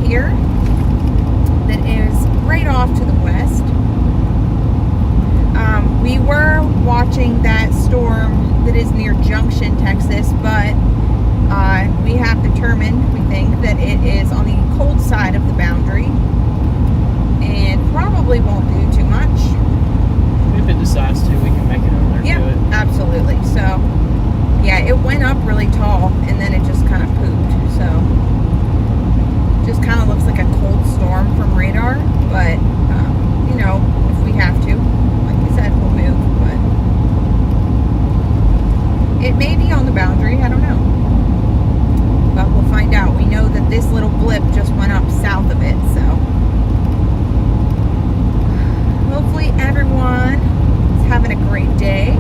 here that is right off to the west. We were watching that storm that is near Junction, Texas, but we have determined, we think, that it is on the cold side of the boundary and probably won't do too much. If it decides to, we can make it over there. Yeah, to it. absolutely. So, yeah, it went up really tall and then it just kind of pooped. So, just kind of looks like a cold storm from radar, but, you know, if we have to, like we said, we'll move, but it may be on the boundary, I don't know. But we'll find out. We know that this little blip just went up south of it, so hopefully everyone is having a great day.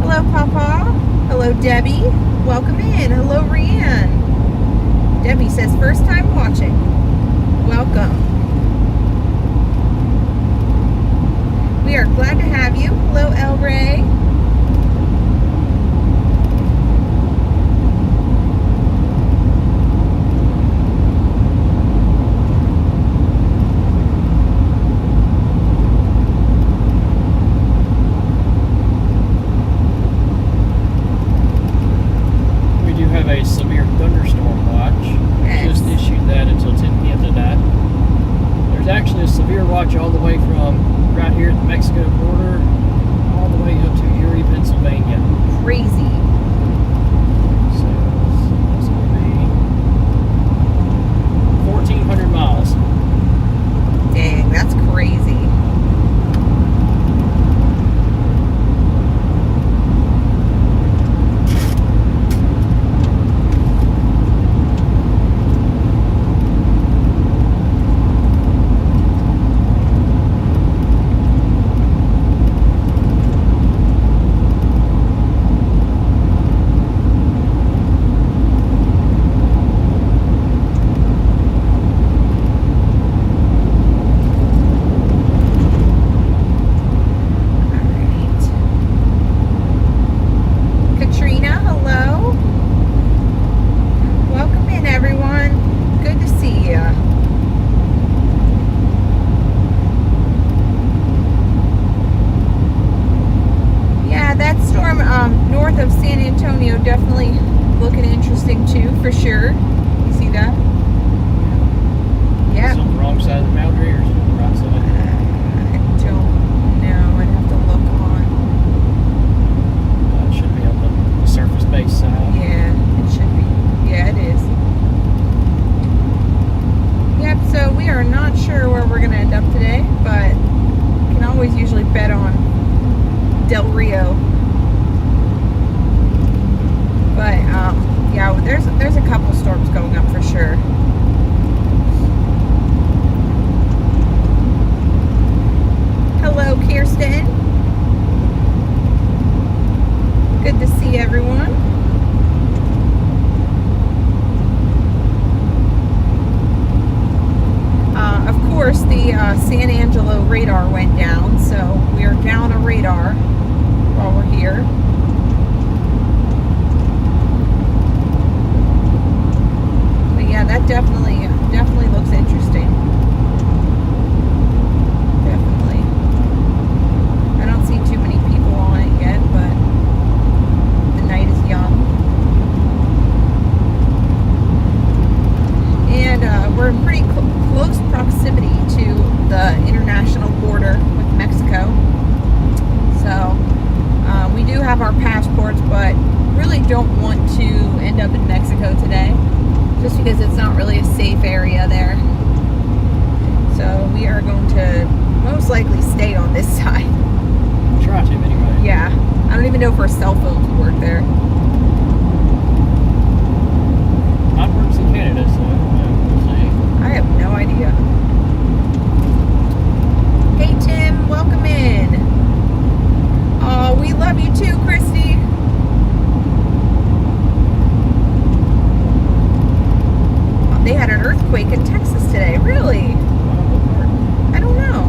Hello, Papa. Hello, Debbie. Welcome in. Hello, Rianne. Debbie says, first time watching. Welcome. We are glad to have you. Hello, El Ray. A severe thunderstorm watch. Yes. Just issued that until 10 p.m. tonight. There's actually a severe watch all the way from right here at the Mexico border all the way up to Erie, Pennsylvania. Crazy. So it's going to be 1,400 miles. Dang, that's crazy. Of San Antonio, definitely looking interesting too, for sure. You see that? Yeah. Is it on the wrong side of the boundary or is it on the right side? I don't know. I'd have to look on. It should be on the surface base side. Yeah, it should be. Yeah, it is. Yep, so we are not sure where we're going to end up today, but can always usually bet on Del Rio. But, yeah, there's a couple storms going up for sure. Hello, Kirsten. Good to see everyone. Of course, the San Angelo radar went down, so we are down a radar while we're here. Yeah, that definitely looks interesting. Definitely. I don't see too many people on it yet, but the night is young. And we're in pretty close proximity to the international border with Mexico. So we do have our passports, but really don't want to end up in Mexico today, just because it's not really a safe area there. So we are going to most likely stay on this side. Try to anyway. Yeah, I don't even know if our cell phones would work there. Mine works in Canada, so we'll see. I have no idea. Hey Tim, welcome in. Oh, we love you too, Christy. They had an earthquake in Texas today. Really? I don't know.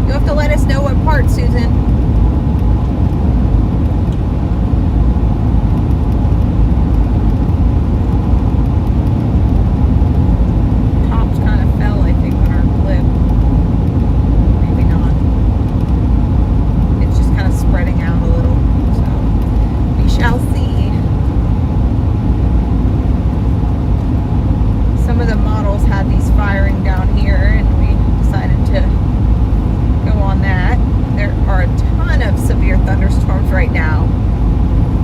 You'll have to let us know what part, Susan. right now.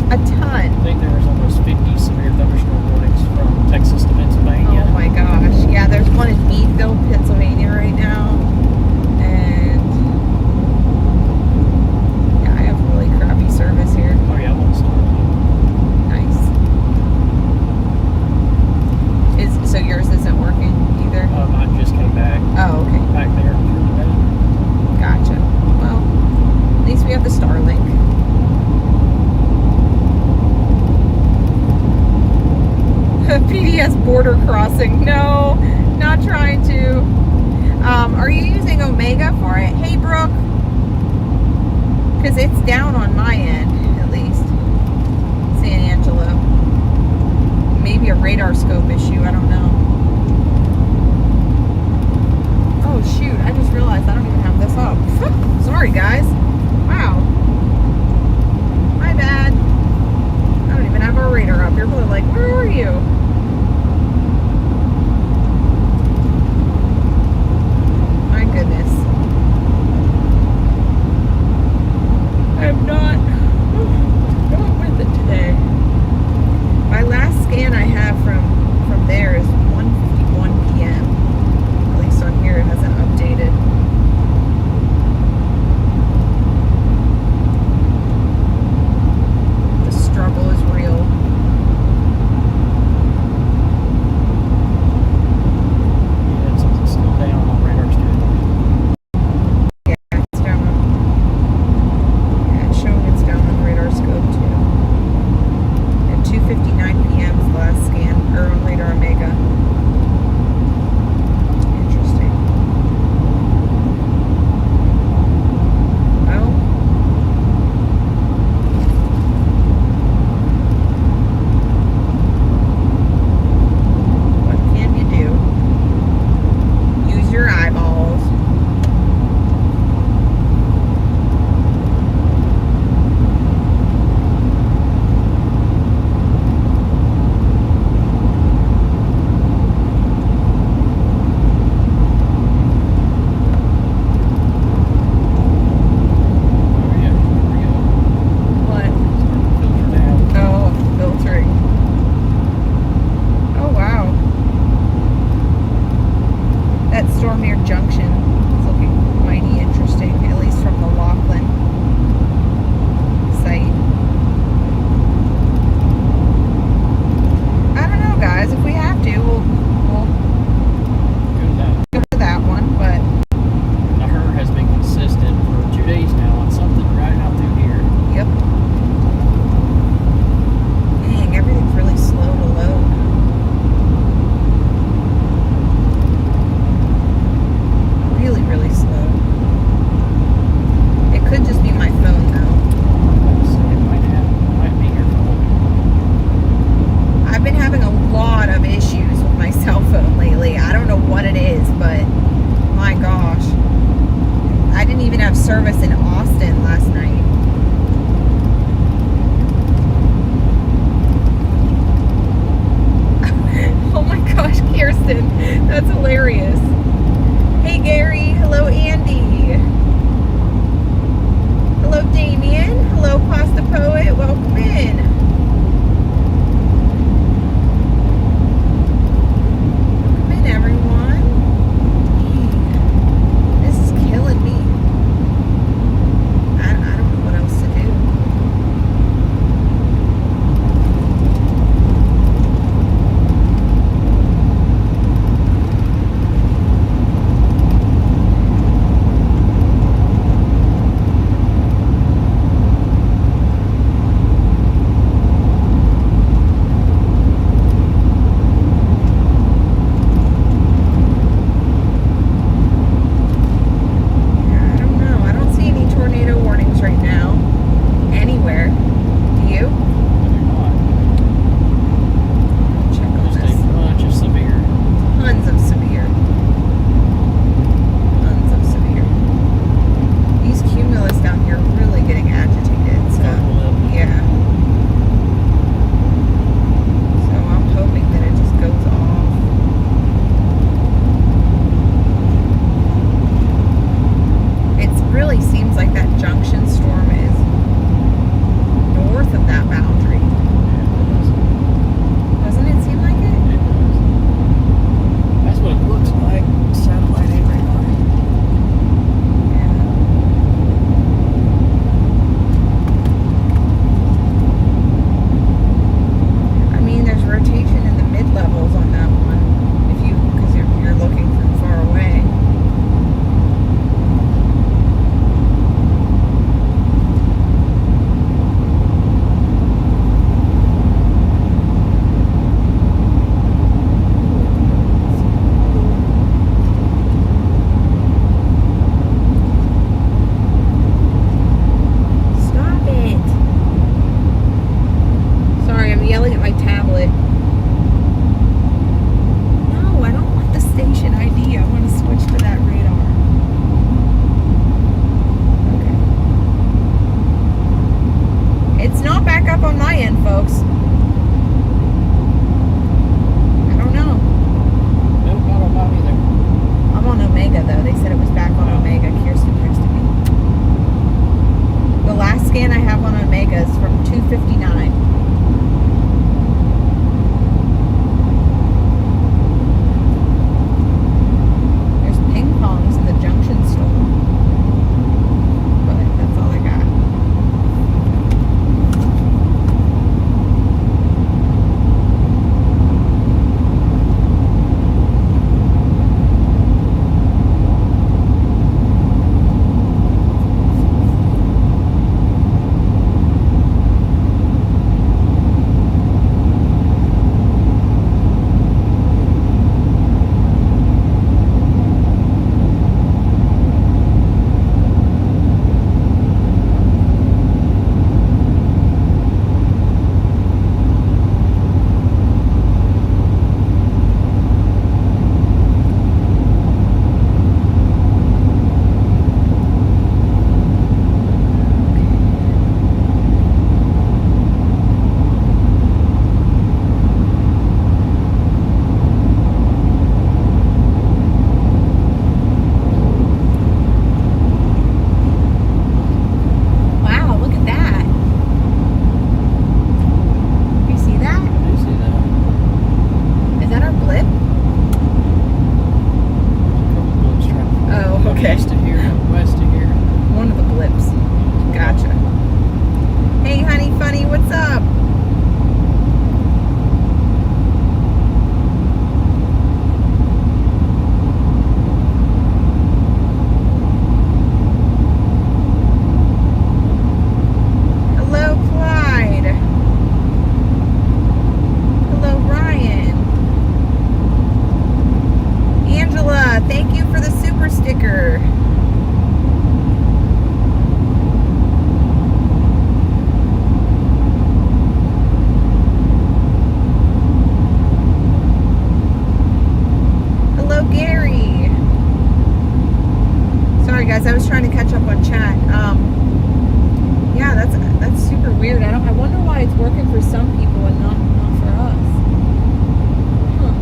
A ton. I think there was almost 50 severe thunderstorm warnings from Texas to Pennsylvania. Oh my gosh. Yeah, there's one in Meadville, Pennsylvania right now. And yeah, I have really crappy service here. Oh yeah, I'm on Starlink. So yours isn't working either? Mine just came back. Oh, okay. Back there. Really bad. Gotcha. Well, at least we have the Starlink. PDS border crossing. No, not trying to. Are you using Omega for it? Hey, Brooke. Because it's down on my end, at least. San Angelo. Maybe a radar scope issue. I don't know. Oh, shoot. I just realized I don't even have this up. Sorry, guys. Wow. My bad. I don't even have our radar up. You're probably like, where are you? My goodness. I'm not with it today. My last scan I have from there is 1:51 p.m. At least on here it hasn't updated. The struggle is real. Yeah, it's still down on radar scope. Yeah, it's down on. Yeah, it's showing it's down on radar scope too. At 2:59 p.m. is the last scan, or on radar Omega. Interesting. Well, what can you do? Use your eyeballs. Oh yeah, here we go. What? Filter down. Oh, filtering. Oh, wow. That storm near Junction is looking mighty interesting, at least from the Laughlin site. I don't know, guys. If we have to, we'll Go to that. go to that one, but Now, her has been consistent for 2 days now on something right out through here. yep. Dang, everything's really slow to load. Really, really slow. It could just be my phone, though. It might be your phone. I've been having a lot of issues with my cell phone lately. I don't know what it is, but my gosh. I didn't even have service in Austin last night. Oh my gosh, Kirsten. That's hilarious. Hey, Gary. Hello, Andy. Hello, Damien. Hello, Pasta Poet. Welcome in. Welcome in, everyone. This is killing me. I don't know what else to do. up on my end, folks. I don't know. Nope, not on mine either. I'm on Omega, though. They said it was back on Omega. Kirsten texted me. The last scan I have on Omega is from 2:59. There's ping pongs in the junction store. But that's all I got. East to here, west to here. One of the blips. Gotcha. Hey, honey funny, what's up? Hello, Clyde. Hello, Ryan. Angela, thank you for the super sticker. Hello, Gary. Sorry, guys, I was trying to catch up on chat. Yeah, that's super weird. I wonder why it's working for some people and not for us. Huh.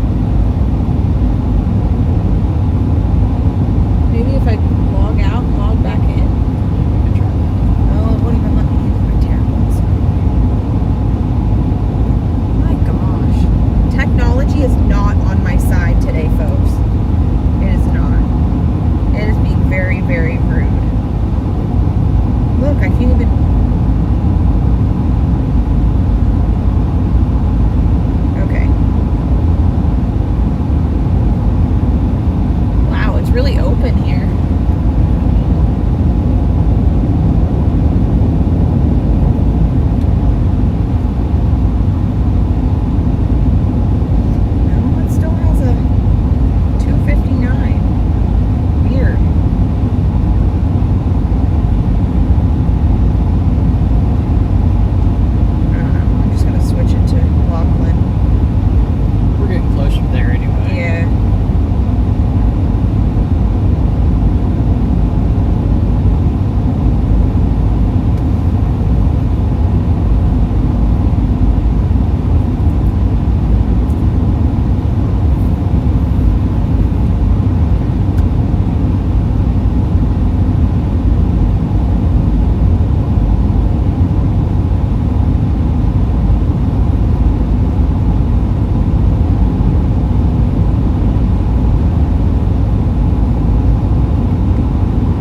Maybe if I log out and log back in. Oh, it won't even let me into my tablets. My gosh. Technology is not on my side today, folks. It is not. It is being very, very rude. Look, I can't even... Okay. Wow, it's really open here. No, it still has a 259. Weird. I don't know. I'm just gonna switch it to Lachlan. We're getting closer there anyway. Yeah.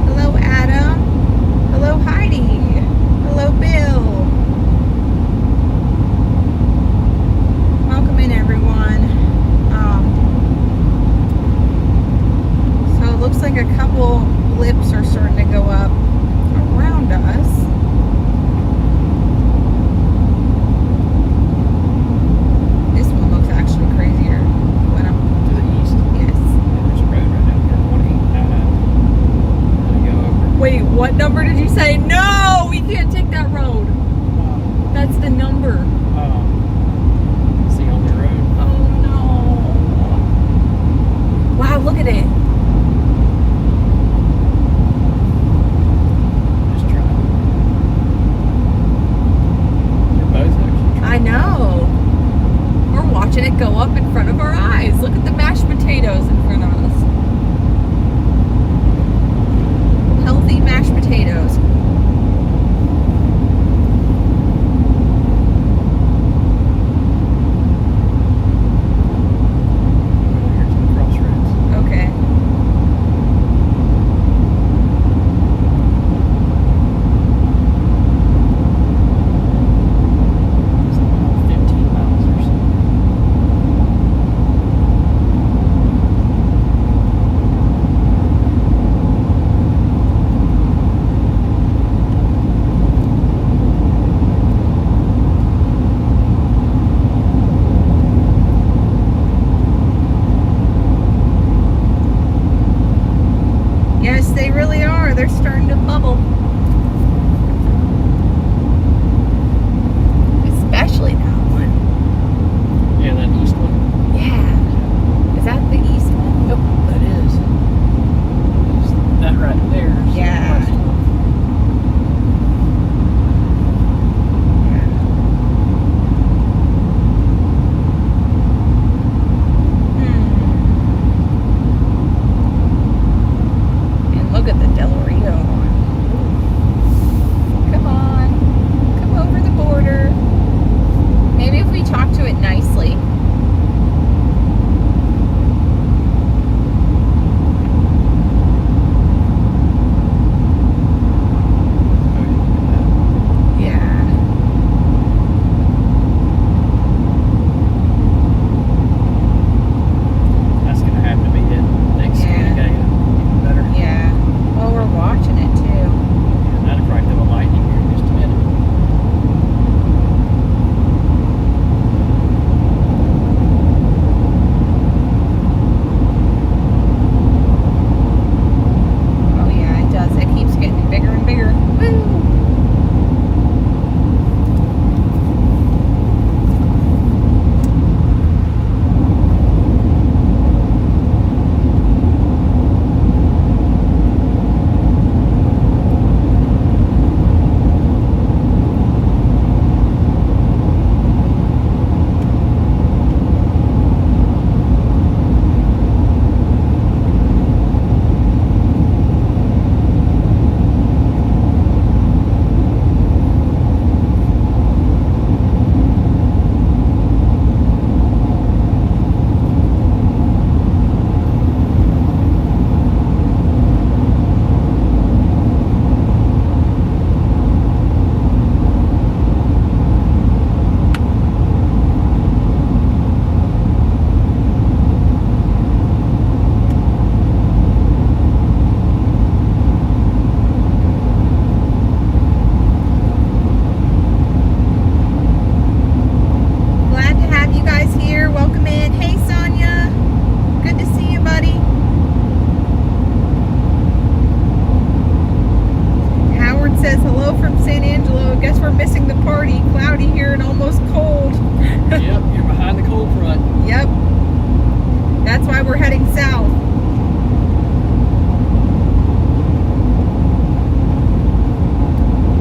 Hello, Adam. Hello, Heidi. Hello, Bill. Welcome in, everyone. So it looks like a couple blips are starting to go up around us. This one looks actually crazier. Went up. To the east. Yes. There's a road right down here, 189. Let me go over. Wait, what number did you say? No, we can't take that road. That's the number. It's the only road. Oh no. Wow, look at it. Just try. They're both watching it go up in front of our eyes. Look at the mashed potatoes in front of us. Healthy mashed potatoes. Okay. Yes, they really are. They're starting to bubble. Especially that one. Yeah, that east one. Yeah. Is that the east one? Yep, that is. That right there. Is the Yeah. west one. And look at the Del Rio one. Come on. Come over the border. Maybe if we talk to it nicely. Yeah. That's gonna have to be it. Next Yeah. scan guy even better. Yeah. Well, we're watching it too. Yeah, that'll probably do a lightning here in just a minute. Oh yeah, it does. It keeps getting bigger and bigger. Woo! Glad to have you guys here. Welcome in. Hey, Sonia. Good to see you, buddy. Howard says hello from San Angelo. Guess we're missing the party. Cloudy here and almost cold. Yep, you're behind the cold front. Yep. That's why we're heading south.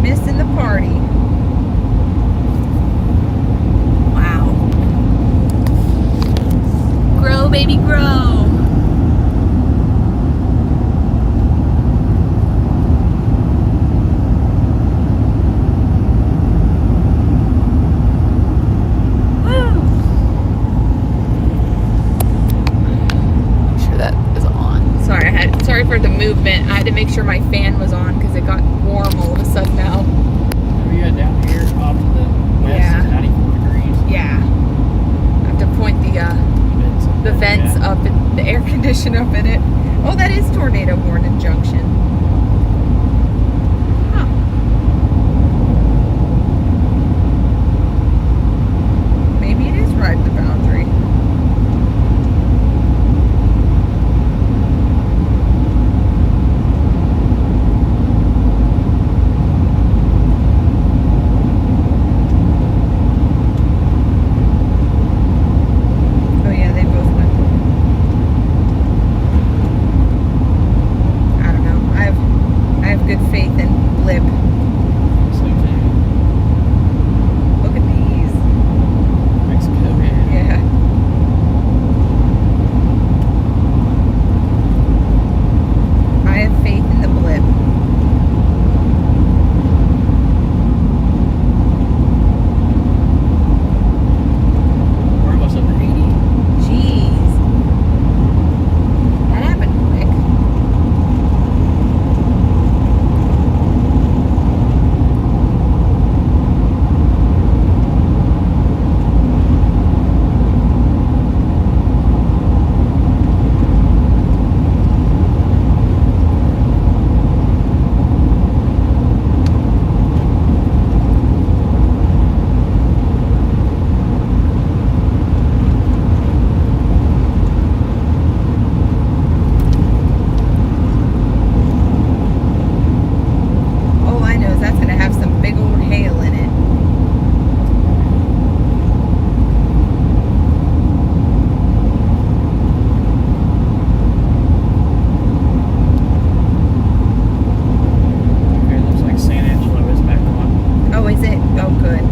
Missing the party. Wow. Grow, baby, grow. Woo. Make sure that is on. Sorry for the movement. I had to make sure my fan was on because it got warm all of a sudden now. Yeah, down here off to the west Yeah. is 94 degrees. Yeah. I have to point the vents Yeah. up and the air conditioner up in it. Oh, that is tornado warning junction. Huh. Maybe it is right at the boundary. Oh yeah, they both went. I don't know. good.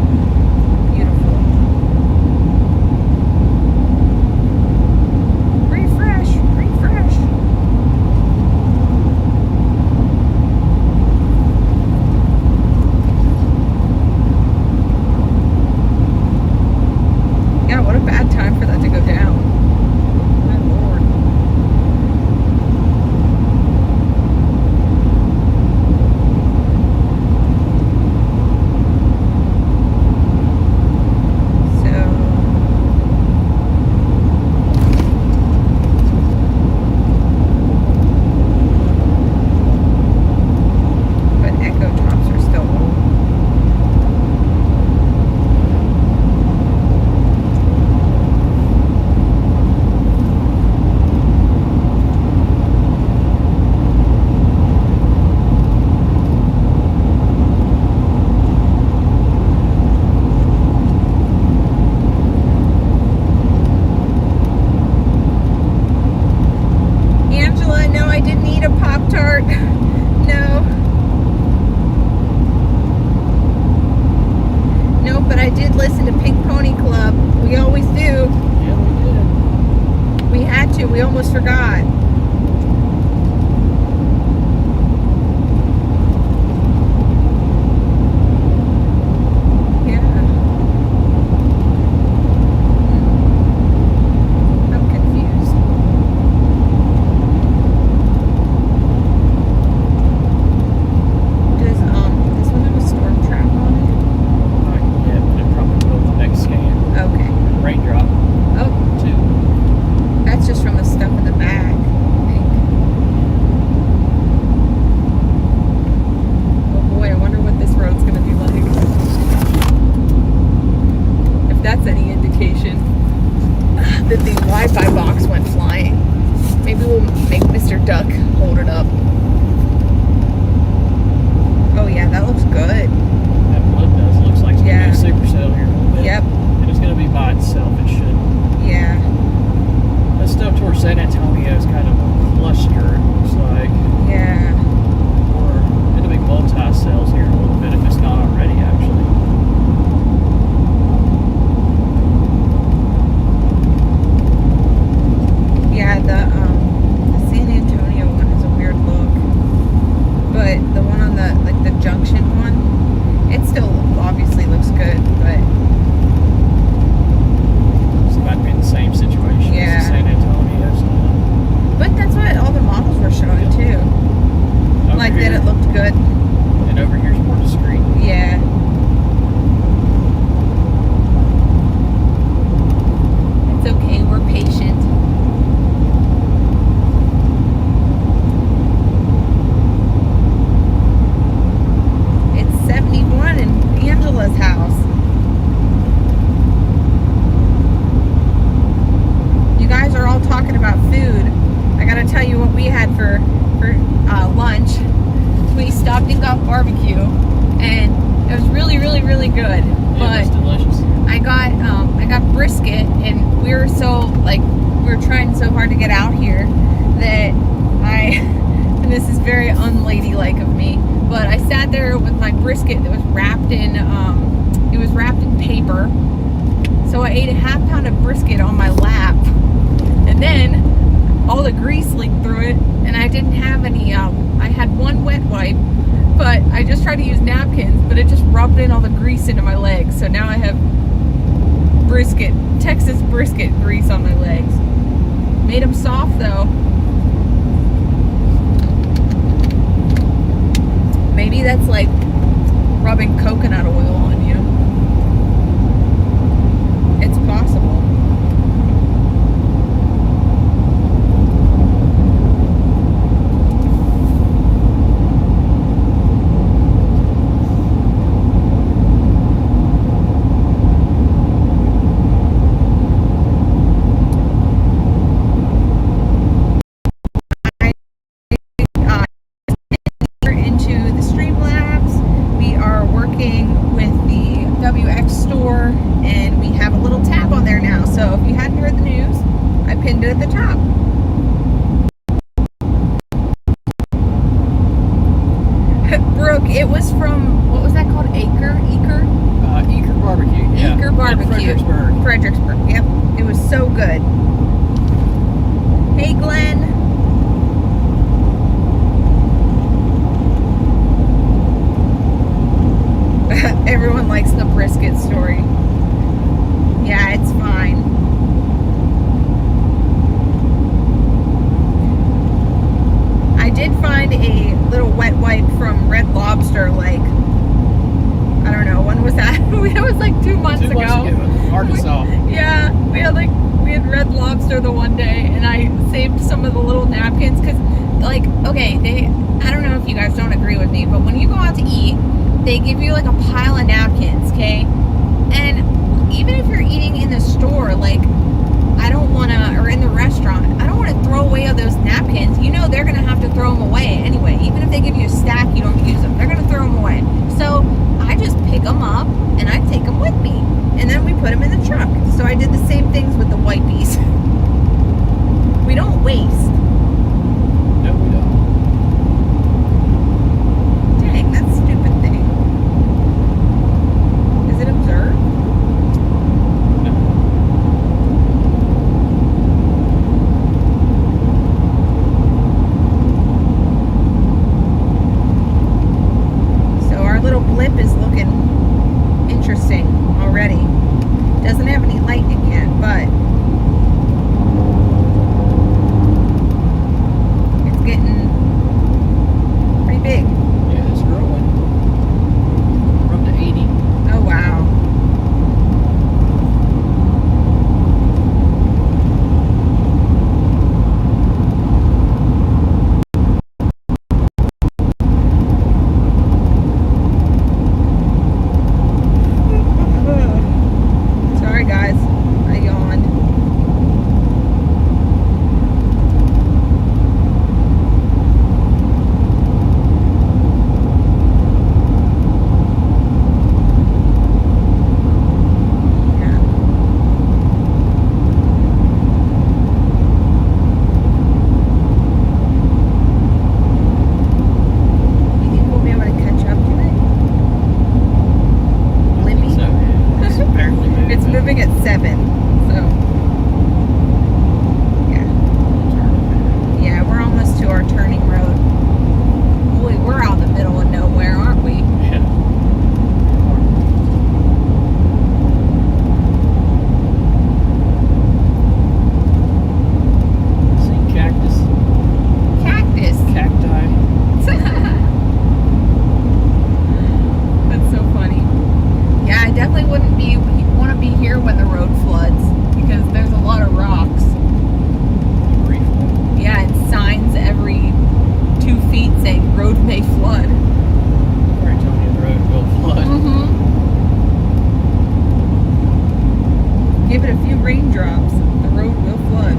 Beautiful. Refresh. Yeah, what a bad time for that to go down. My lord. We almost forgot. Yeah. I'm confused. Does this one have a storm trap on it? Not yet, but it probably will the next scan. Okay. Raindrop. Oh. 2. That's just from the stuff in the bag, I think. Oh boy, I wonder what this road's gonna be like. If that's any indication that the Wi-Fi box went flying. Maybe we'll make Mr. Duck hold it up. Oh yeah, that looks good. That blip does. Looks like it's going to be a supercell here in a little bit. Yep. And it's going to be by itself. It should. Yeah. That stuff towards San Antonio is kind of clustered, it looks like. Yeah. Or it'll be multi-cells here in a little bit if it's not already, actually. Yeah, the San Antonio one is a weird look. But the one on the, like the junction one, it still obviously looks good, but It's about to be the same situation Yeah. as the San Antonio stuff. but that's what all the models were showing too. Over Like here, that it looked good. and over here's more discreet. Yeah. It's okay, we're patient. It's 71 in Angela's house. You guys are all talking about food. I gotta tell you what we had for lunch. We stopped and got barbecue, and it was really good. It But was delicious. I got brisket, and we were trying so hard to get out here that and this is very unladylike of me, but I sat there with my brisket that was wrapped in paper. So I ate a half pound of brisket on my lap, and then all the grease leaked through it, and I didn't have any, I had one wet wipe, but I just tried to use napkins, but it just rubbed in all the grease into my legs, so now I have Texas brisket grease on my legs. Made them soft though. Maybe that's like rubbing coconut oil on you. It's possible. Into the Streamlabs. We are working with the WX store, and we have a little tab on there now. So if you hadn't heard the news, I pinned it at the top. Brooke, it was from, what was that called? Eker? barbecue. Fredericksburg. Fredericksburg, yep. It was so good. Hey, Glenn. Everyone likes the brisket story. Yeah, it's fine. I did find a little wet wipe from Red Lobster, like, I don't know, when was that? It was like 2 months ago. 2 months ago, Arkansas. Yeah, we had Red Lobster the one day, and I saved some of the little napkins, because, like, okay, I don't know if you guys don't agree with me, but when you go out to eat, they give you like a pile of napkins, okay? And even if you're eating in the store, like, I don't want to, or in the restaurant, I don't want to throw away all those napkins. You know they're going to have to throw them away anyway. Even if they give you a stack, you don't use them. They're going to throw them away. So I just pick them up and I take them with me. And then we put them in the truck. So I did the same things with the wipies. We don't waste. No, we don't. Dang, that stupid thing. Is it observed? Little blip is looking interesting already. Doesn't have any lightning yet, but it's getting pretty big. Yeah, it's growing. We're up to 80. Oh, wow. Sorry, guys. I yawned. It's moving at 7, so yeah, we're almost to our turning road. Boy, we're out in the middle of nowhere, aren't we? Yeah. See cactus. Cactus. Cacti. That's so funny. Yeah, I definitely wouldn't want to be here when the road floods, because there's a lot of rocks. Briefly. Yeah, and signs every 2 feet saying road may flood. Or tell me the road will flood. Give it a few raindrops, the road will flood.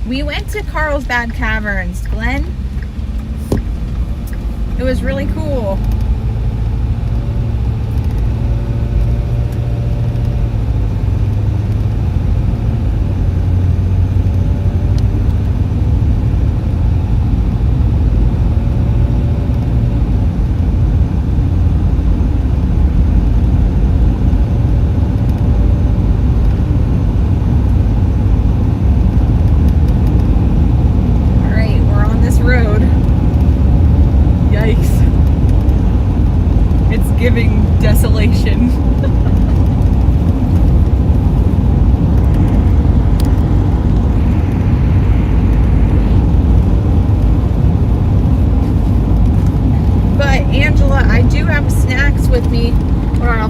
We went to Carlsbad Caverns, Glenn. It was really cool.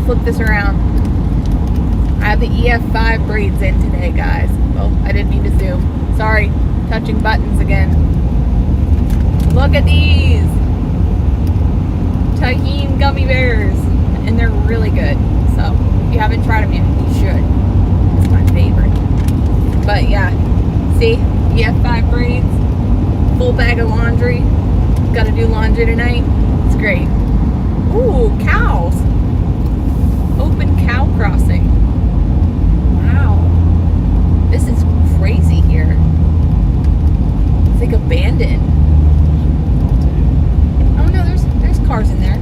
flip this around. I have the EF5 braids in today, guys. Well, I didn't mean to zoom. Sorry, touching buttons again. Look at these Tahine gummy bears, and they're really good. So if you haven't tried them yet, you should. It's my favorite. But yeah, see, EF5 braids, full bag of laundry. Got to do laundry tonight. It's great. Ooh, cows. Open cow crossing. Wow. This is crazy here. It's like abandoned. Oh no, there's cars in there.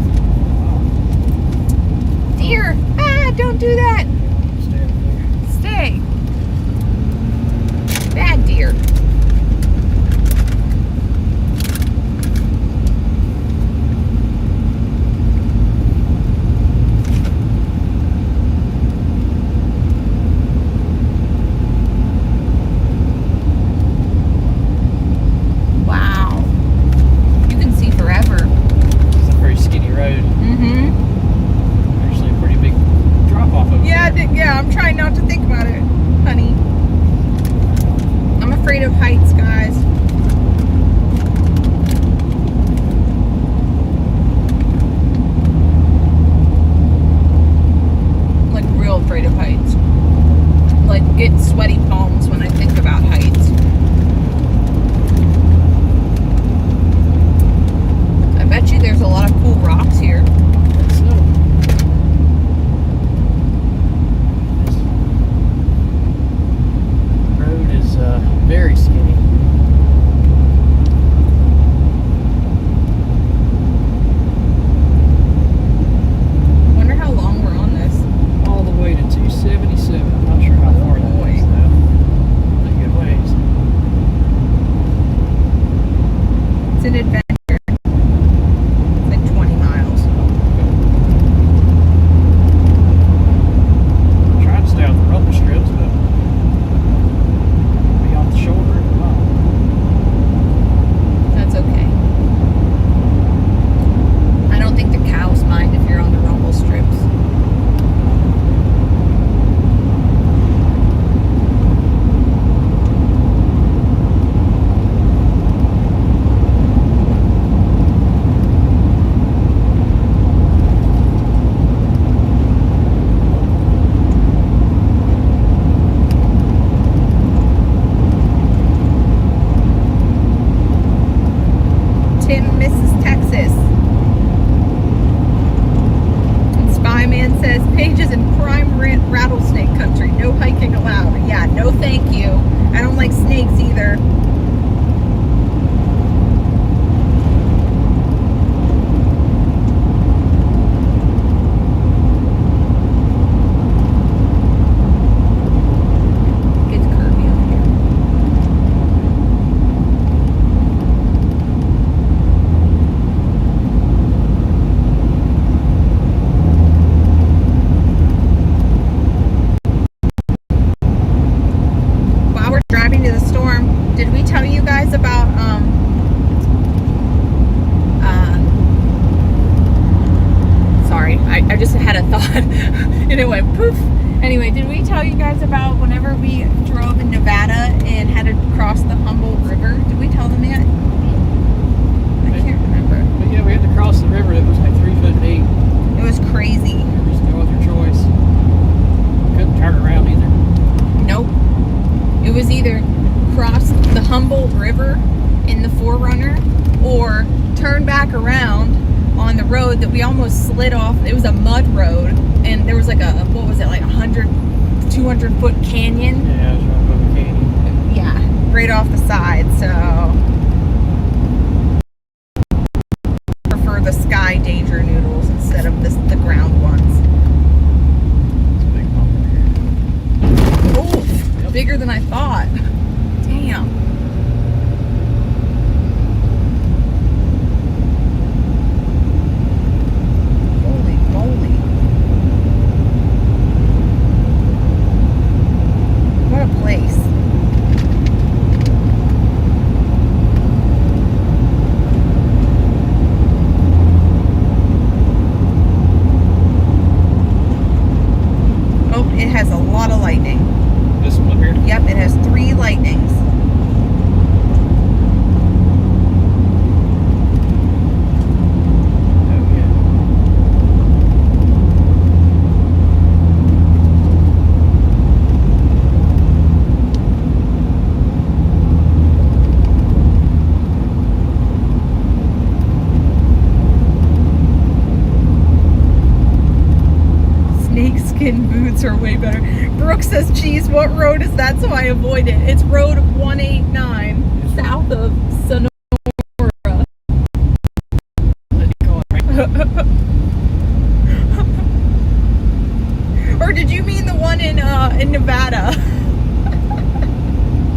Deer. Ah, don't do that. Stay. Bad deer. Yeah, I'm trying not to think about it, honey. I'm afraid of heights, guys. Like real afraid of heights. Like get sweaty palms when I think about heights. I bet you there's a lot of cool rocks here. Very skinny. Wonder how long we're on this. All the way to 277. I'm not sure how far that is though. Pretty good ways. It's an adventure. It's like 20 miles. I'm trying to stay off the rumble strips, but shoulder. That's okay. I don't think the cows mind if you're on the rumble strips. Pages in prime rattlesnake country. No hiking allowed. Yeah, no thank you. I don't like snakes either. Gets curvy up here. Driving to the storm, did we tell you guys about sorry, I just had a thought and it went poof. Anyway, did we tell you guys about whenever we drove in Nevada and had to cross the Humboldt River? Did we tell them that? I can't remember. But yeah, we had to cross the river. It was like 3'8". It was crazy. There was no other choice. Couldn't turn around either. Nope. It was either cross the Humboldt River in the 4Runner or turn back around on the road that we almost slid off. It was a mud road, and there was like a, what was it, like 100, 200 foot canyon? Yeah, it was right above the canyon. Yeah, right off the side, so I prefer the sky danger noodles instead of the ground ones. It's a big bumper. Oof, yep. Bigger than I thought. Damn. Yep, it has 3 lightnings. Snakeskin boots are way better. Brooke says, geez, what road is that? So I avoid it. It's road 189 south of Sonora. Or did you mean the one in Nevada?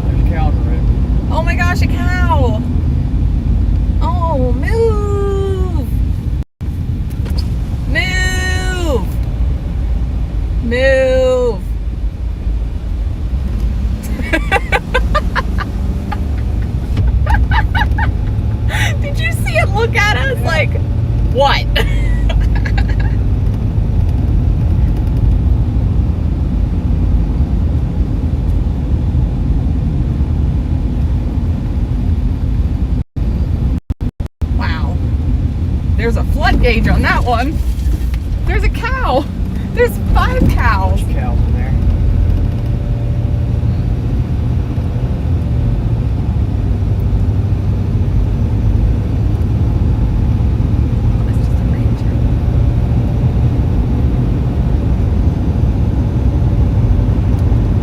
There's a cow on the road. Oh my gosh, a cow! Oh, move! Move! Move! Did you see it look at us like, what? Wow. There's a flood gauge on that one. There's a cow. There's 5 cows. There's cows in there. That's just a ranger.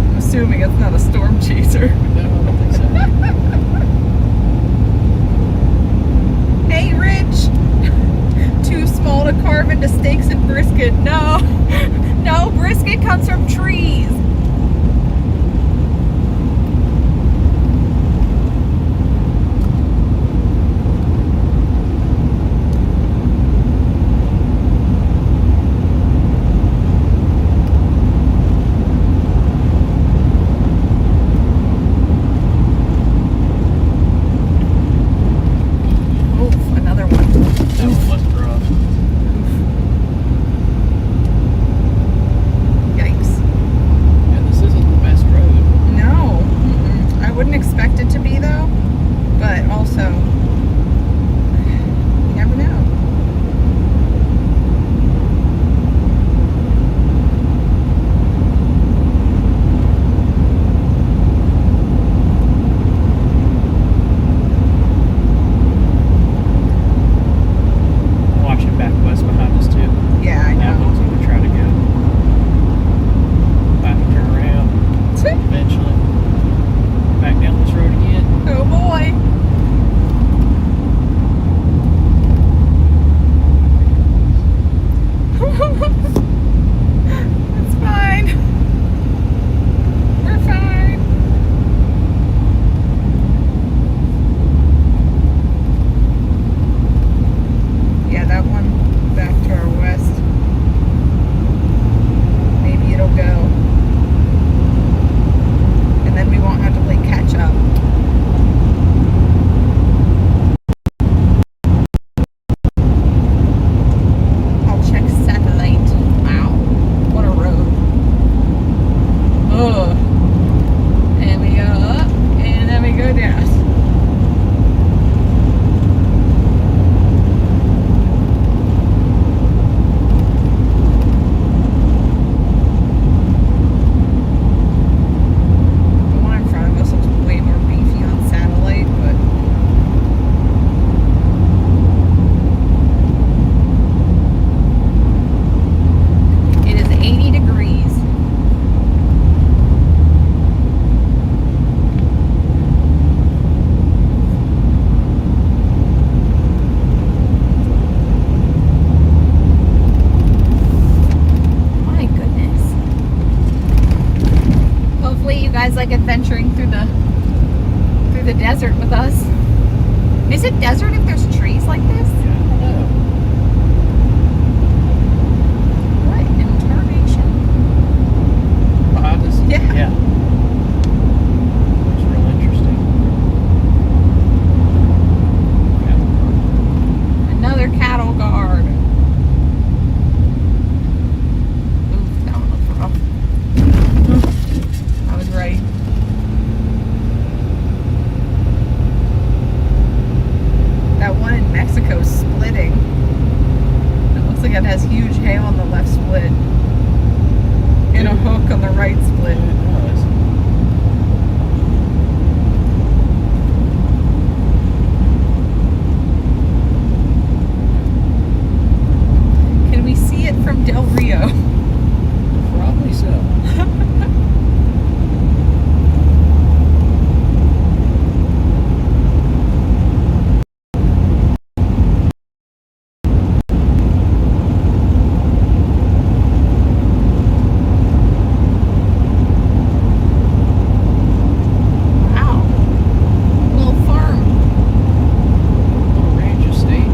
I'm assuming it's not a storm chaser. No, I don't think so. Hey, Rich. Too small to carve into steaks and brisket. No. No, brisket comes from trees. Oof, another one. That one wasn't rough. Yikes. Yeah, this isn't the best road. No. I wouldn't expect it to be, though. But also, you never know. Watching back west behind us too. Yeah, I That know. one's gonna try to go. About to turn around eventually. Back down this road again. Oh boy. It's fine. We're fine. Yeah, that one back to our west. Maybe it'll go. And then we won't have to play catch up. I'll check satellite. Wow. What a road. Ugh. And we go up, and then we go down. The one in front of us looks way more beefy on satellite, but it is 80 degrees. My goodness. Hopefully you guys like adventuring through the desert with us. Is it desert if there's trees like this? Yeah, I don't know. What in tarnation? Behind us? Yeah. Yeah. It's real interesting. Yeah. Another cattle guard. Ooh, that one looks rough. I was right. right split. Yeah, it does. Can we see it from Del Rio? Probably so. Wow. Little farm. Little ranch estate.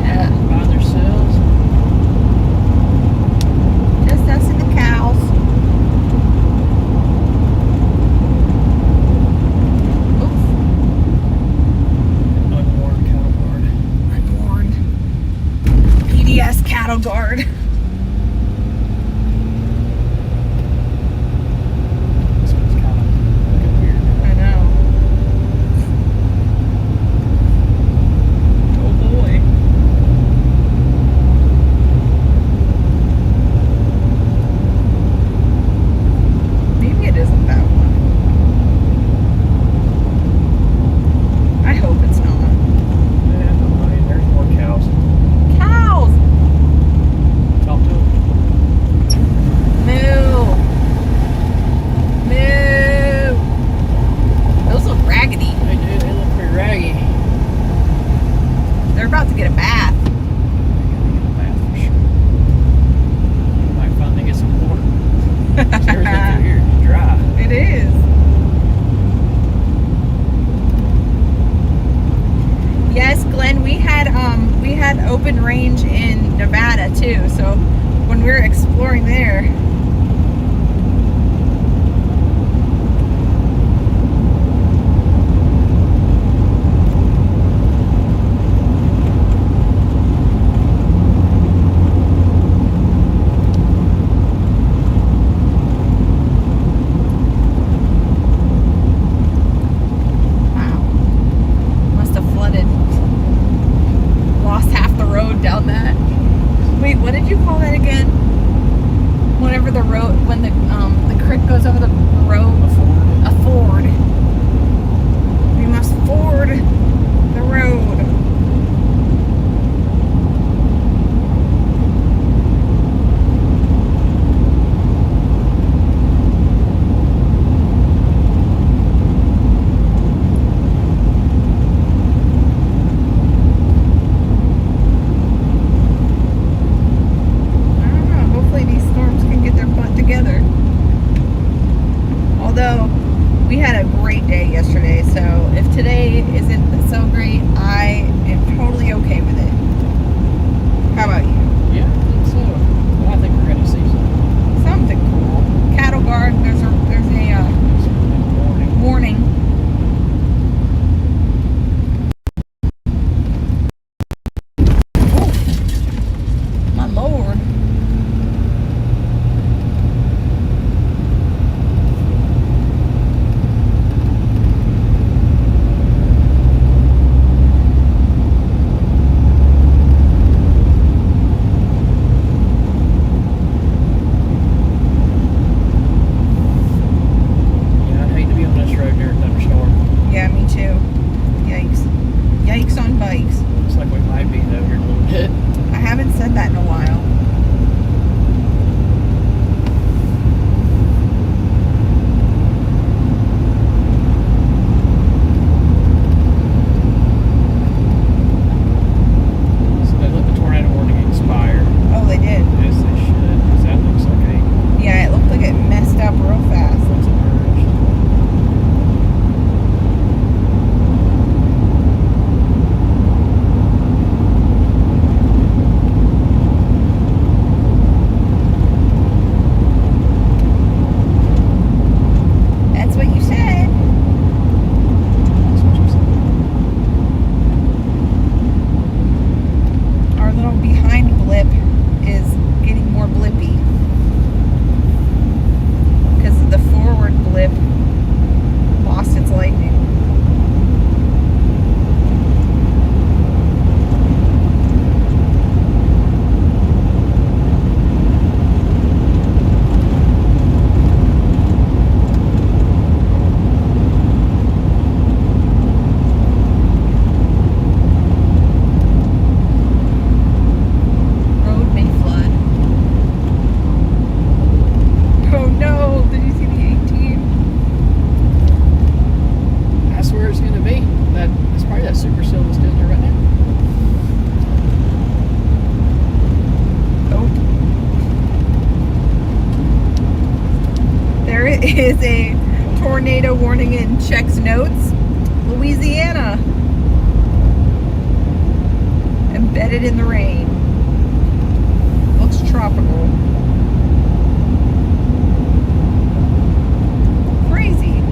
Yeah. By themselves. Just us and the cows. Oops. Unwarned cattle guard. Unwarned. PDS cattle guard. This one's kind of looking weird now. I know. Oh boy. Maybe it isn't that one. I hope it's not. Yeah, no way. There's more cows. Cows! Talk to them. Moo! Moo! Those look raggedy. They do. They look pretty raggy. They're about to get a bath. Might finally get some water. Everything through here is dry. It is. Yes, Glenn, we had open range in Nevada too. So when we were exploring there, wow, must have flooded. Lost half the road down that. Wait, what did you call that again? Whenever the road, when the creek goes over the road, a ford. We must ford the road. I don't know. Hopefully these storms can get their butt together. Although we had a great day yesterday, so if today isn't so great, I am totally okay with it. How about you? Yeah, I think so. Well, I think we're going to see some. Something cool. Cattle guard. There's a warning. Oh, my lord. is a tornado warning in checks notes. Louisiana. Embedded in the rain. Looks tropical. Crazy.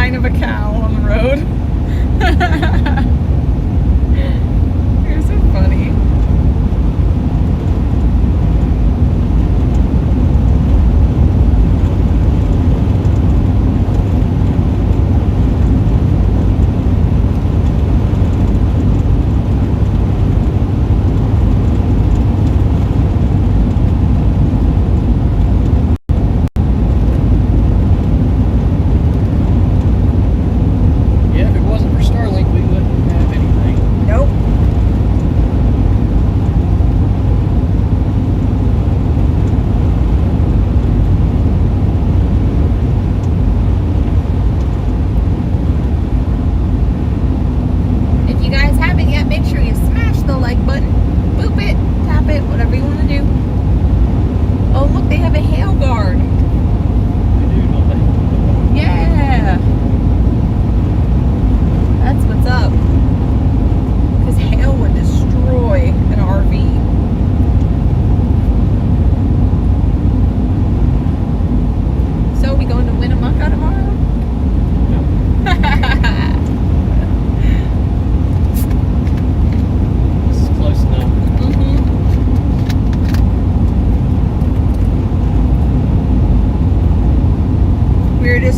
Of a cow on the road. You're so funny.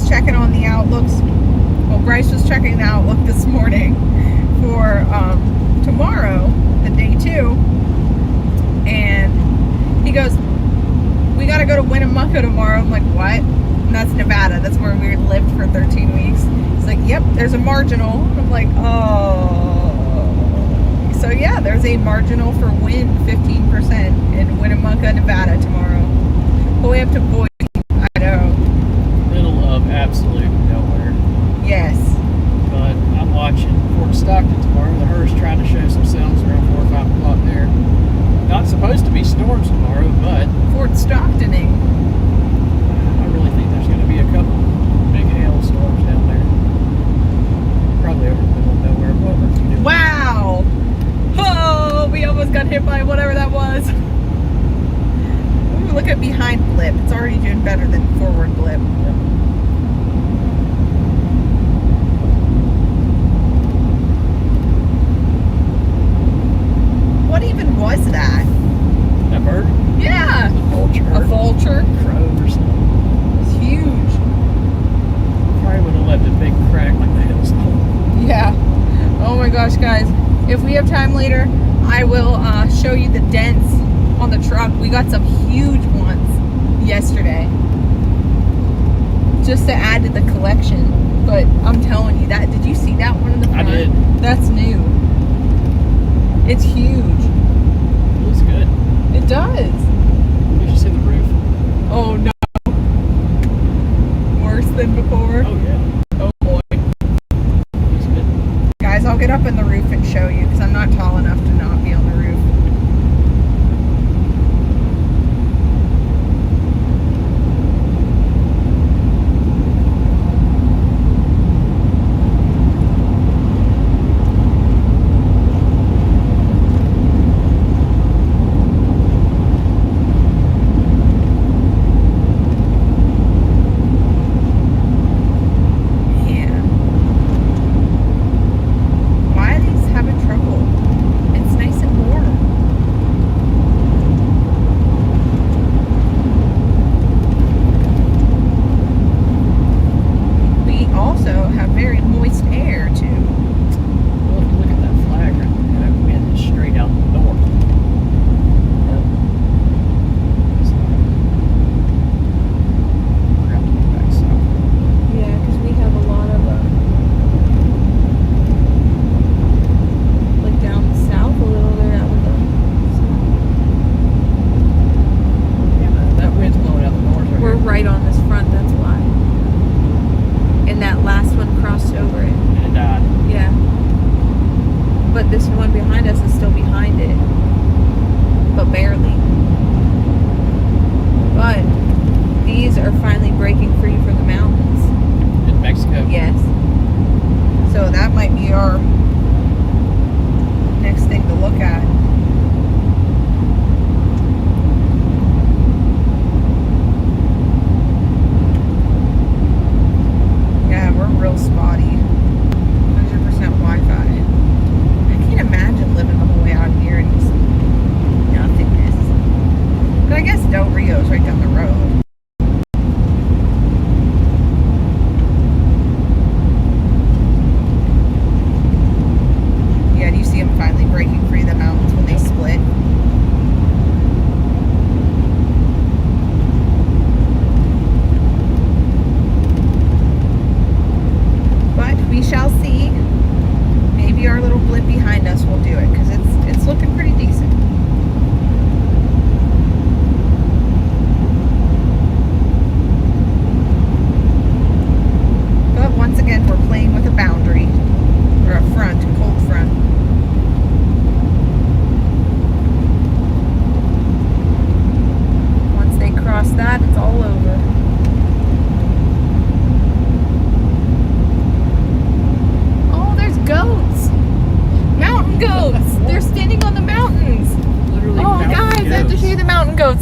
Checking on the outlooks. Well, Bryce was checking the outlook this morning for tomorrow, the day 2, and he goes, "We got to go to Winnemucca tomorrow." I'm like, "What?" And that's Nevada. That's where we lived for 13 weeks. He's like, "Yep, there's a marginal." I'm like, "Oh." So yeah, there's a marginal for wind 15% in Winnemucca, Nevada tomorrow. All the way up to Boise, Idaho. Absolute nowhere. Yes. But I'm watching Fort Stockton tomorrow. The HRRR's trying to show some cells around 4 or 5 o'clock there. Not supposed to be storms tomorrow, but Fort Stocktoning. I really think there's going to be a couple big hail storms down there. Probably over the middle of nowhere. Wow! Oh, we almost got hit by whatever that was. Ooh, look at behind blip. It's already doing better than forward blip. Yep. What even was that? That bird? Yeah. A vulture. A vulture? Crow or something. It's huge. Probably would have left a big crack like the hailstone. Yeah. Oh my gosh, guys. If we have time later, I will show you the dents on the truck. We got some huge ones yesterday. Just to add to the collection. But I'm telling you, that, did you see that one in the front? I did. That's new. It's huge. It looks good. It does. You should see the roof. Oh no. Worse than before? Oh yeah. Oh boy. Looks good. Guys, I'll get up in the roof and show you because I'm not tall enough to not be on the roof.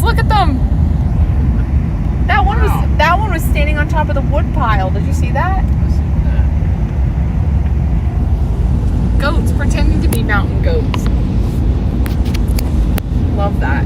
Look at them. That one was standing on top of the wood pile. Did you see that? Goats pretending to be mountain goats. Love that.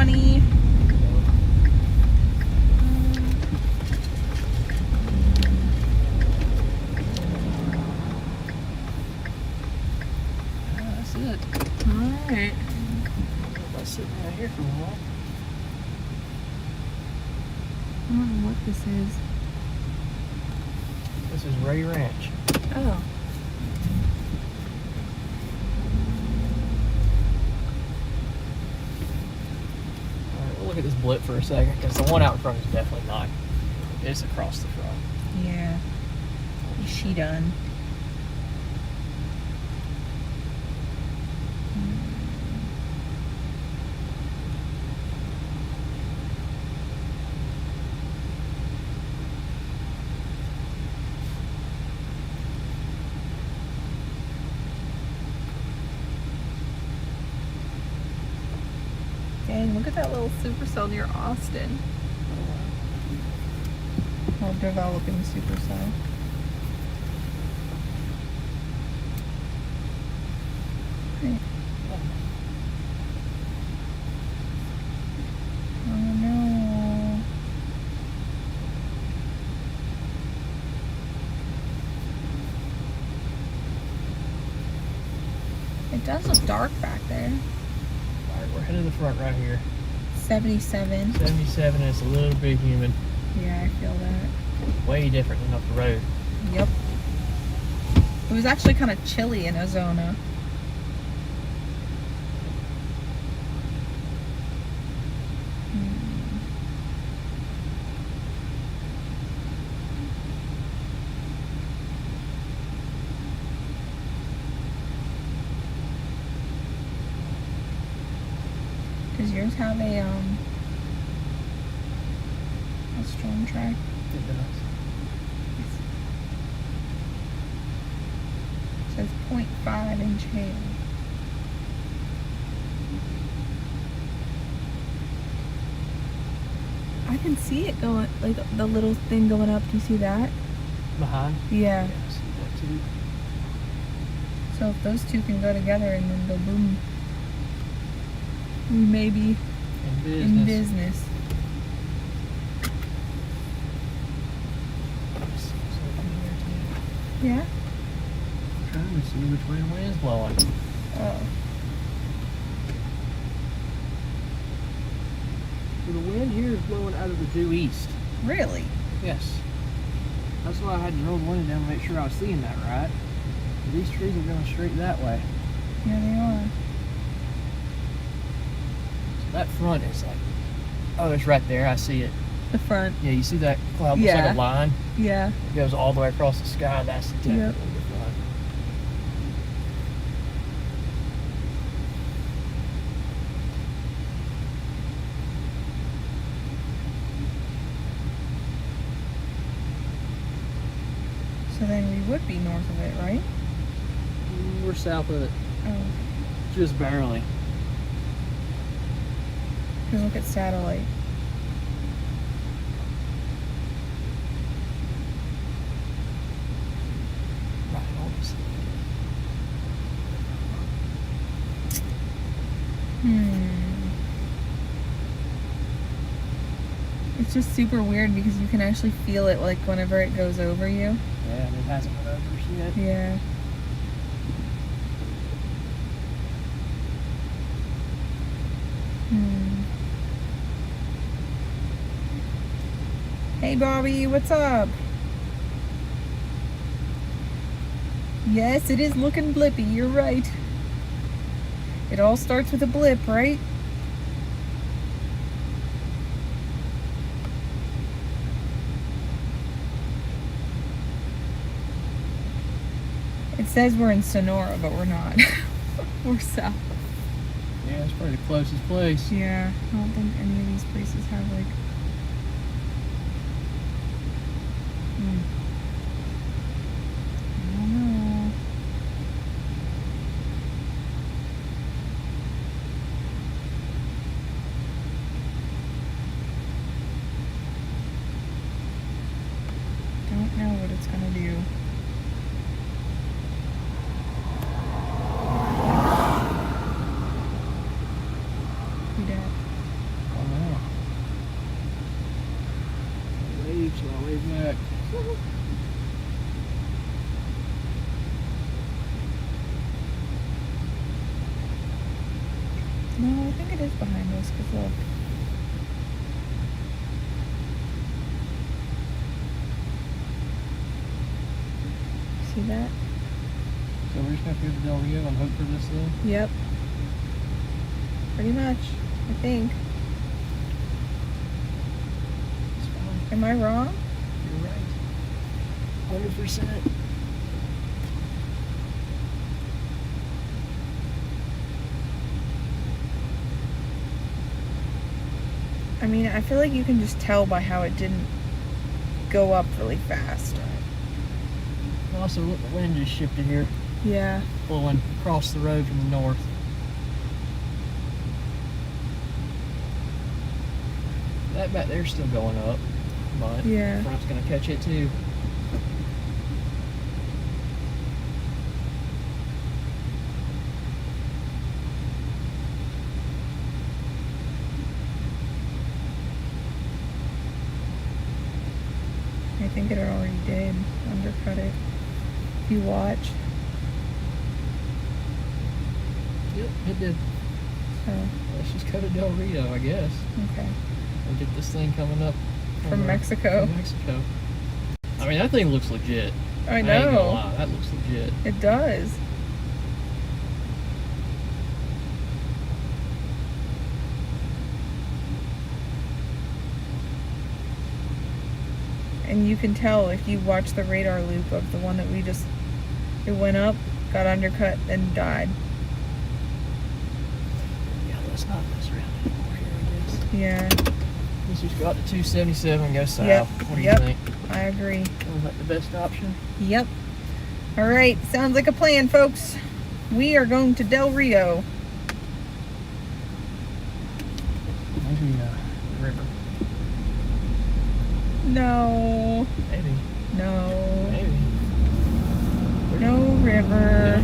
money. That's it. Alright. Everybody's sitting right here for a while. I don't know what this is. This is Ray Ranch. Oh. Alright, we'll look at this blip for a second, because the one out in front is definitely not. It's across the front. Yeah. Is she done? Dang, look at that little supercell near Austin. Or developing supercell. Hey. Oh no. It does look dark back there. Alright, we're headed to the front right here. 77. 77, and it's a little bit humid. Yeah, I feel that. Way different than up the road. Yep. It was actually kind of chilly in Ozona. Does yours have a storm track? It does. It says 0.5 inch hail. I can see it going, like the little thing going up. Do you see that? Behind? Yeah. Yeah, I see that too. So if those two can go together and then go boom, we may be in business. Yeah? Trying to see which way the wind's blowing. Oh. So the wind here is blowing out of the due east. Really? Yes. That's why I had to roll the window down to make sure I was seeing that right. These trees are going straight that way. Yeah, they are. So that front is like, oh, it's right there. I see it. The front. Yeah, you see that cloud looks like a line? Yeah. It goes all the way across the sky. That's definitely the front. So then we would be north of it, right? We're south of it. Oh. Just barely. Because look at satellite. Right on the side. It's just super weird because you can actually feel it like whenever it goes over you. Yeah, and it hasn't went over us yet. Yeah. Hey Bobby, what's up? Yes, it is looking blippy, you're right. It all starts with a blip, right? It says we're in Sonora, but we're not. We're south. Yeah, it's probably the closest place. Yeah, I don't think any of these places have like... I don't know. Don't know what it's gonna do. We dead. think it is behind us, because look. See that? So we're just gonna have to go to Del Rio and hope for this then? Yep. Pretty much, I think. It's fine. Am I wrong? You're right. 100%. I mean, I feel like you can just tell by how it didn't go up really fast. Also, look, the wind just shifted here, Yeah. blowing across the road from the north. That back there's still going up, but Yeah. the front's gonna catch it too. I think it already did undercut it. If you watch. Yep, it did. So, Let's just go to Del Rio, I guess, okay. and get this thing coming up From Mexico. From Mexico. I mean, that thing looks legit. I ain't gonna know. lie, that looks legit. It does. And you can tell if you watch the radar loop of the one that we just, it went up, got undercut, then died. Yeah, let's not mess around anymore here, I guess. Yeah, Let's just go out to 277 and go south. Yep, What do yep. you think? I agree. Sounds like the best option. Yep. All right, sounds like a plan, folks. We are going to Del Rio. Maybe the river. No. Maybe. No. Maybe. No river.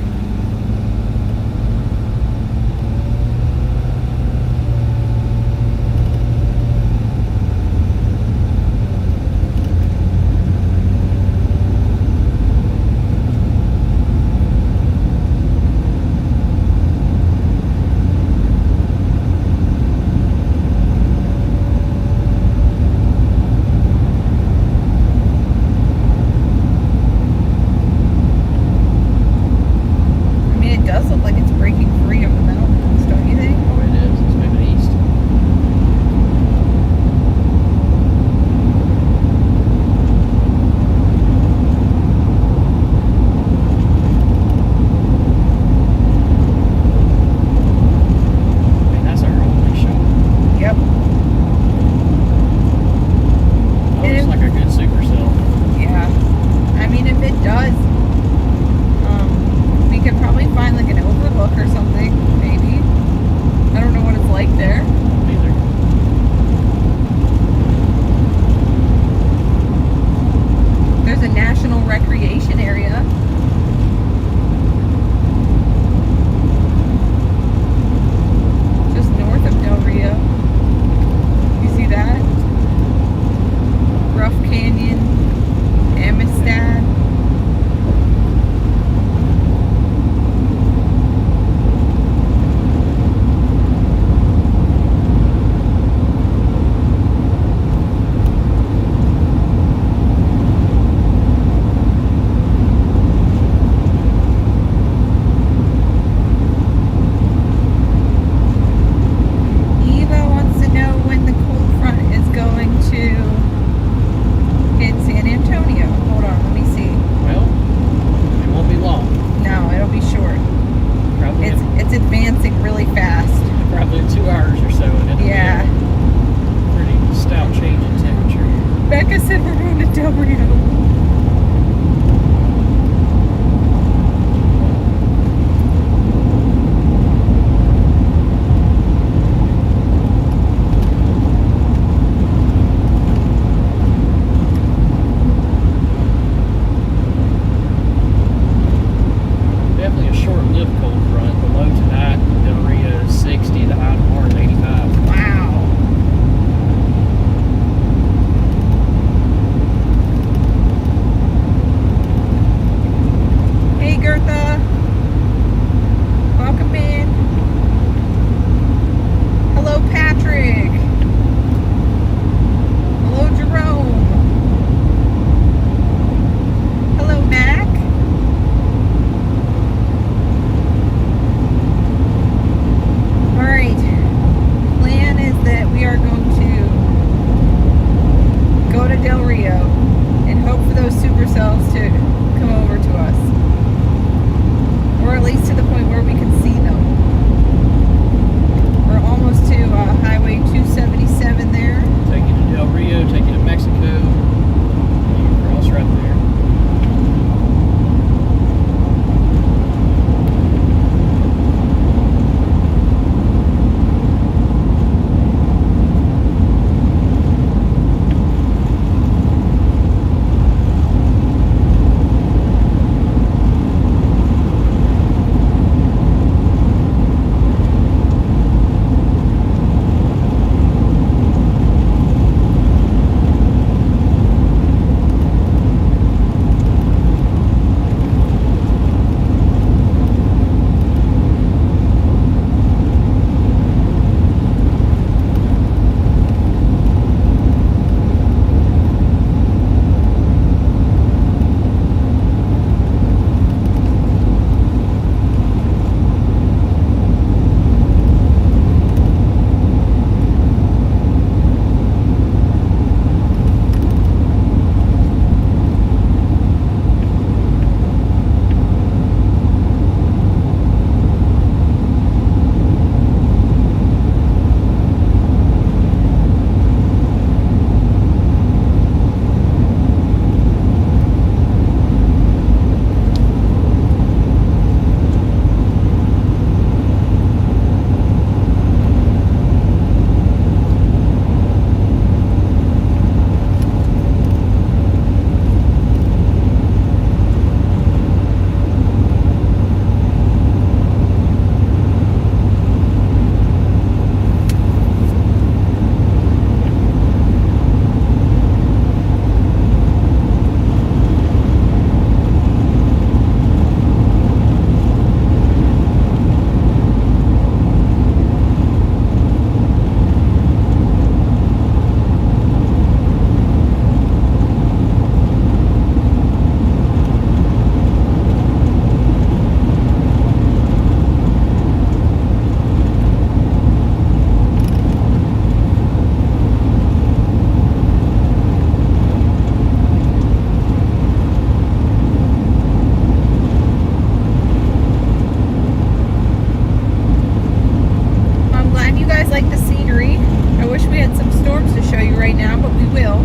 you right now, but we will.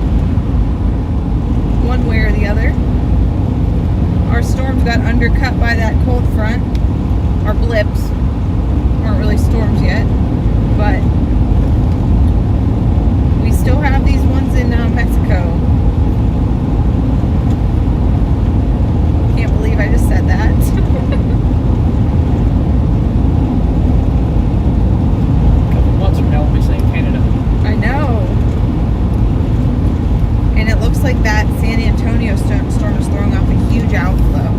One way or the other. Our storms got undercut by that cold front. Our blips aren't really storms yet, but we still have these ones in Mexico. Can't believe I just said that. A couple months from now, we'll be saying Canada. I know. And it looks like that San Antonio storm is throwing off a huge outflow.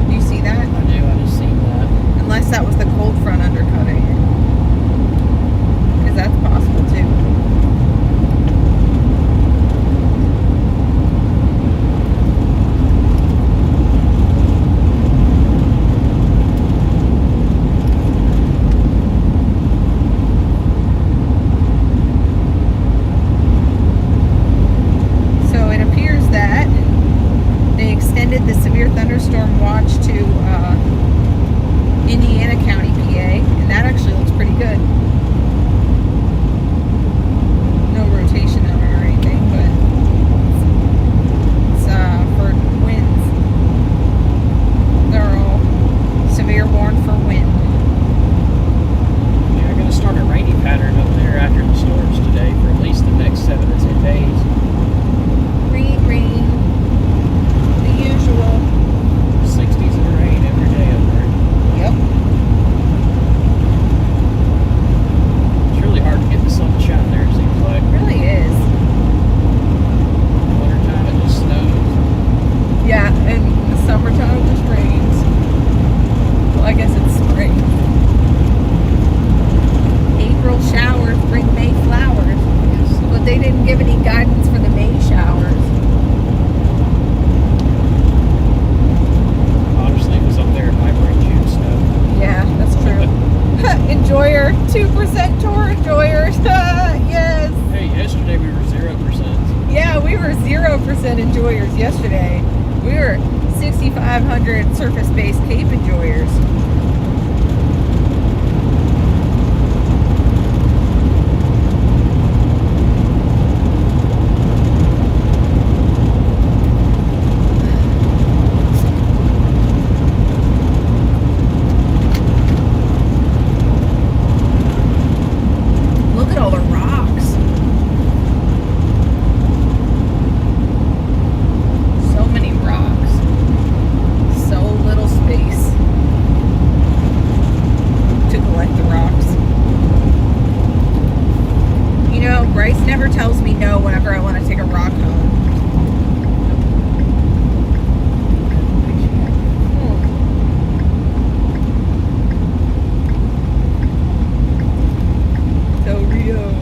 Do you see that? I do. I just seen that. Unless that was the cold front undercutting it. Because that's possible too. The severe thunderstorm watch to Indiana County, PA, and that actually looks pretty good. No rotation on it or anything, but it's for winds. They're all severe warned for wind. They're going to start a rainy pattern up there after the storms today for at least the next 7 to 10 days. Rain, rain. Usual 60s and rain every day up there. Yep. It's really hard to get the sun to shine there, it seems like. It really is. Wintertime it just snows. Yeah, and in the summertime it just rains. Well, I guess it's spring. April showers bring May flowers. Yes. But they didn't give any guidance for the May showers. Yeah, that's true. Enjoyer, 2% tour enjoyers. Yes. Hey, yesterday we were 0%. Yeah, we were 0% enjoyers yesterday. We were 6,500 surface-based Cape enjoyers. Tells me no whenever I want to take a rock home. Del Rio.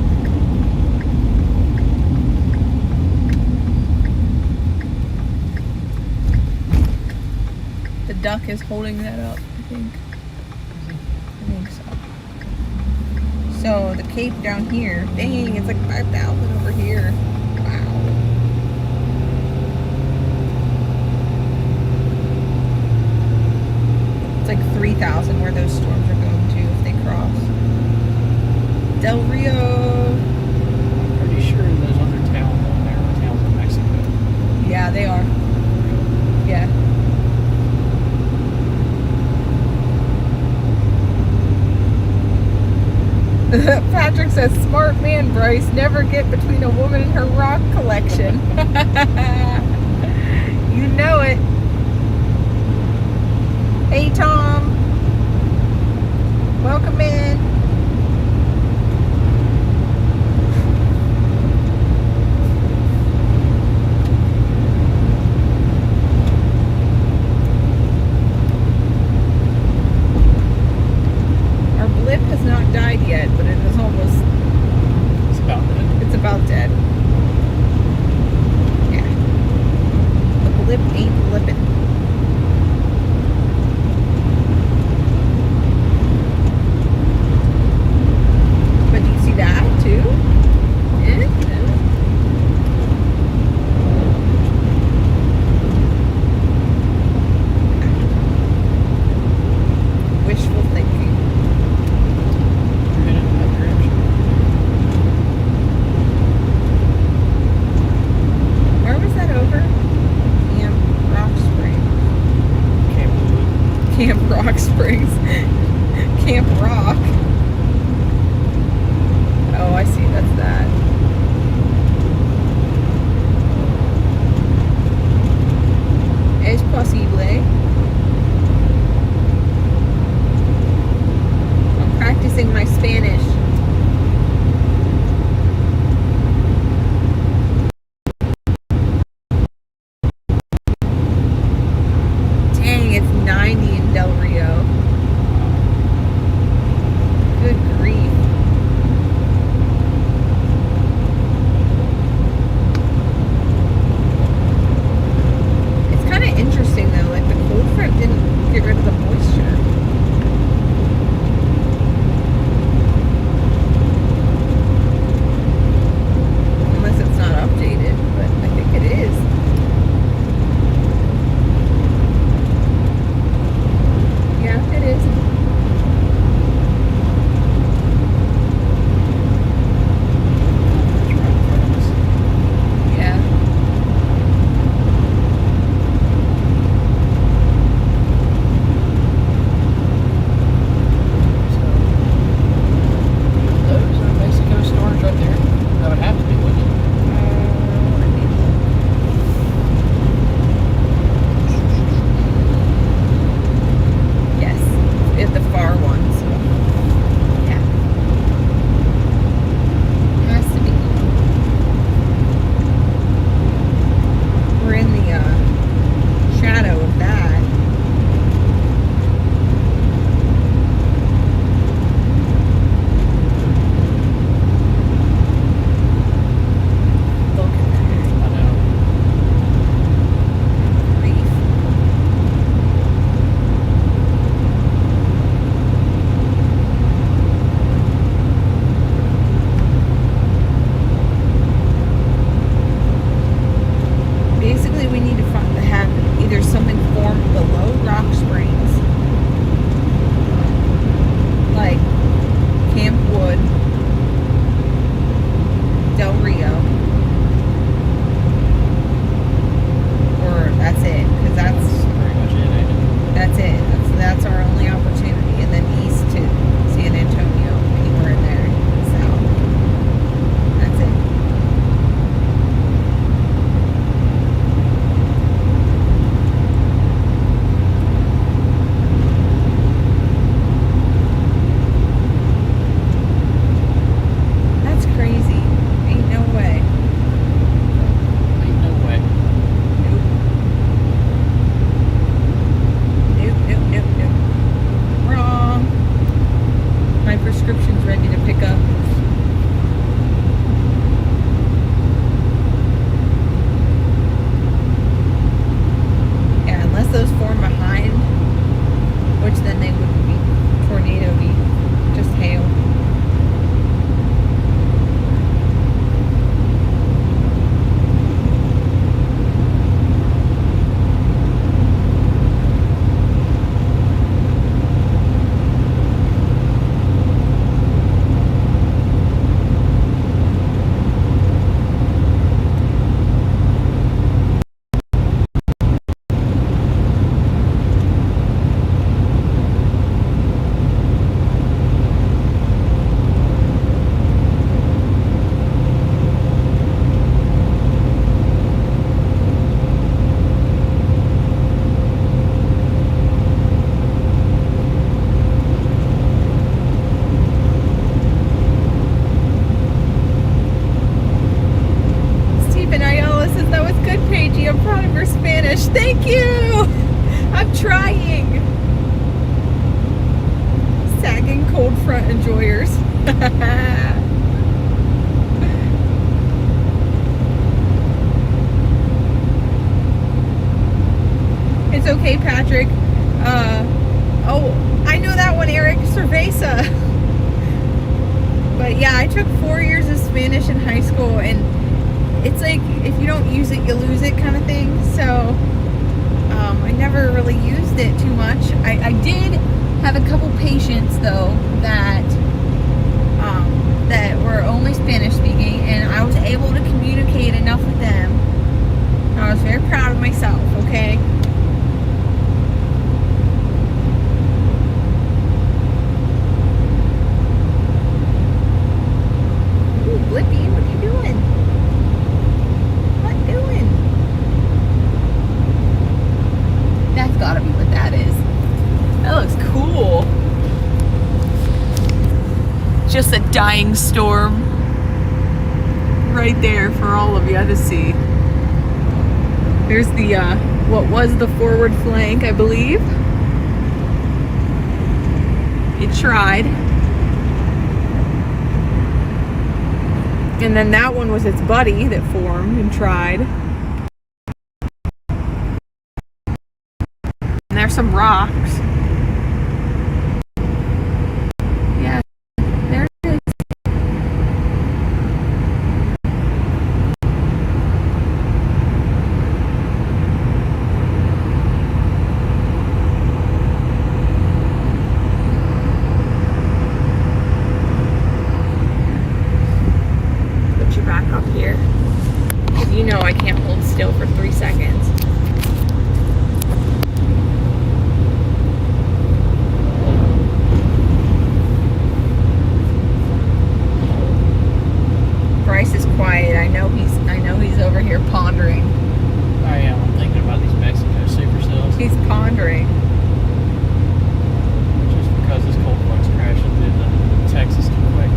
The duck is holding that up, I think. I think so. So the Cape down here, dang, it's like 5,000 over here. Wow. It's like 3,000 where those storms are going to if they cross. Del Rio. I'm pretty sure those other towns on there are towns in Mexico. Yeah, they are. Yeah. Patrick says, smart man, Bryce. Never get between a woman and her rock collection. You know it. Hey, Tom. Welcome in. Blip has not died yet, but it is almost. It's about dead. It's about dead. Yeah. The blip ain't blipping. But do you see that too? Yeah. Wishful thinking. Camp Rock. Oh, I see. That's that. Es posible. I'm practicing my Spanish. Dang, it's 90 in Del Rio. Good grief. It's kind of interesting though, like the cold front didn't get rid of the moisture. Unless it's not updated, but I think it is. Yeah, it is. Yeah. Those are Mexico storms right there. That would have to be, wouldn't it? Let me look. Yes, it's the far ones. Yeah. Has to be. We're in the shadow of that. Look at that. I know. Grief. Basically, we need to have either something formed below Rock Springs, like Camp Wood, Del Rio, or that's it, because that's Pretty much it, ain't it? that's it. That's our only opportunity, and then east to San Antonio, anywhere in there, south. That's it. That's crazy. Ain't no way. Ain't no way. Nope. Nope. Wrong. My prescription's ready to pick up. Yeah, unless those form behind, which then they wouldn't be tornado-y, just hail. I'm proud of your Spanish. Thank you. I'm trying. Sagging cold front enjoyers. It's okay, Patrick. Oh, I know that one, Eric. Cerveza. But yeah, I took 4 years of Spanish in high school, and it's like if you don't use it, you lose it kind of thing. So I never really used it too much. I did have a couple patients though that that were only Spanish speaking, and I was able to communicate enough with them. I was very proud of myself. Okay. Just a dying storm right there for all of you to see. There's the what was the forward flank, I believe. It tried. And then that one was its buddy that formed and tried. And there's some rocks. Yeah, there it is. Put you back up here. Because you know I can't hold still for 3 seconds. Bryce is quiet. I know he's over here pondering. I am. I'm thinking about these Mexico supercells. He's pondering. Just because this cold front's crashing through the Texas too quick.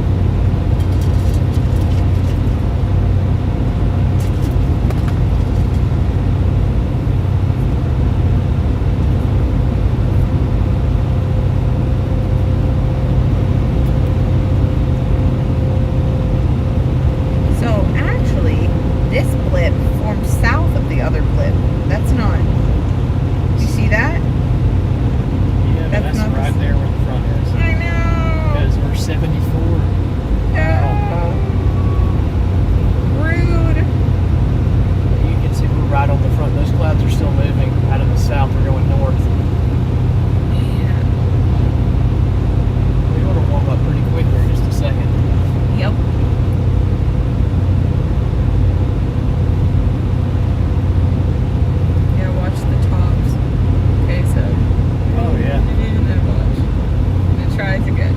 So actually, this blip formed south of the other blip. That's not. Do you see that? Yeah, but that's not right there where the front is. I know. Because we're 74. Oh, rude. You can see we're right on the front. Those clouds are still moving out of the south. We're going north. Man. We ought to warm up pretty quick here in just a second. Yep. Yeah, watch the tops. Okay, so. Oh, yeah. And then watch. And it tries again.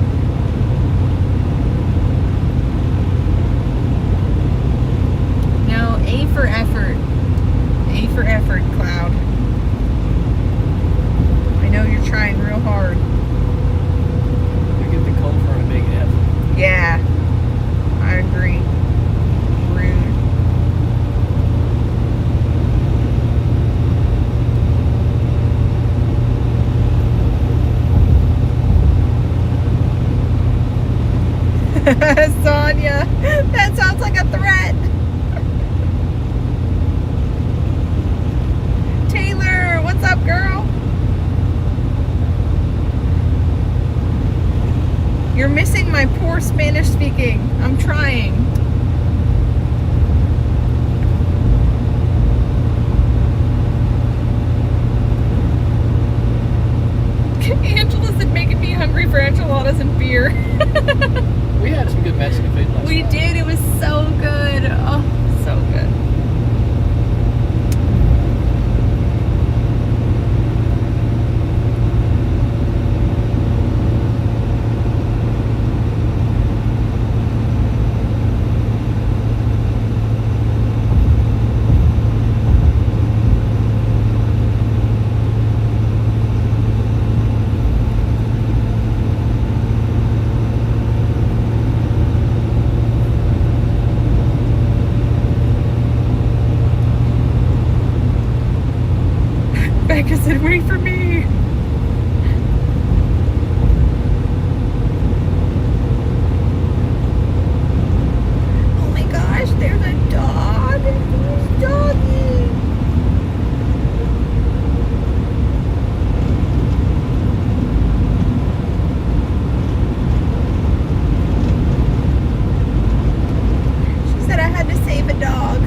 No, A for effort. A for effort, Cloud. I know you're trying real hard. We give the cold front a big F. Yeah, I agree. Rude. Sonia, that sounds like a threat. Taylor, what's up, girl? You're missing my poor Spanish speaking. I'm trying. Angela said making me hungry for enchiladas and beer. We had some good Mexican food last We night. did. It was so good. Oh, so good. Becca said, wait for me. Oh my gosh, there's a dog. Who's doggy? She said I had to save a dog.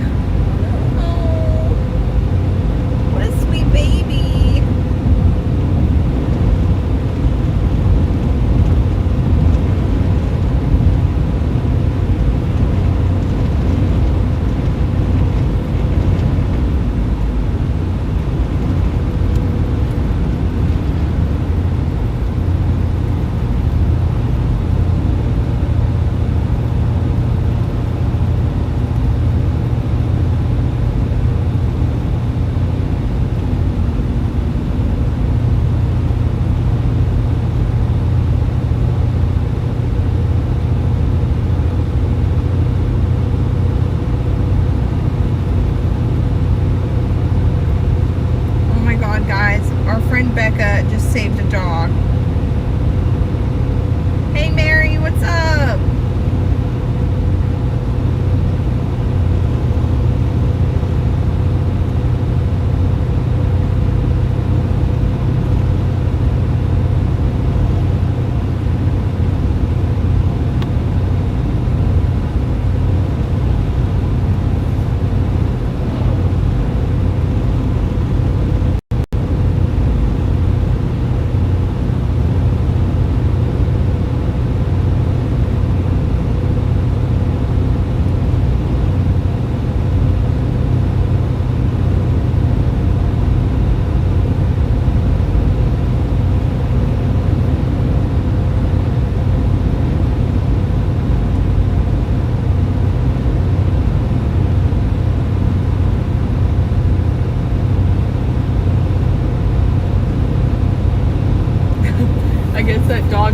Oh, what a sweet baby.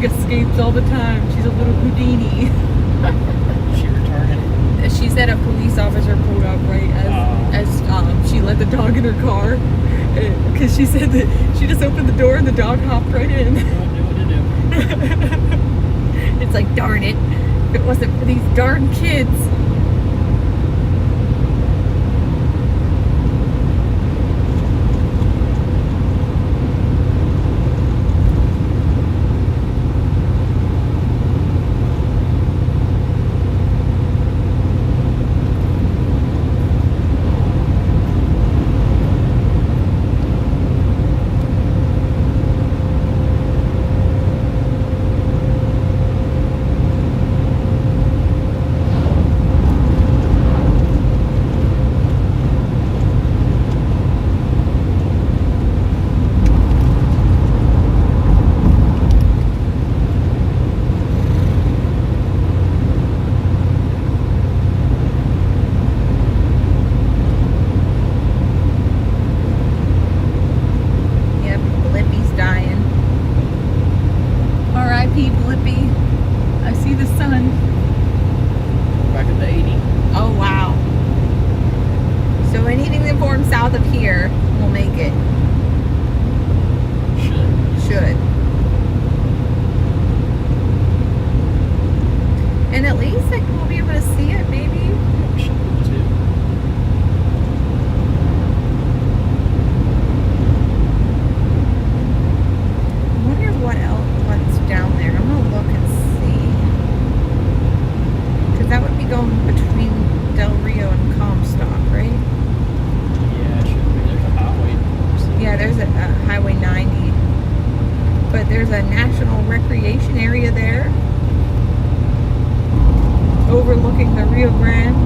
escapes all the time. She's a little Houdini. She retarded. She said a police officer pulled up right as she let the dog in her car, because she said that she just opened the door and the dog hopped right in. It's like, darn it, if it wasn't for these darn kids. Blippy. I see the sun. Back in the 80s. Oh, wow. So anything that forms south of here will make it. Should. And at least like we'll be able to see it, maybe. We should be able to. I wonder what's down there. I'm gonna look and see, because that would be going between Del Rio and Comstock, right? Yeah, it should be. There's a highway. Yeah, there's a Highway 90, but there's a national recreation area there overlooking the Rio Grande.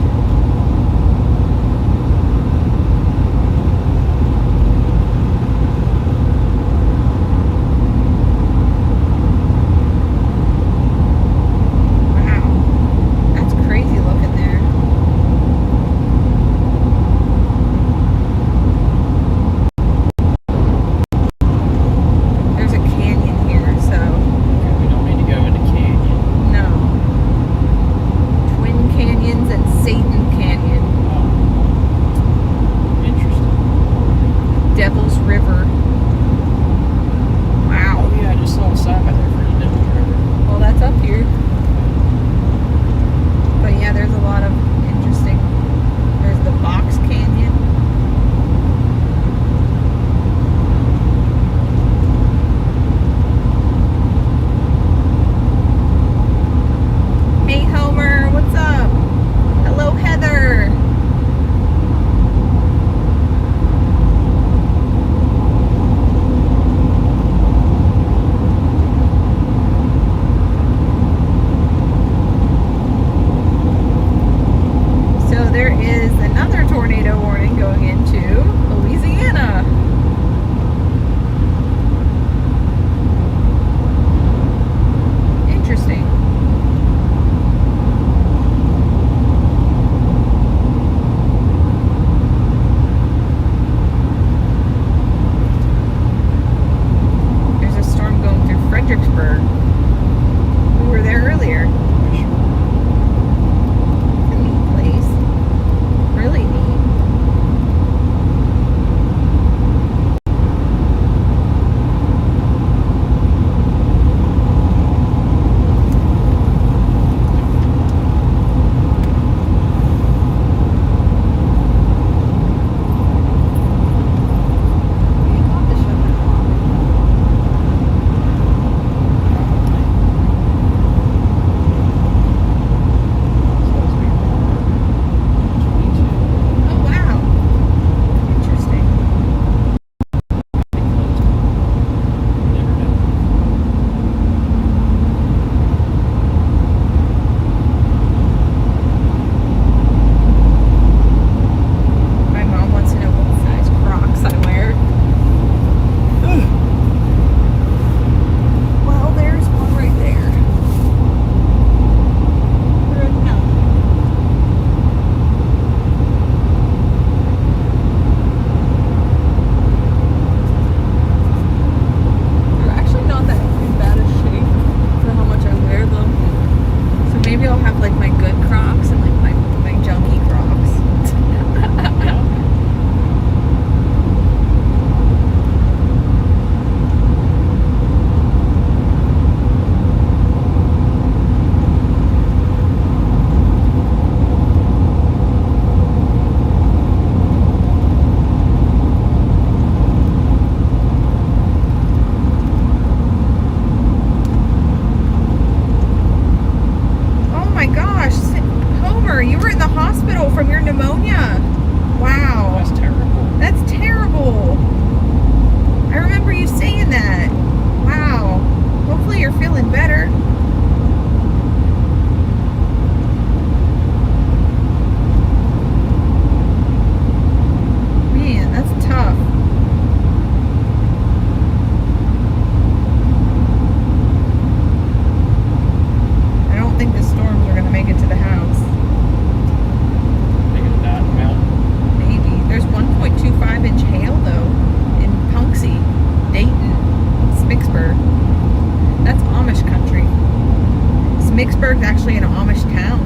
Vicksburg's actually an Amish town.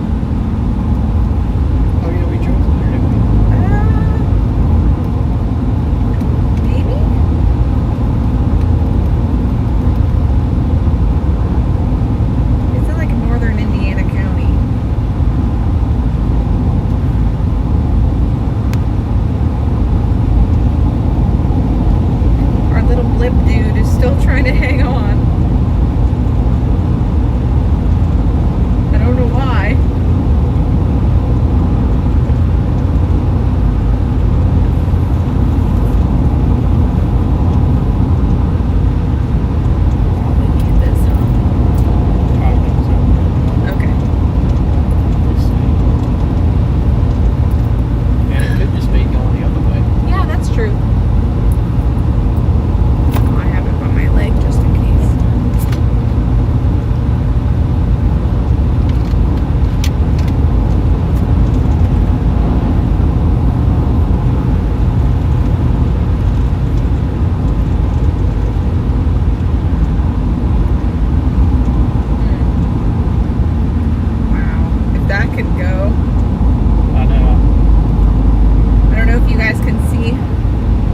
Oh yeah, we drove through there, didn't we? Maybe? It's in like northern Indiana County. Our little blip dude is still trying to hang on. I don't know why. Probably need this, huh? I don't think so. Okay. Let's see. And it could just be going the other way. Yeah, that's true. I have it by my leg just in case. Wow, if that could go. I know. I don't know if you guys can see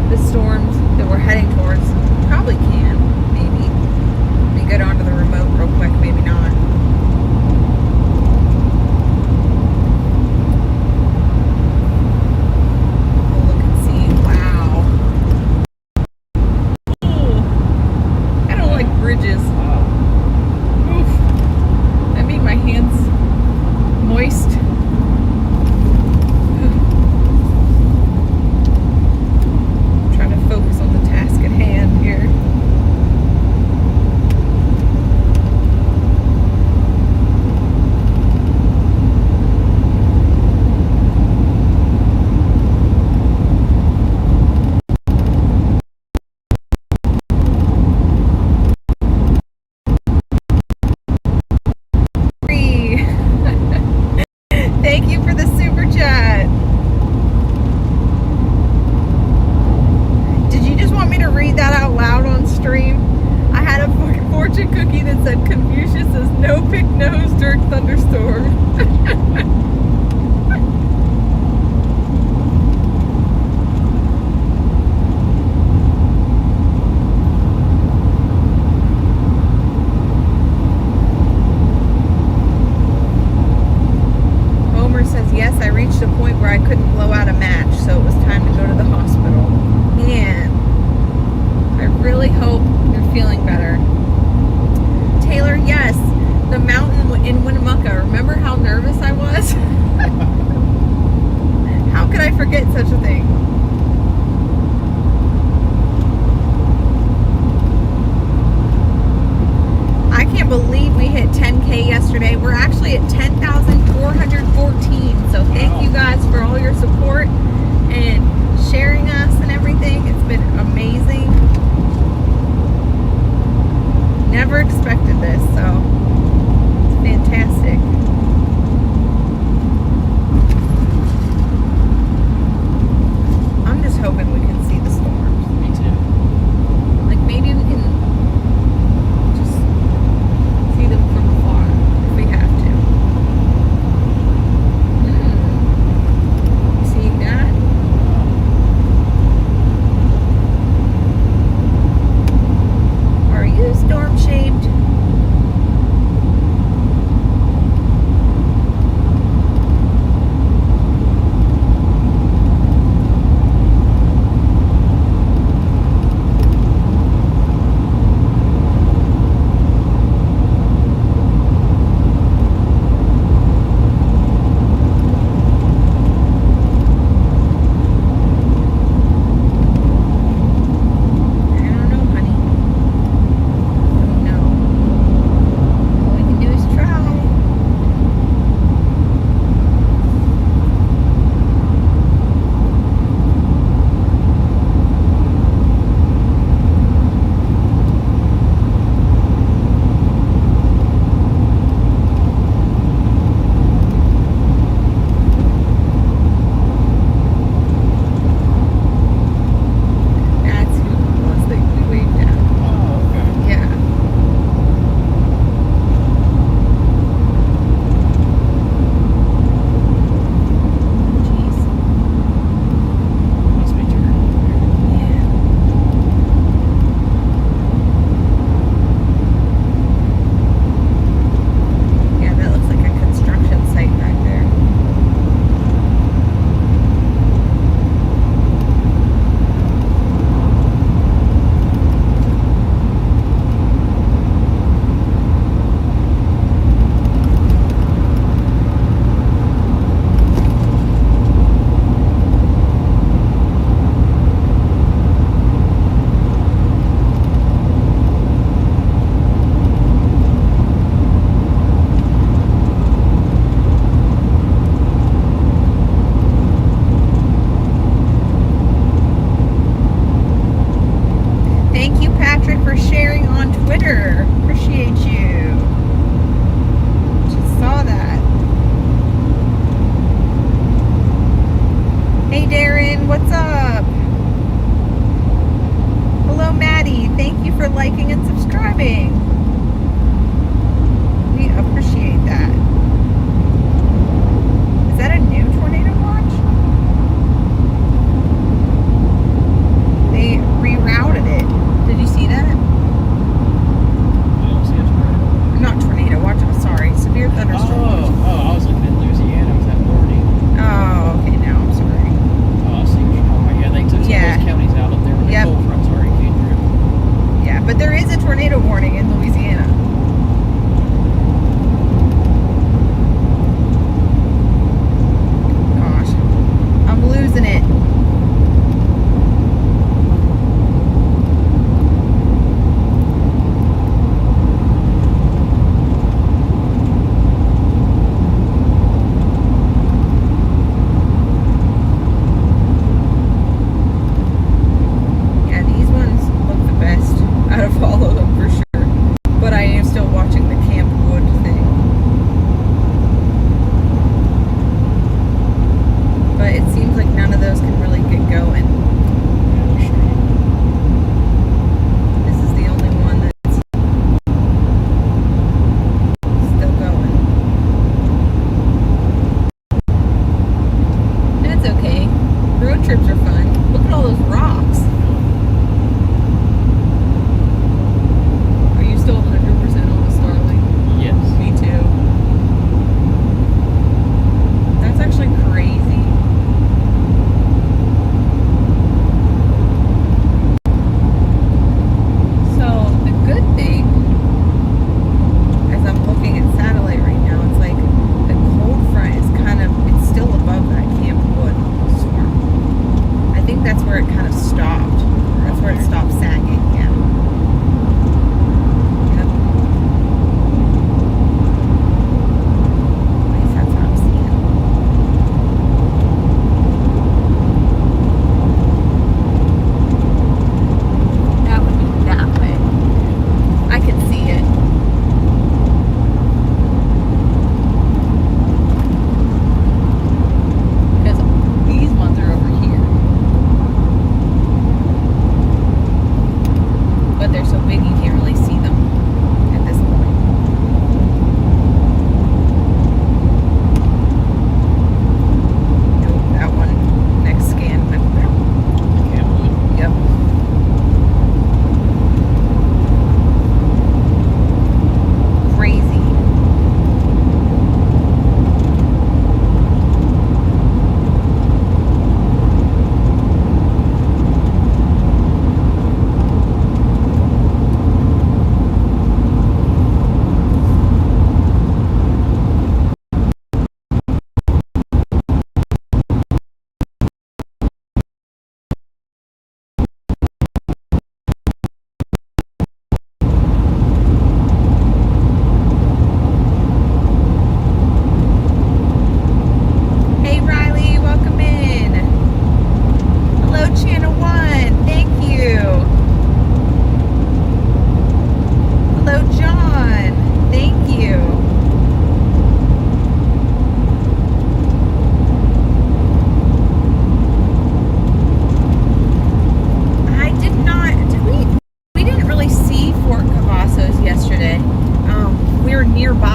the storms that we're heading towards. Probably can, maybe. Let me go down to the remote real quick, maybe not. We'll look and see. Wow. Ooh. I don't like bridges. Wow. Oof. That made my hands moist. Trying to focus on the task at hand here. Free. Thank you for the super chat. Did you just want me to read that out loud on stream? I had a fucking fortune cookie that said Confucius says no pick nose during thunderstorm. Homer says, yes, I reached a point where I couldn't blow out a match, so it was time to go to the hospital. Man, I really hope you're feeling better. Taylor, yes, the mountain in Winnemucca. Remember how nervous I was? How could I forget such a thing? I can't believe we hit 10K yesterday. We're actually at 10,414. So thank you guys for all your support and sharing us and everything. It's been amazing. Never expected this, so it's fantastic. I'm just hoping we can see the storms. Me too. Like maybe we can just see them from afar if we have to. You seeing that? Are you storm shaped?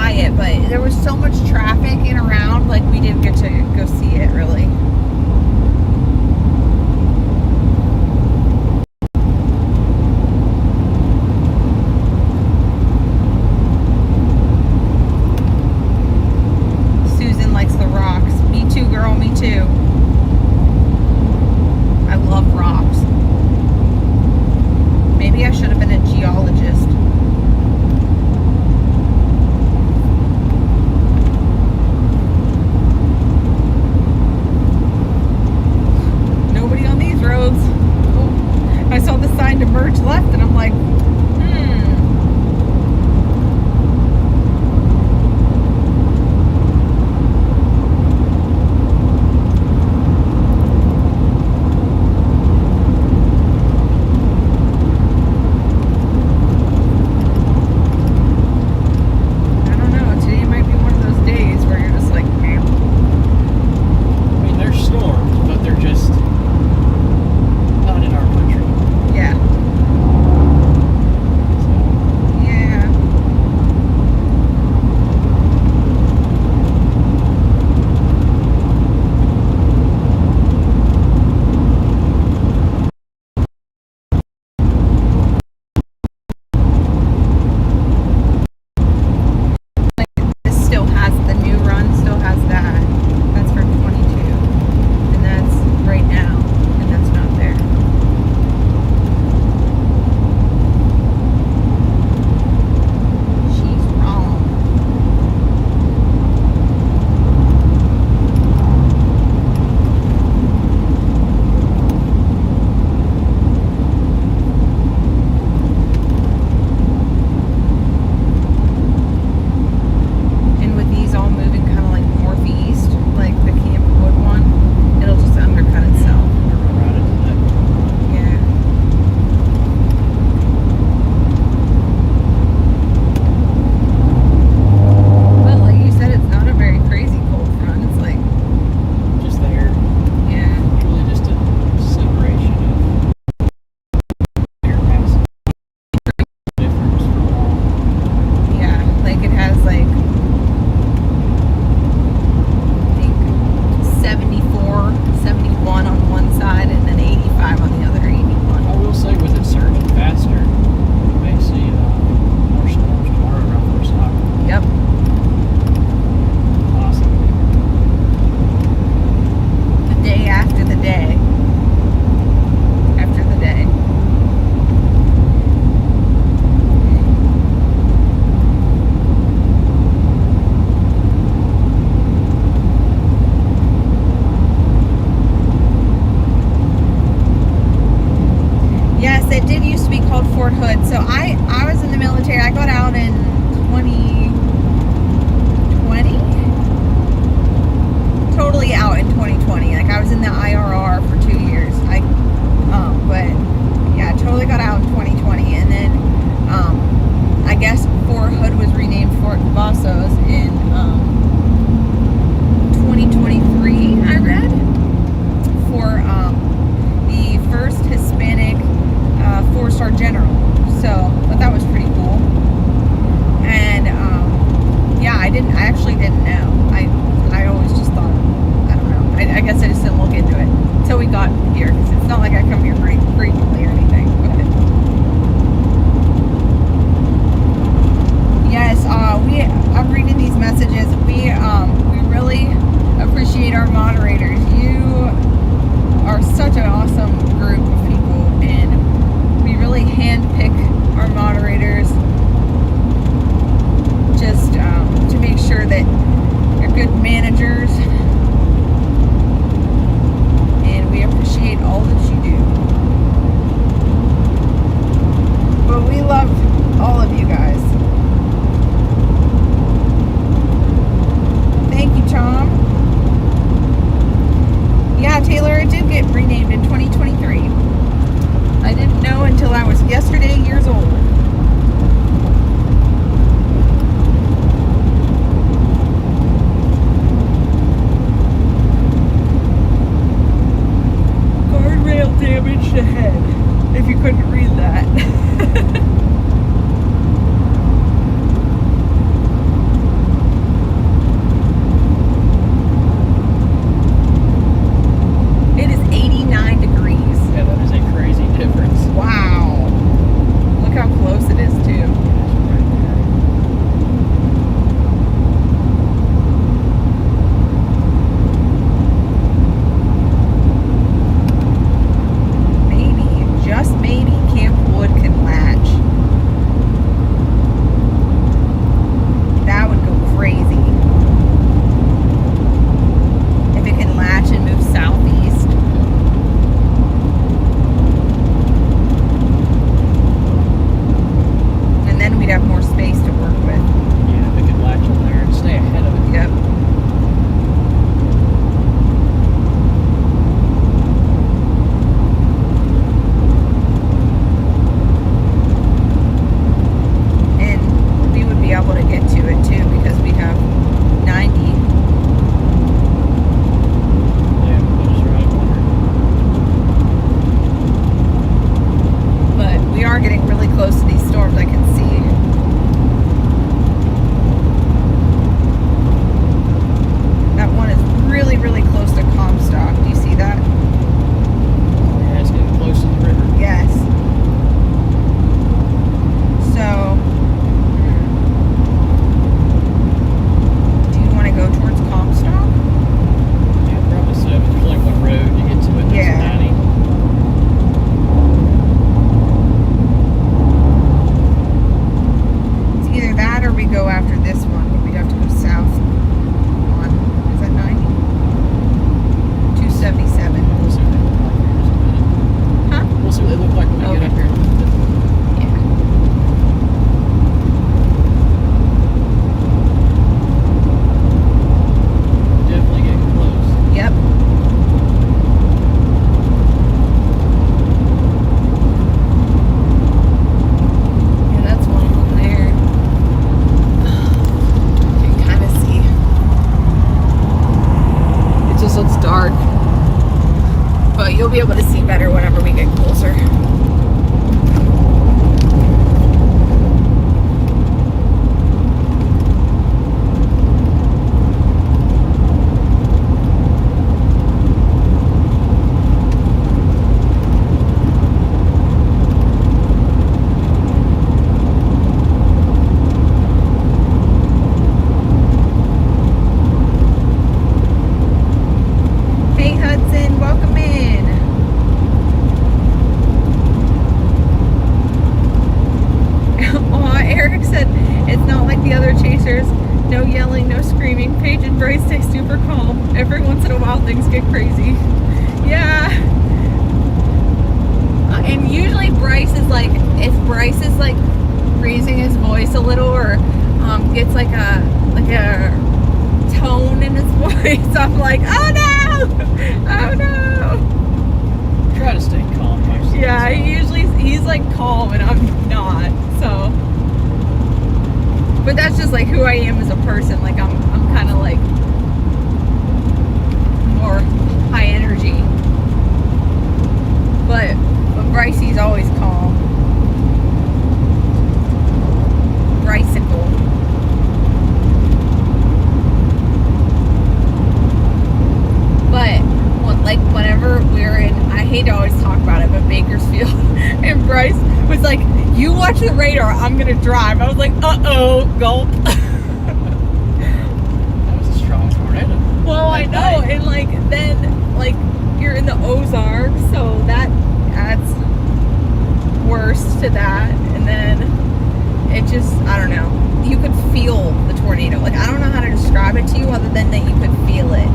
by it, but there was so much traffic in around, like we didn't get to go see it really. Susan likes the rocks. Me too, girl, me too. I love rocks. Maybe I should have been a geologist. be able to see better whenever we get closer. No yelling, no screaming. Paige and Bryce stay super calm. Every once in a while things get crazy. Yeah. And usually Bryce is like, if Bryce is like raising his voice a little or gets like a tone in his voice, I'm like, oh no! Oh no! Try to stay calm. Yeah, he's like calm and I'm not, so. But that's just like who I am as a person. Like I'm kind of like more high energy. But Brycey's always calm. Brycicle. But like whenever we're in, I hate to always talk about it, but Bakersfield and Bryce was like, you watch the radar, I'm gonna drive. I was like, uh-oh, gulp. That was a strong tornado. Well, I know, and like then like you're in the Ozarks, so that adds worse to that. And then it just, I don't know, you could feel the tornado. Like I don't know how to describe it to you other than that you could feel it.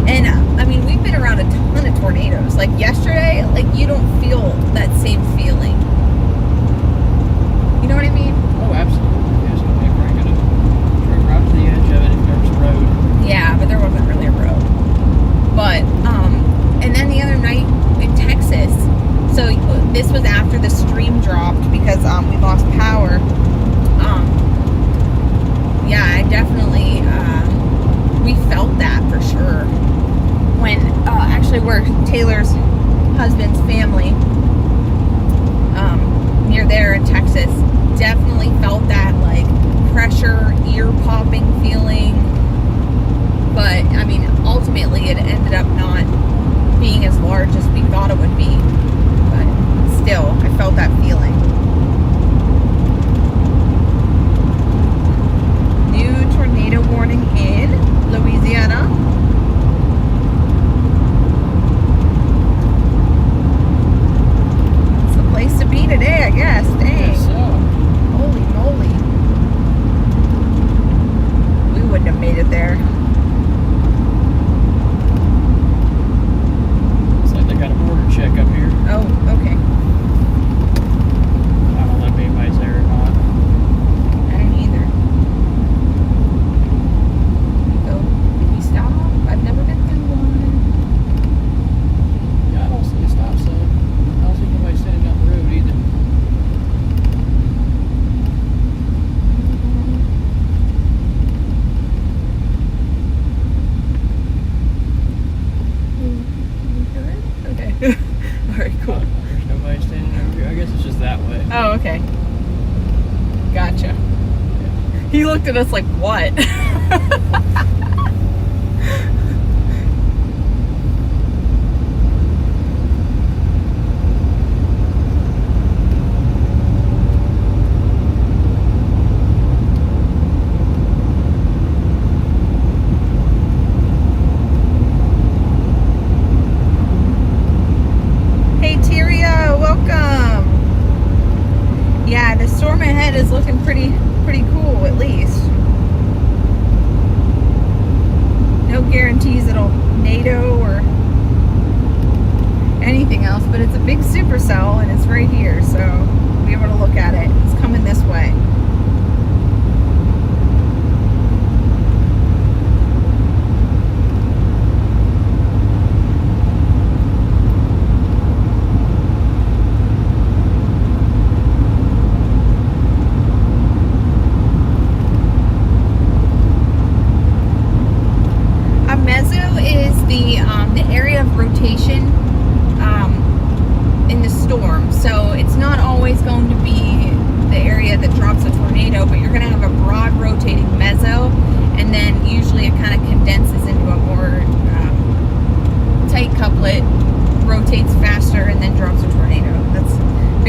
And I mean, we've been around a ton of tornadoes. Like yesterday, like you don't feel that same feeling. You know what I mean? Oh, absolutely. Yes, we're going to drove right to the edge of it if there was a road. Yeah, but there wasn't really a road. But, and then the other night in Texas, so this was after the stream dropped because we lost power. Yeah, I definitely, we felt that for sure. When, actually we're Taylor's husband's family, near there in Texas, definitely felt that like pressure, ear popping feeling. But I mean, ultimately it ended up not being as large as we thought it would be. But still, I felt that feeling. New tornado warning in Louisiana. It's the place to be today, I guess. Dang. Yes, Holy moly. We wouldn't have made it there. Looks like they got a border check up here. Oh, okay. I don't know if anybody's there or not. I don't either. So, can we stop? I've never been through one. Yeah, I don't see a stop sign. I don't see nobody standing down the road either. Okay. Alright, cool. There's nobody standing over here. I guess it's just that way. Oh, okay. Gotcha. He looked at us like, what? Hey, Tyria, welcome. Yeah, the storm ahead is looking pretty cool, at least.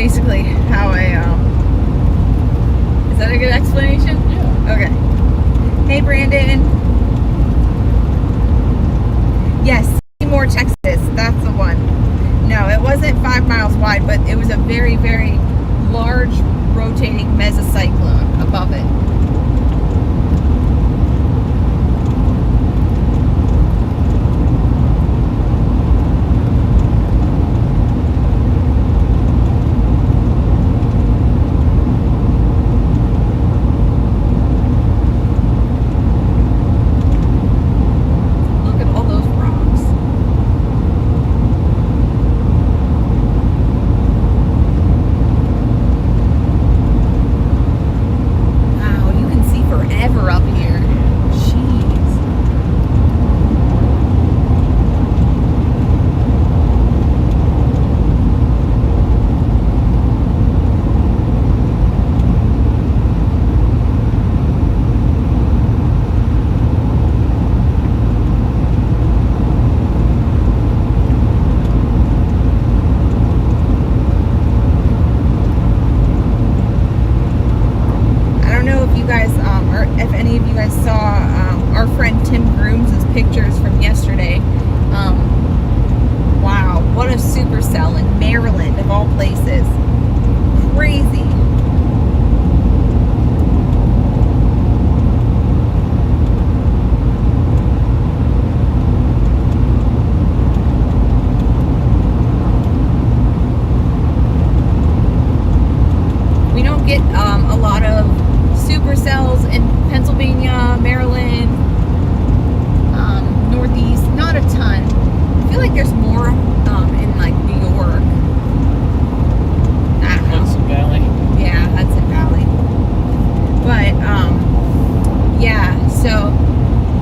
basically how I, is that a good explanation? Yeah. Okay. Hey, Brandon. Yes, Seymour, Texas. That's the one. No, it wasn't 5 miles wide, but it was a very, very large rotating mesocyclone above it. Pictures from yesterday. Wow, what a supercell in Maryland of all places. Crazy. We don't get a lot of supercells in Pennsylvania, Maryland, Northeast, not a ton. I feel like there's more in like New York. Hudson Valley. Yeah, Hudson Valley. But yeah, so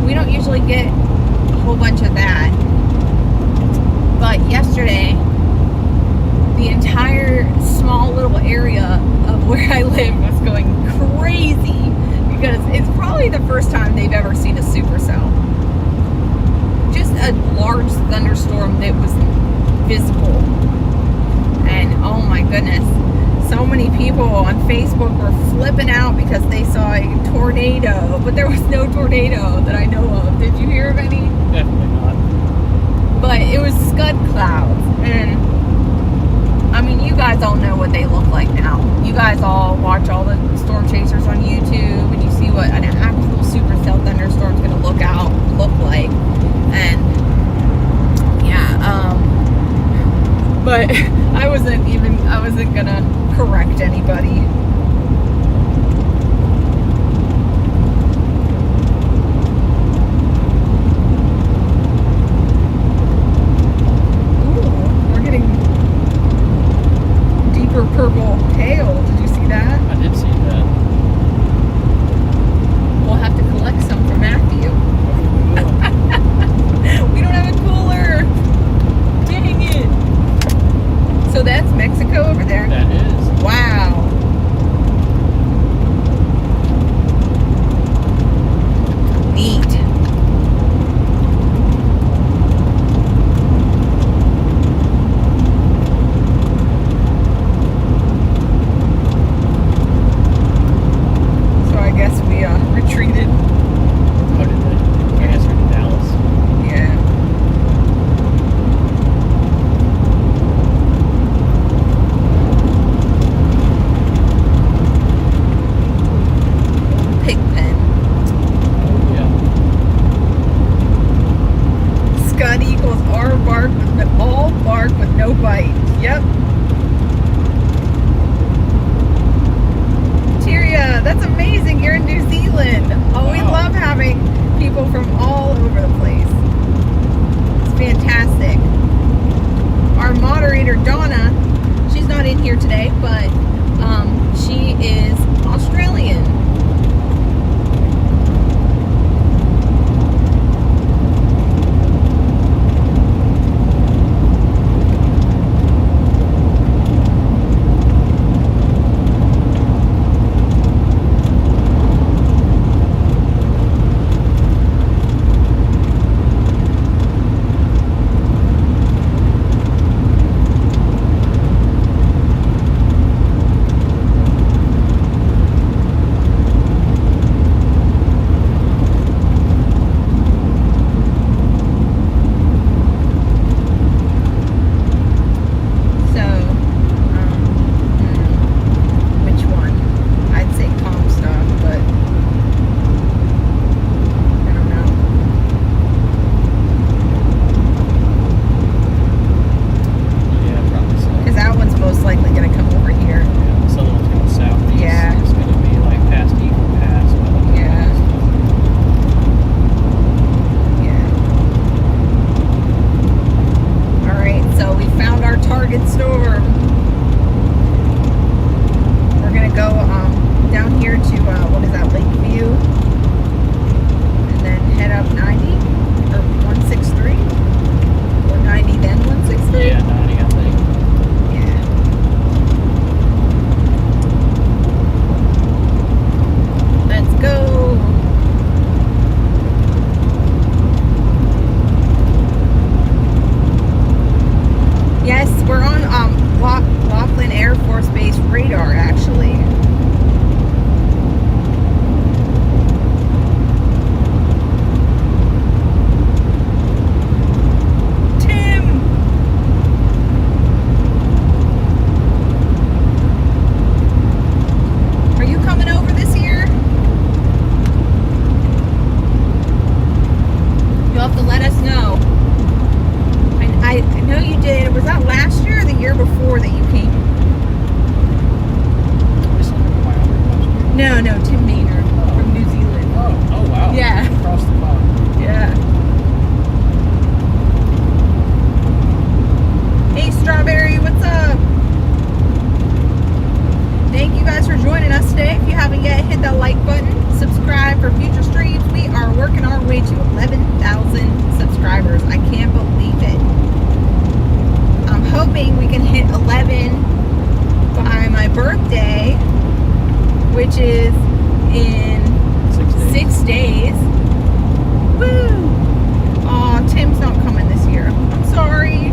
we don't usually get a whole bunch of that. But yesterday, the entire small little area of where I live was going crazy because it's probably the first time they've ever seen a supercell. Just a large thunderstorm that was visible. And oh my goodness, so many people on Facebook were flipping out because they saw a tornado, but there was no tornado that I know of. Did you hear of any? Definitely not. But it was scud clouds, and I mean, you guys all know what they look like now. You guys all watch all the storm chasers on YouTube, and you see what an actual supercell thunderstorm is going to look like. And yeah, but I wasn't gonna correct anybody. Ooh, we're getting deeper purple hail. Did you see that? I did see that. We'll have to collect some for Matthew. We don't have a cooler. Dang it. So that's Mexico over there? That is. Wow. Neat. So I guess we retreated. Oh, did they? I guess we're in Dallas. Yeah. Pigpen. Oh, yeah. Scud equals all bark with no bite. Yep. Tyria, that's amazing. You're in New Zealand. Oh, we Wow. love having people from all over the place. It's fantastic. Our moderator, Donna, she's not in here today, but she is Australian. us know. I know you did. Was that last year or the year before that you came? No, Tim Maynard from New Zealand. Oh wow. Yeah. Across the pond. Yeah. Hey, Strawberry, what's up? Thank you guys for joining us today. If you haven't yet, hit that like button. Subscribe for future streams. We are working our way to 11,000 subscribers. I can't believe it. I'm hoping we can hit 11 by my birthday, which is in 6 days. Woo! Aw, Tim's not coming this year. I'm sorry.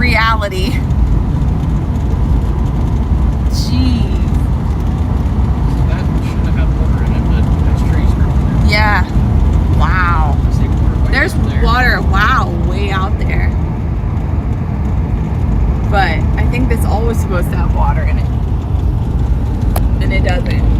reality. Jeez. That should have had water in it, but there's trees growing there. Yeah. Wow. See water way There's out there. water, wow, way out there. But I think this always supposed to have water in it. And it doesn't.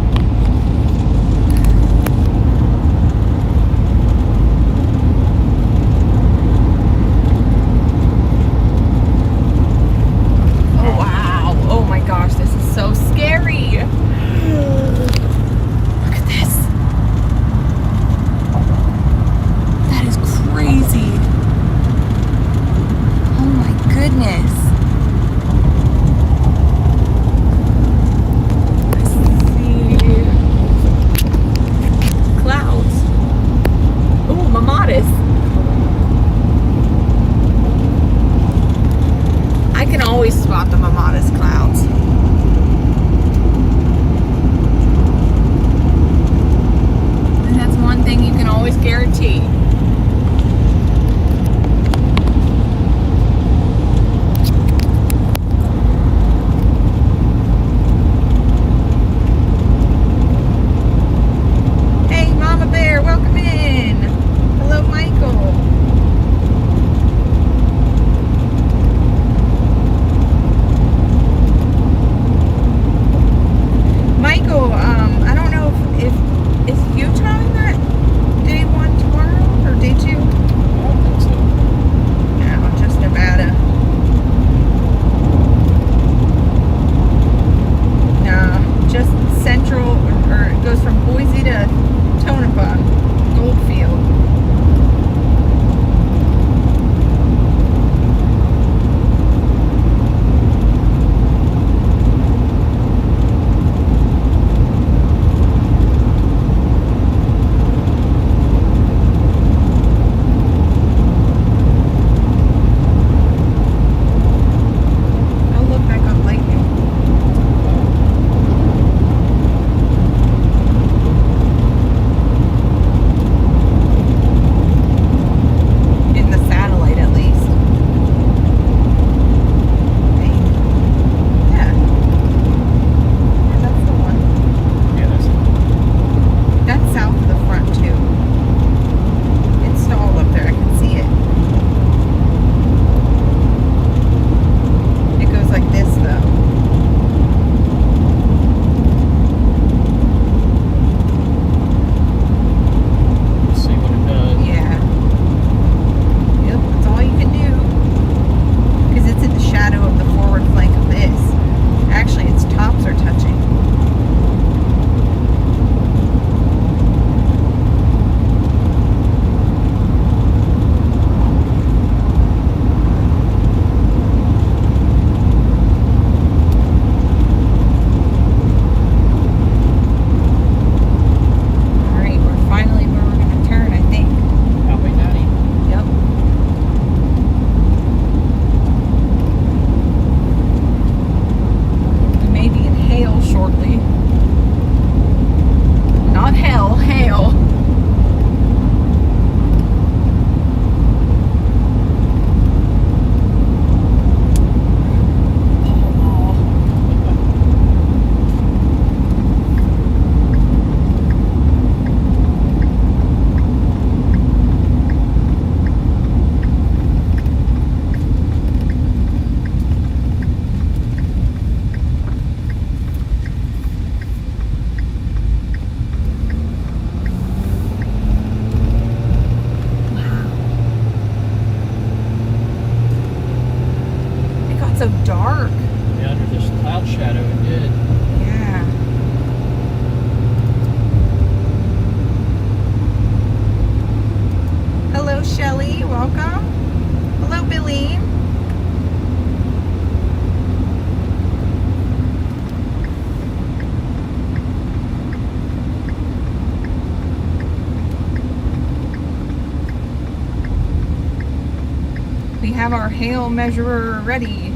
have our hail measurer ready.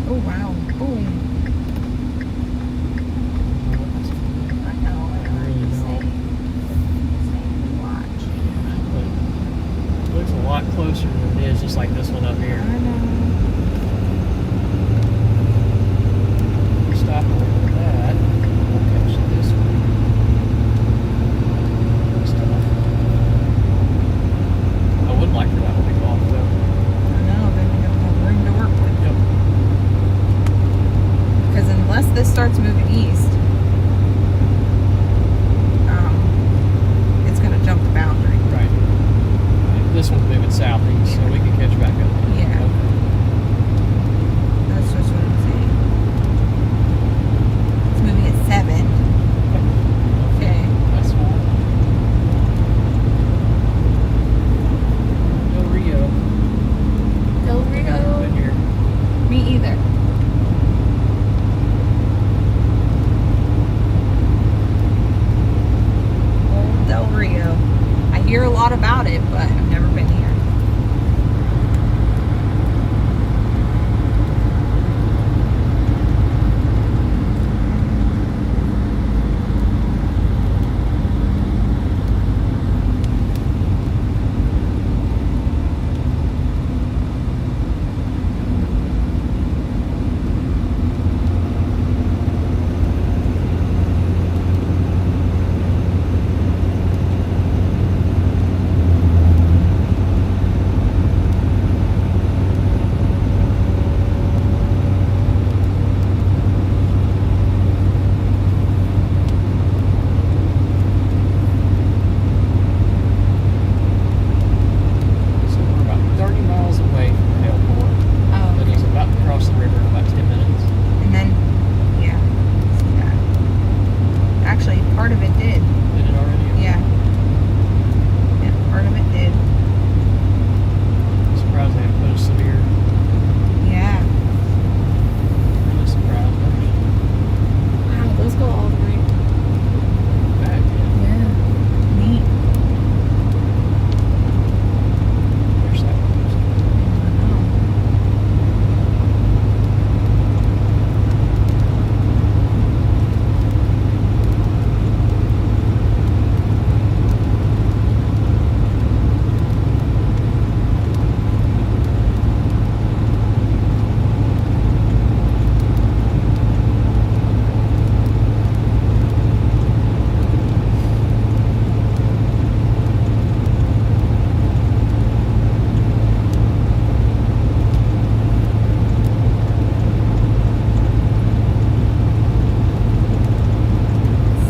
Oh wow, boom. I know, I really don't. Watch. But it looks a lot closer than it is, just like this one up here. I know. We're stopping over that. We'll catch this one. Looks tough. I would like for that one to go off though. I know, then we don't have room to work with. Yep. Because unless this starts moving east, it's going to jump the boundary. Right. This one's moving southeast, so we can catch back up. Yeah. Okay. That's just what I'm saying. It's moving at 7. Okay. That's fine. Del Rio. Del Rio. Been here. Me either. Old Del Rio. I hear a lot about it, but I've never been here. So we're about 30 miles away from the airport. Oh, But it's about to cross the river in about 10 minutes. and then, yeah, see that. Actually, part of it did. Did it already? Yeah. Yeah, part of it did. I'm surprised they haven't put a severe. Yeah. Really surprised. Wow, those go all the way Back, yeah. Yeah. Neat. There's that one.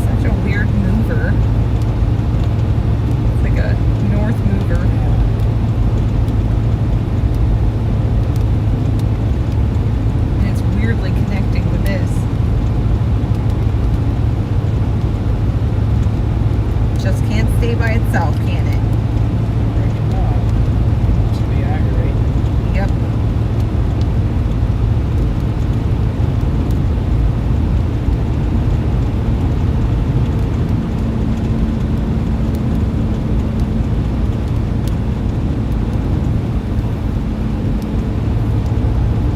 Such a weird mover. It's like a north mover. And it's weirdly connecting with this. Just can't stay by itself, can it? Breaking down. Should be aggravating. Yep.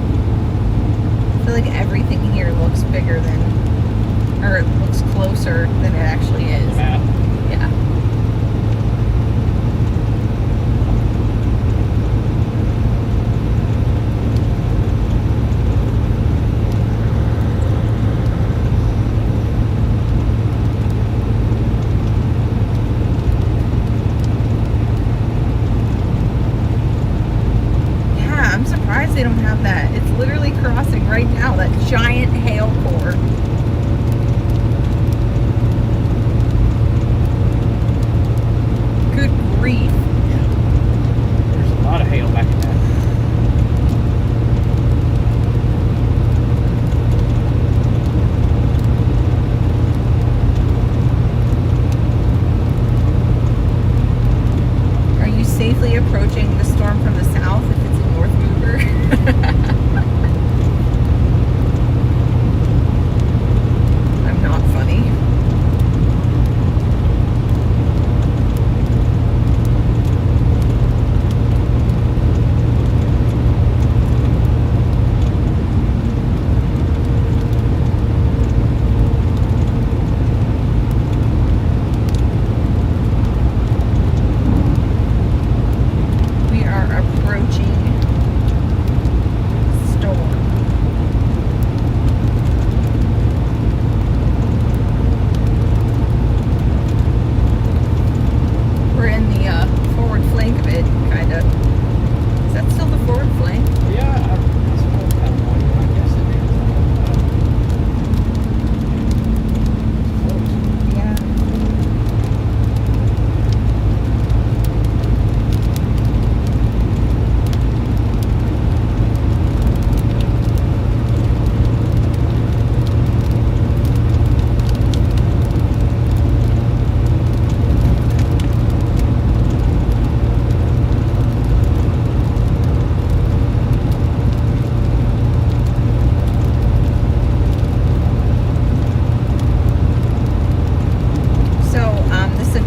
I feel like everything here looks bigger than, or it looks closer than it actually The is. map. Yeah. Yeah, I'm surprised they don't have that. It's literally crossing right now, that giant hail core. Good grief. There's a lot of hail back in that. Are you safely approaching the storm from the south if it's a north mover? I'm not funny.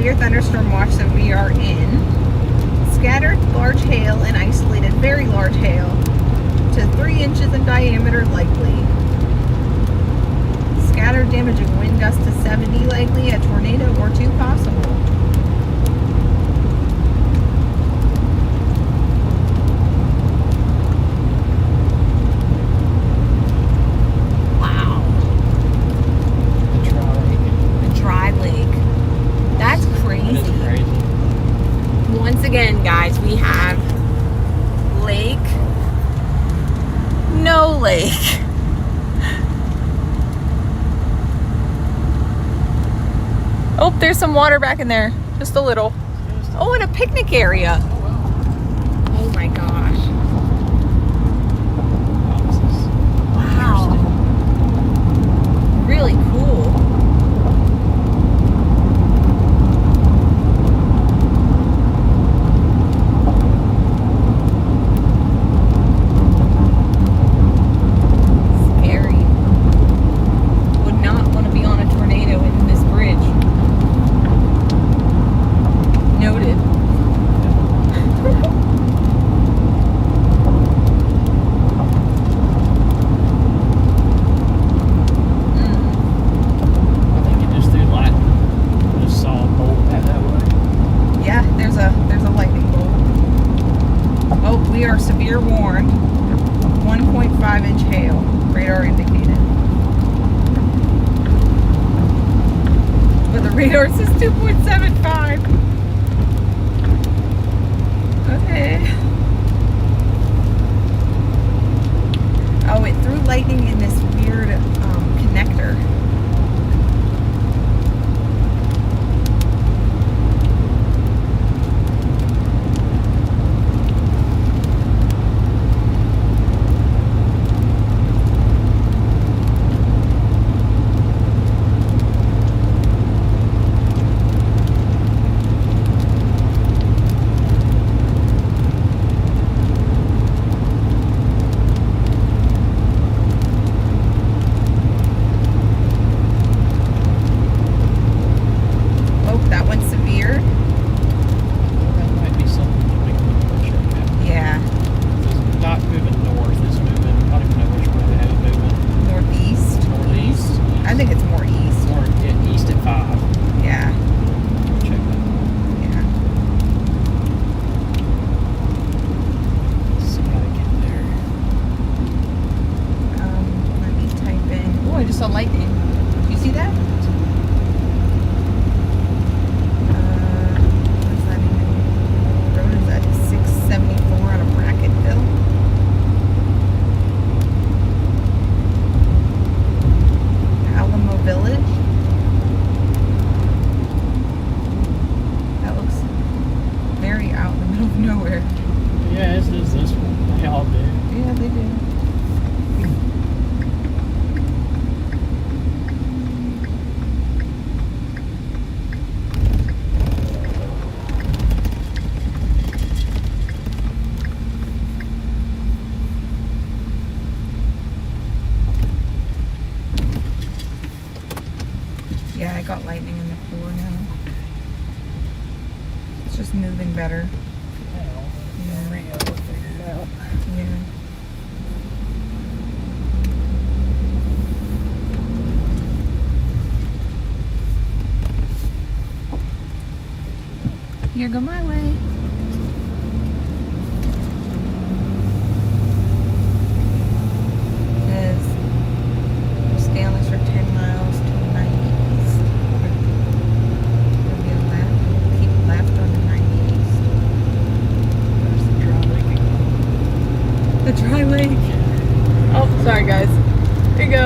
severe thunderstorm watch that we are in. Scattered large hail and isolated very large hail to 3 inches in diameter likely. Scattered damaging wind gusts to 70 likely, a tornado or 2 possible. Wow. The dry lake. That's crazy. That is crazy. Once again, guys, we have lake, no lake. Oh, there's some water back in there. Just a little. Oh, and a picnic area. Oh my gosh. Wow. Really cool. Scary. Would not want to be on a tornado in this bridge. Noted. I think it just threw lightning. Just saw a bolt that way. Yeah, there's a lightning bolt. Oh, we are severe warned. 1.5 inch hail. Radar indicated. But the radar says 2.75. Okay. Oh, it threw lightning in this weird connector. saw lightning. Do you see that? What does that mean? Road is at 674 on a bracket bill. Alamo Village. That looks very out in the middle of nowhere. Yeah, it's just this one. They all do. Yeah, they do. Yeah, I got lightning in the floor now. It's just moving better. Yeah. Rio figured it out. Yeah. Here, go my way. Says stay on this for 10 miles to 90 east. We'll get left. Keep left on the 90 east. There's the dry lake again. The dry lake. Oh, sorry guys. Here you go.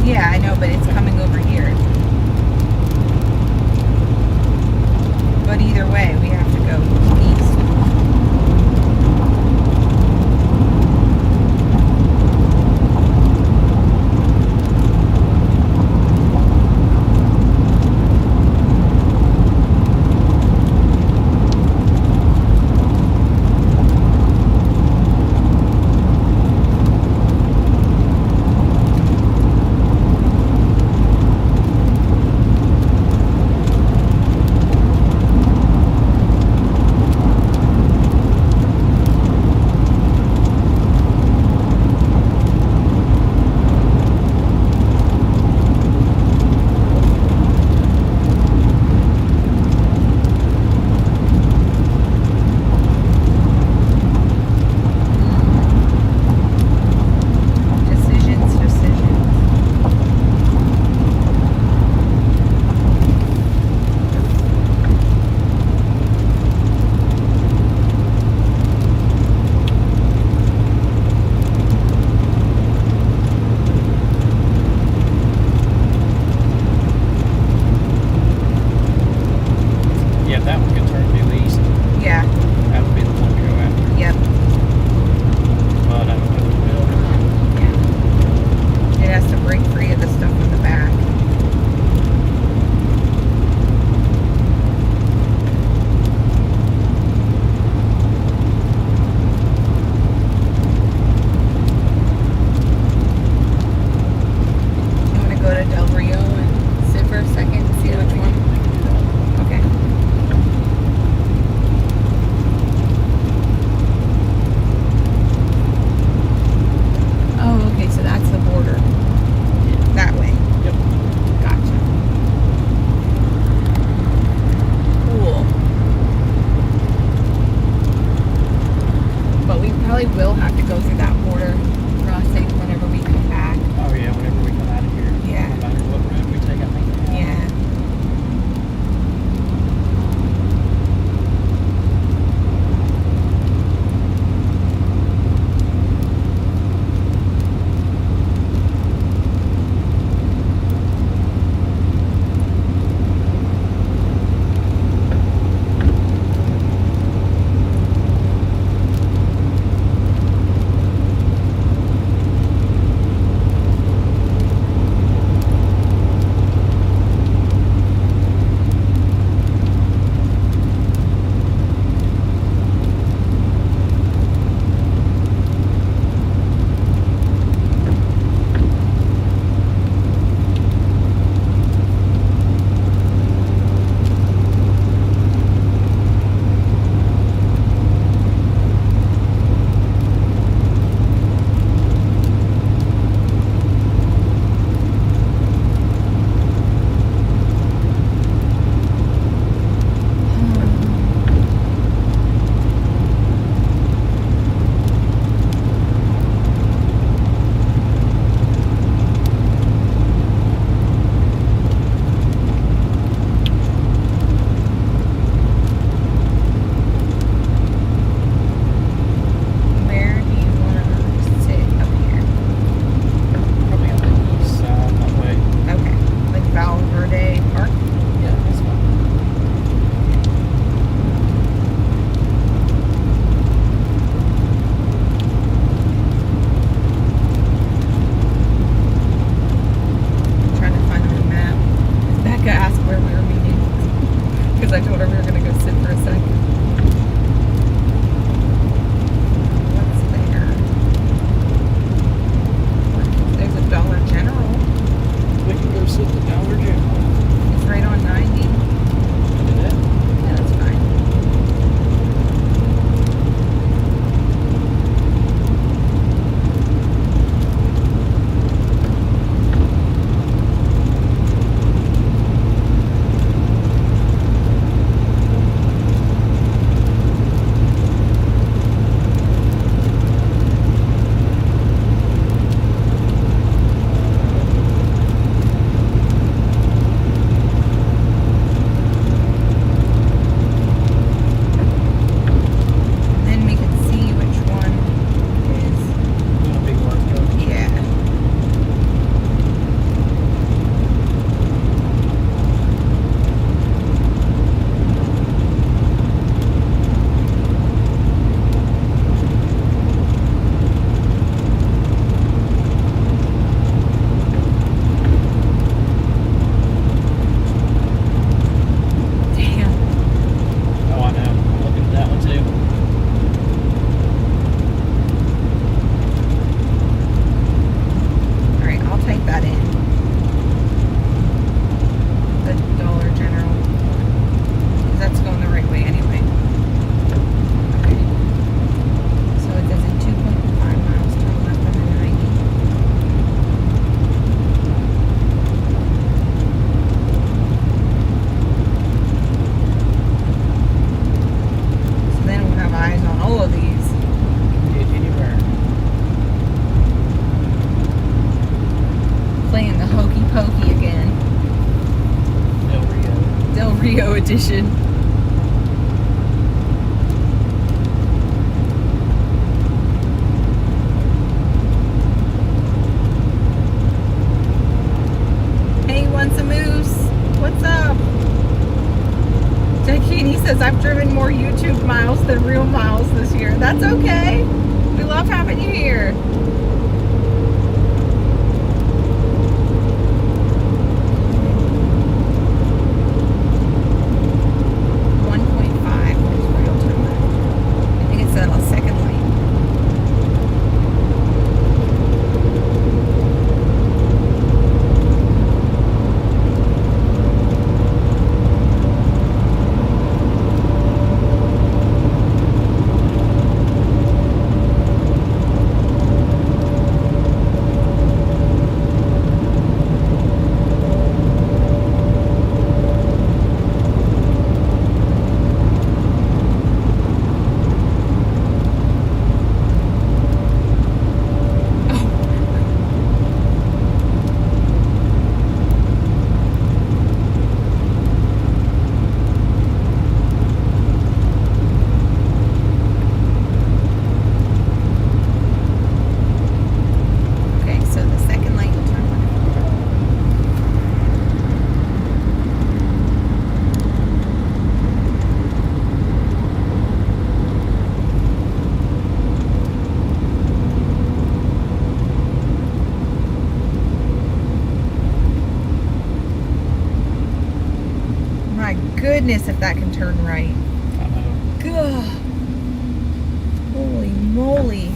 Yeah, I know, but it's coming over here. But either way, we have to go east. Rio edition. Hey, wants a moose. What's up? Jackie says, I've driven more YouTube miles than real miles this year. That's okay. We love having you here. Goodness, if that can turn right. God. Holy moly.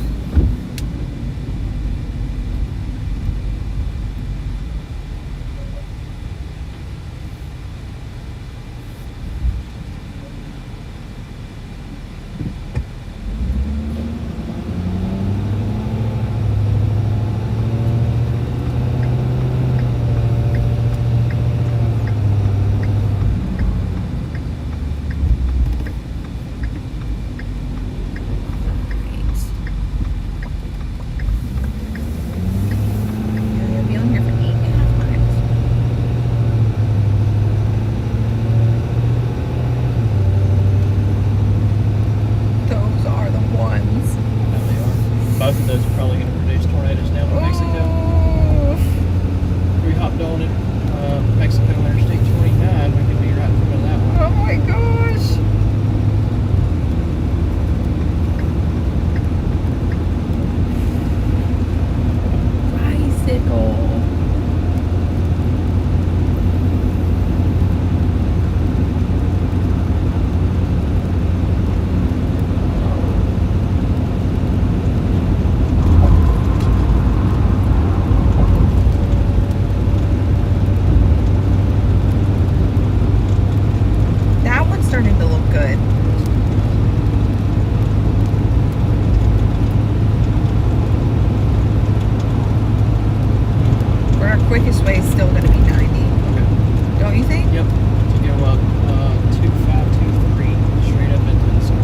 Both of those are probably going to produce tornadoes down in Mexico. If we hopped on it, Mexico Interstate 29, we could be right in front of that one. Oh my gosh! Bicycle. Starting to look good. But our quickest way is still going to be 90. Okay. Don't you think? Yep. To go up 2523 straight up into the sky.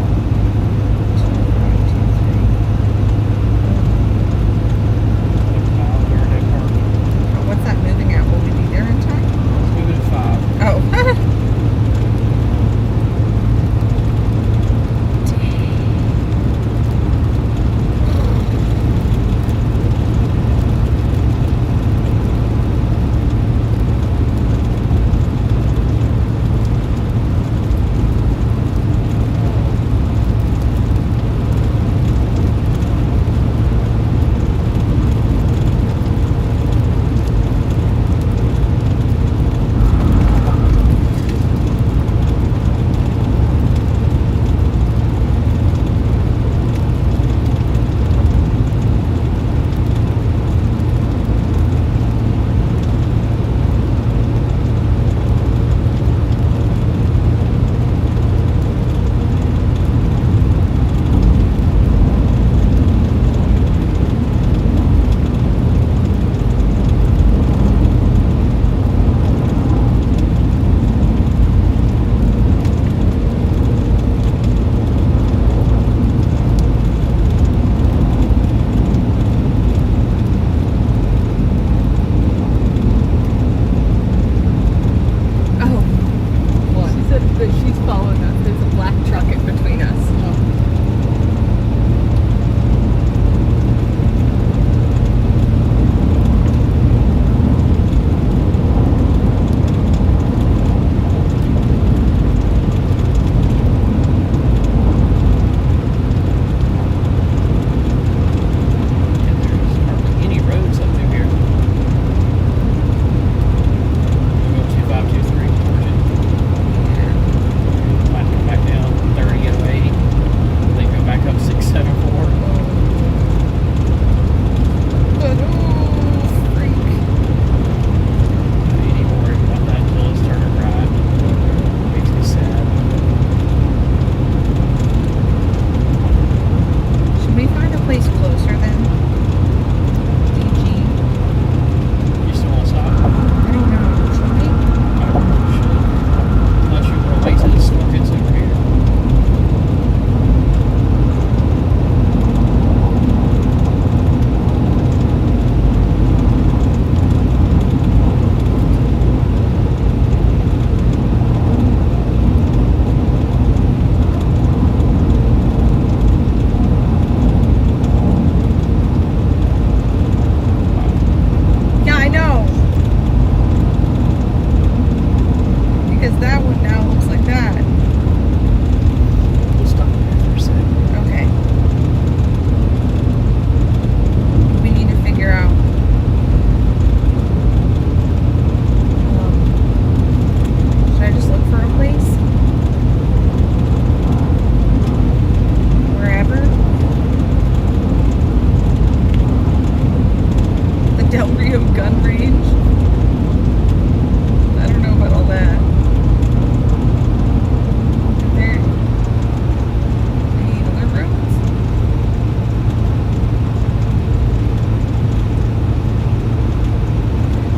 What's that moving at? Will we be there in time? It's moving at 5. Oh.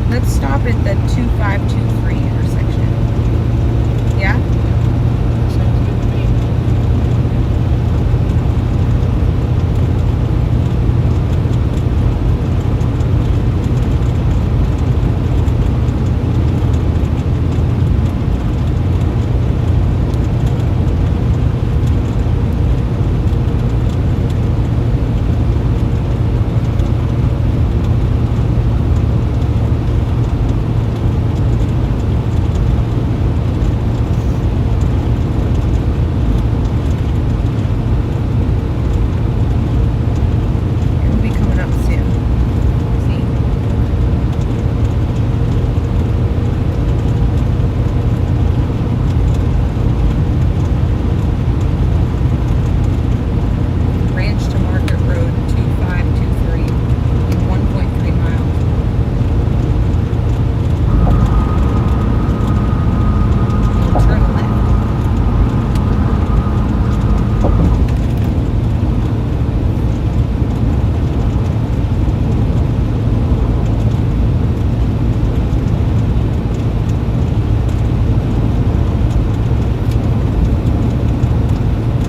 Let's stop at the 2523 intersection. Yeah? Sounds good to me. It'll be coming up soon. See? Ranch to Market Road 2523 in 1.3 miles. You'll turn left.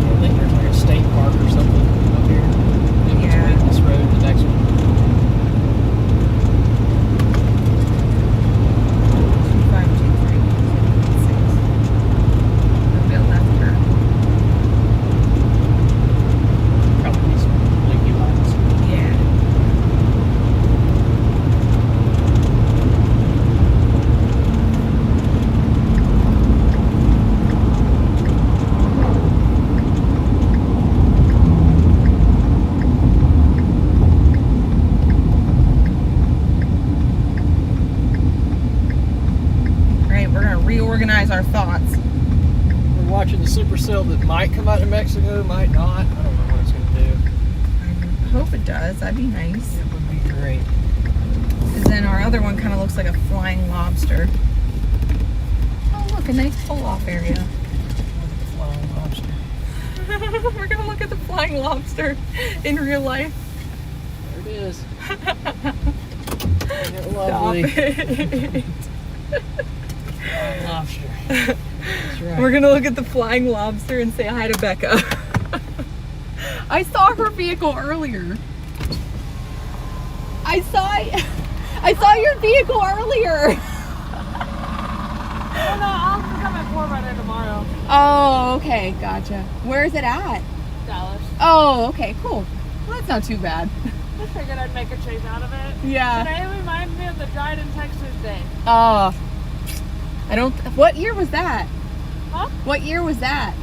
I think there's like a state park or something up here in Yeah. between this road and the next one. 2523. There'll be a left turn. Probably some blinky lights. Yeah. Right, we're gonna reorganize our thoughts. We're watching the supercell that might come out of Mexico, might not. I don't know what it's going to do. I hope it does. That'd be nice. It would be great. Because then our other one kind of looks like a flying lobster. Oh, look, a nice pull-off area. Flying lobster. We're gonna look at the flying lobster in real life. There it is. Isn't it Stop lovely? it. Flying lobster. That's right. We're gonna look at the flying lobster and say hi to Becca. I saw her vehicle earlier. I saw your vehicle earlier. Oh no, I'll come at 4 by there tomorrow. Oh, okay, gotcha. Where is it at? Dallas. Oh, okay, cool. Well, that's not too bad. I figured I'd make a chase out of it. Yeah. Today reminds me of the Dryden, Texas day. Oh, I don't. What year was that? Huh? What year was that?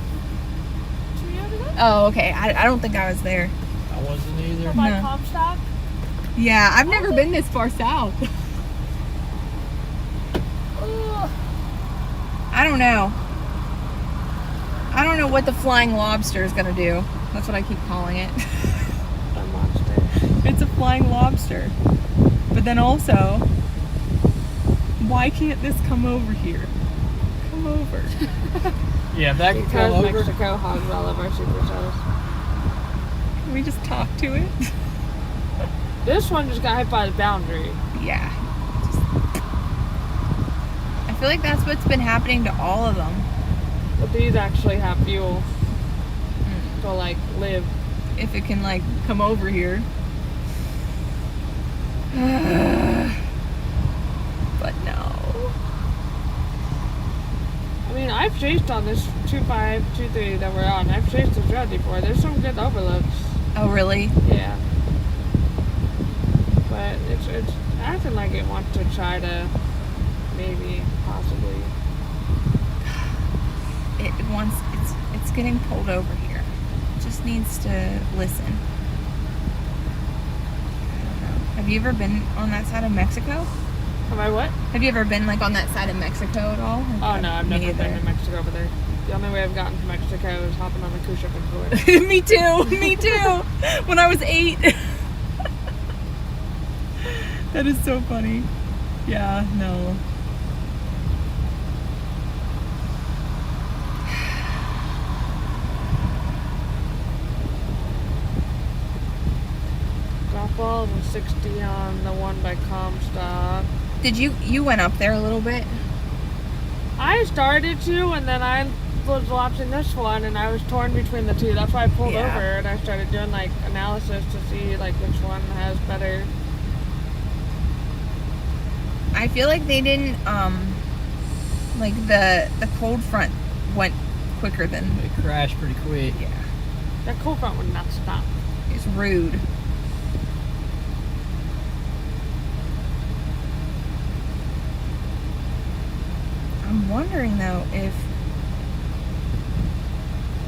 2 years ago? Oh, okay. I don't think I was there. I wasn't either. For my No. Comtock. Yeah, I've never been this far south. Ugh. I don't know. I don't know what the flying lobster is gonna do. That's what I keep calling it. A monster. It's a flying lobster. But then also, why can't this come over here? Come over. Yeah, that could Because come over. Mexico hogs all of our supercells. Can we just talk to it? This one just got hit by the boundary. Yeah. I feel like that's what's been happening to all of them. But these actually have fuel to like live. If it can like come over here. But no. I mean, I've chased on this 2523 that we're on. I've chased this road before. There's some good overlooks. Oh really? Yeah. But it's acting like it wants to try to maybe, possibly. It wants it's getting pulled over here. It just needs to listen. I don't know. Have you ever been on that side of Mexico? Am I what? Have you ever been like on that side of Mexico at all? Oh no, I've Me never been either. to Mexico over there. The only way I've gotten to Mexico is hopping on a cruise ship and forward. Me too. Me too. When I was 8. That is so funny. Yeah, no. Golf balls and 60 on the one by Comstock. did you went up there a little bit? I started to, and then I was watching this one, and I was torn between the two. That's why I pulled Yeah. over, and I started doing like analysis to see like which one has better. I feel like they didn't like the cold front went quicker than It crashed pretty quick. yeah. That cold front would not stop. It's rude. I'm wondering though if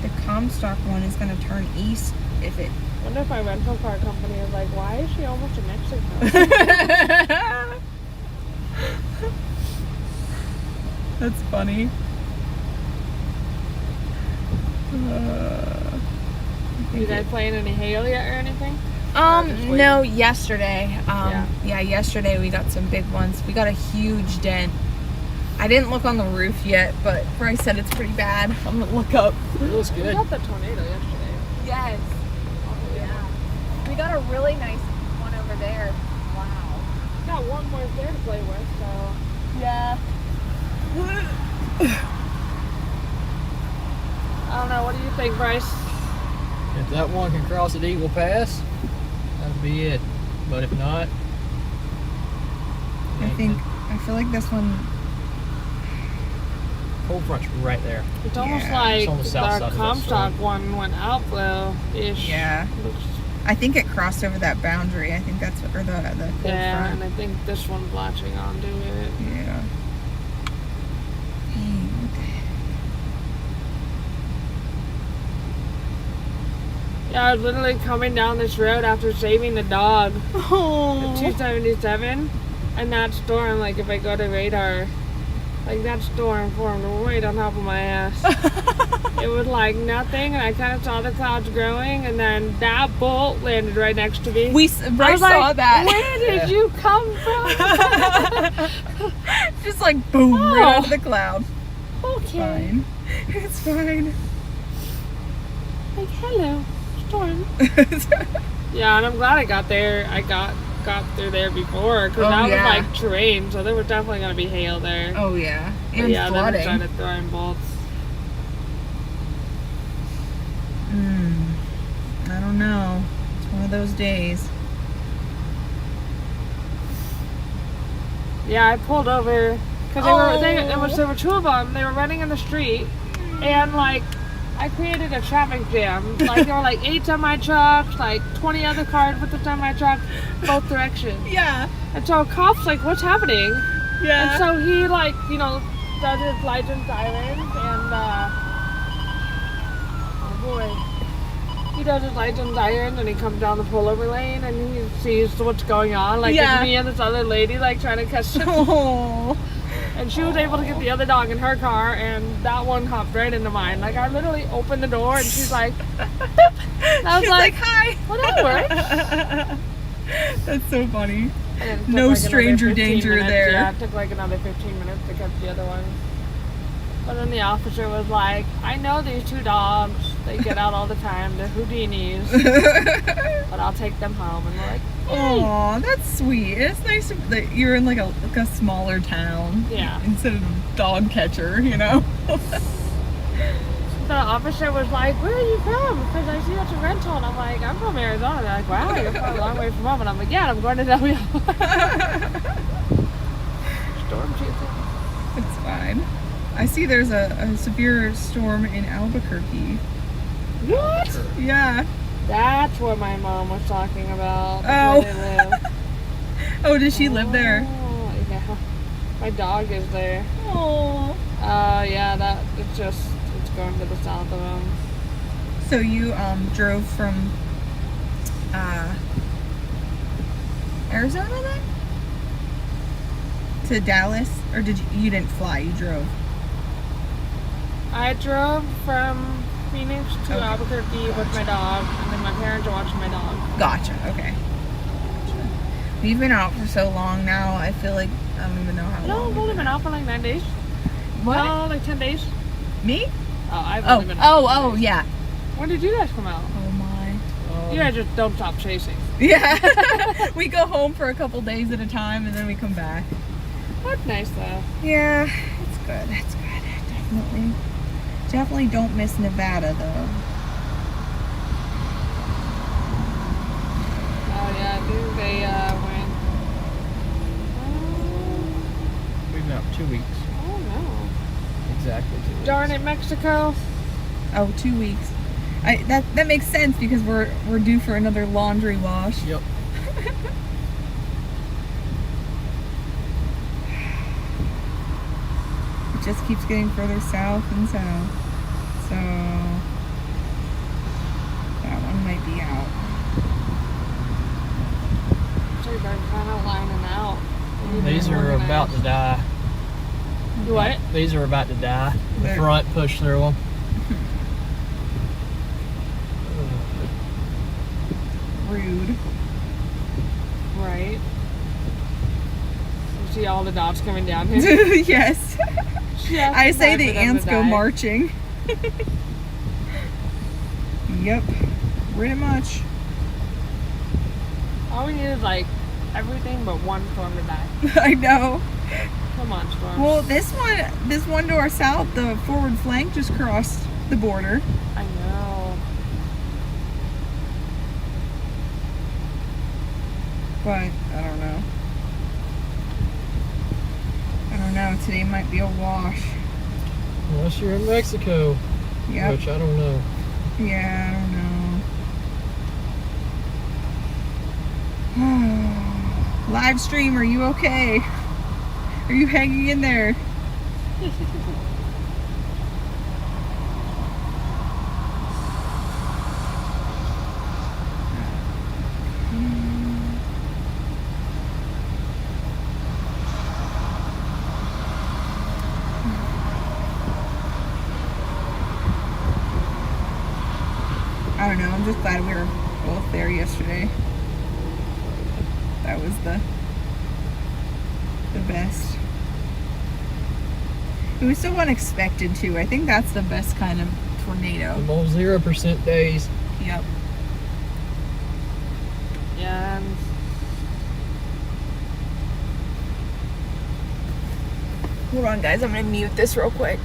the Comstock one is gonna turn east if it. I wonder if my rental car company is like, why is she almost in Mexico? That's funny. You guys playing any hail yet or anything? just waiting? No, yesterday. Yeah. Yeah, yesterday we got some big ones. We got a huge dent. I didn't look on the roof yet, but Bryce said it's pretty bad. I'm gonna look up. It looks We good. got the tornado yesterday. Yes. Yeah. We got a really nice one over there. Wow. Got one more there to play with, so. Yeah. I don't know. What do you think, Bryce? If that one can cross at Eagle Pass, that'll be it. But if not, I feel like this one. cold front's right there. It's almost Yeah. like It's on the south side the of that Comstock storm. one went outflow-ish. Yeah. I think it crossed over that boundary. I think that's or the cold Yeah, and front. I think this one's latching onto it. Yeah. Dang. Yeah, I was literally coming down this road after saving the dog at Oh. 277, and that storm, like if I go to radar, like that storm formed right on top of my ass. It was like nothing, and I kind of saw the clouds growing, and then that bolt landed right next to me. Bryce I was saw like, that. Where did you come from? Just like boom, right Oh. out of the cloud. Okay. Fine. It's fine. Like, hello, storm. Yeah, and I'm glad I got there. I got through there before, because Oh, that yeah. was like terrain, so there was definitely going to be hail there. Oh yeah. But And yeah, then I flooding. started throwing bolts. I don't know. It's one of those days. Yeah, I pulled over because there were two of them. They were running in the street, and like I created a traffic jam. Like there were like 8 semi trucks, like 20 other cars with the semi truck, both directions. Yeah. And so cops like, what's happening? Yeah. And so he like does his lights and sirens, and oh boy. He does his lights and sirens, and he comes down the pullover lane, and he sees what's going on. Like, Yeah. it's me and this other lady, like, trying to catch him. Oh. And she was able to get the other dog in her car, and that one hopped right into mine. Like, I literally opened the door, and she's like, boop. And I was She's like, hi. well, that worked. That's so funny. And it took, No like, stranger another 15 danger minutes. there. Yeah, it took like another 15 minutes to catch the other one. But then the officer was like, I know these 2 dogs. They get out all the time. They're Houdinis. But I'll take them home. And we're like, yay. Aw, that's sweet. It's nice that you're in like a smaller town. Yeah. Instead of dog catcher, you know? The officer was like, where are you from? Because I see that's a rental. And I'm like, I'm from Arizona. They're like, wow, you're probably a long way from home. And I'm like, yeah, I'm going to W. Stormchaser. It's fine. I see there's a severe storm in Albuquerque. What? Yeah. That's what my mom was talking about. Oh. That's where they live. Oh, does she live there? Oh, yeah. My dog is there. Oh. Yeah, it's going to the south of them. So you drove from Arizona then? To Dallas? Or you didn't fly, you drove? I drove from Phoenix to Okay. Albuquerque with my dog, and then my parents are watching my dog. Gotcha, okay. We've been out for so long now, I feel like I don't even know how No, long. I've only been out for like 9 days. What? No, like 10 days. Me? Oh, I've only been out. Oh, yeah. When did you guys come out? Oh my. You guys just don't stop chasing. Yeah. We go home for a couple days at a time and then we come back. That's nice though. Yeah, it's good. It's good. Definitely don't miss Nevada though. Oh yeah, I think they went. We've been out 2 weeks. Oh no. Exactly 2 weeks. Darn it, Mexico. Oh, 2 weeks. That makes sense because we're due for another laundry wash. Yep. It just keeps getting further south and south. So that one might be out. So they're kind of lining out. These are about to die. What? These are about to die. The They're- front push through them. Rude. Right. You see all the dots coming down here? Yes. Just I say in the time for them ants to go die. marching. Yep. Pretty much. All we need is like everything but one storm to die. I know. Come on, storm. Well, this one to our south, the forward flank just crossed the border. I know. But I don't know. I don't know. Today might be a wash. Unless you're in Mexico, Yep. which I don't know. Yeah, I don't know. Live stream, are you okay? Are you hanging in there? I don't know. I'm just glad we were both there yesterday. That was the best. It was so unexpected too. I think that's the best kind of tornado. The most 0% days. Yep. Yeah. Hold on, guys. I'm gonna mute this real quick.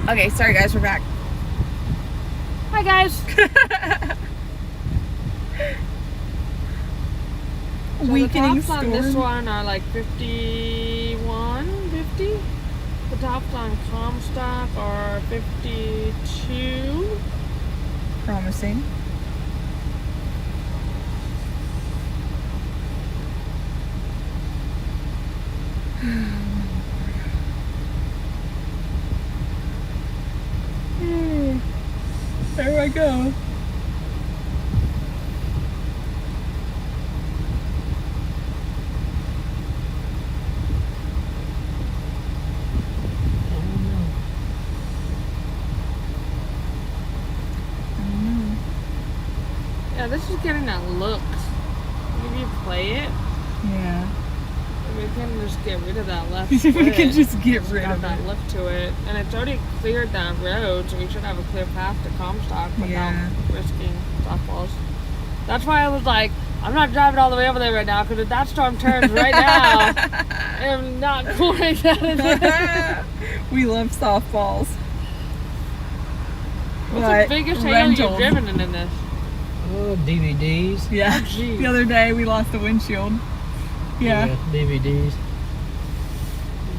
Okay, sorry guys, we're back. Hi guys. Weakening the tops on this storm. one are like 51, 50. The tops on Comtock are 52. Promising. There I go. Yeah, this is getting that look. If you play it, Yeah. we can just get rid of that left We split. can just get rid Got of that it. look to it, and it's already cleared that road, so we should have a clear path to Comstock without Yeah. risking softballs. That's why I was like, I'm not driving all the way over there right now, because if that storm turns right now, I'm not going out of there. We love softballs. What's But the biggest hail you've rentals. driven in this? Oh, DVDs. Yeah. Oh, geez. The other day we lost the windshield. Yeah. DVDs.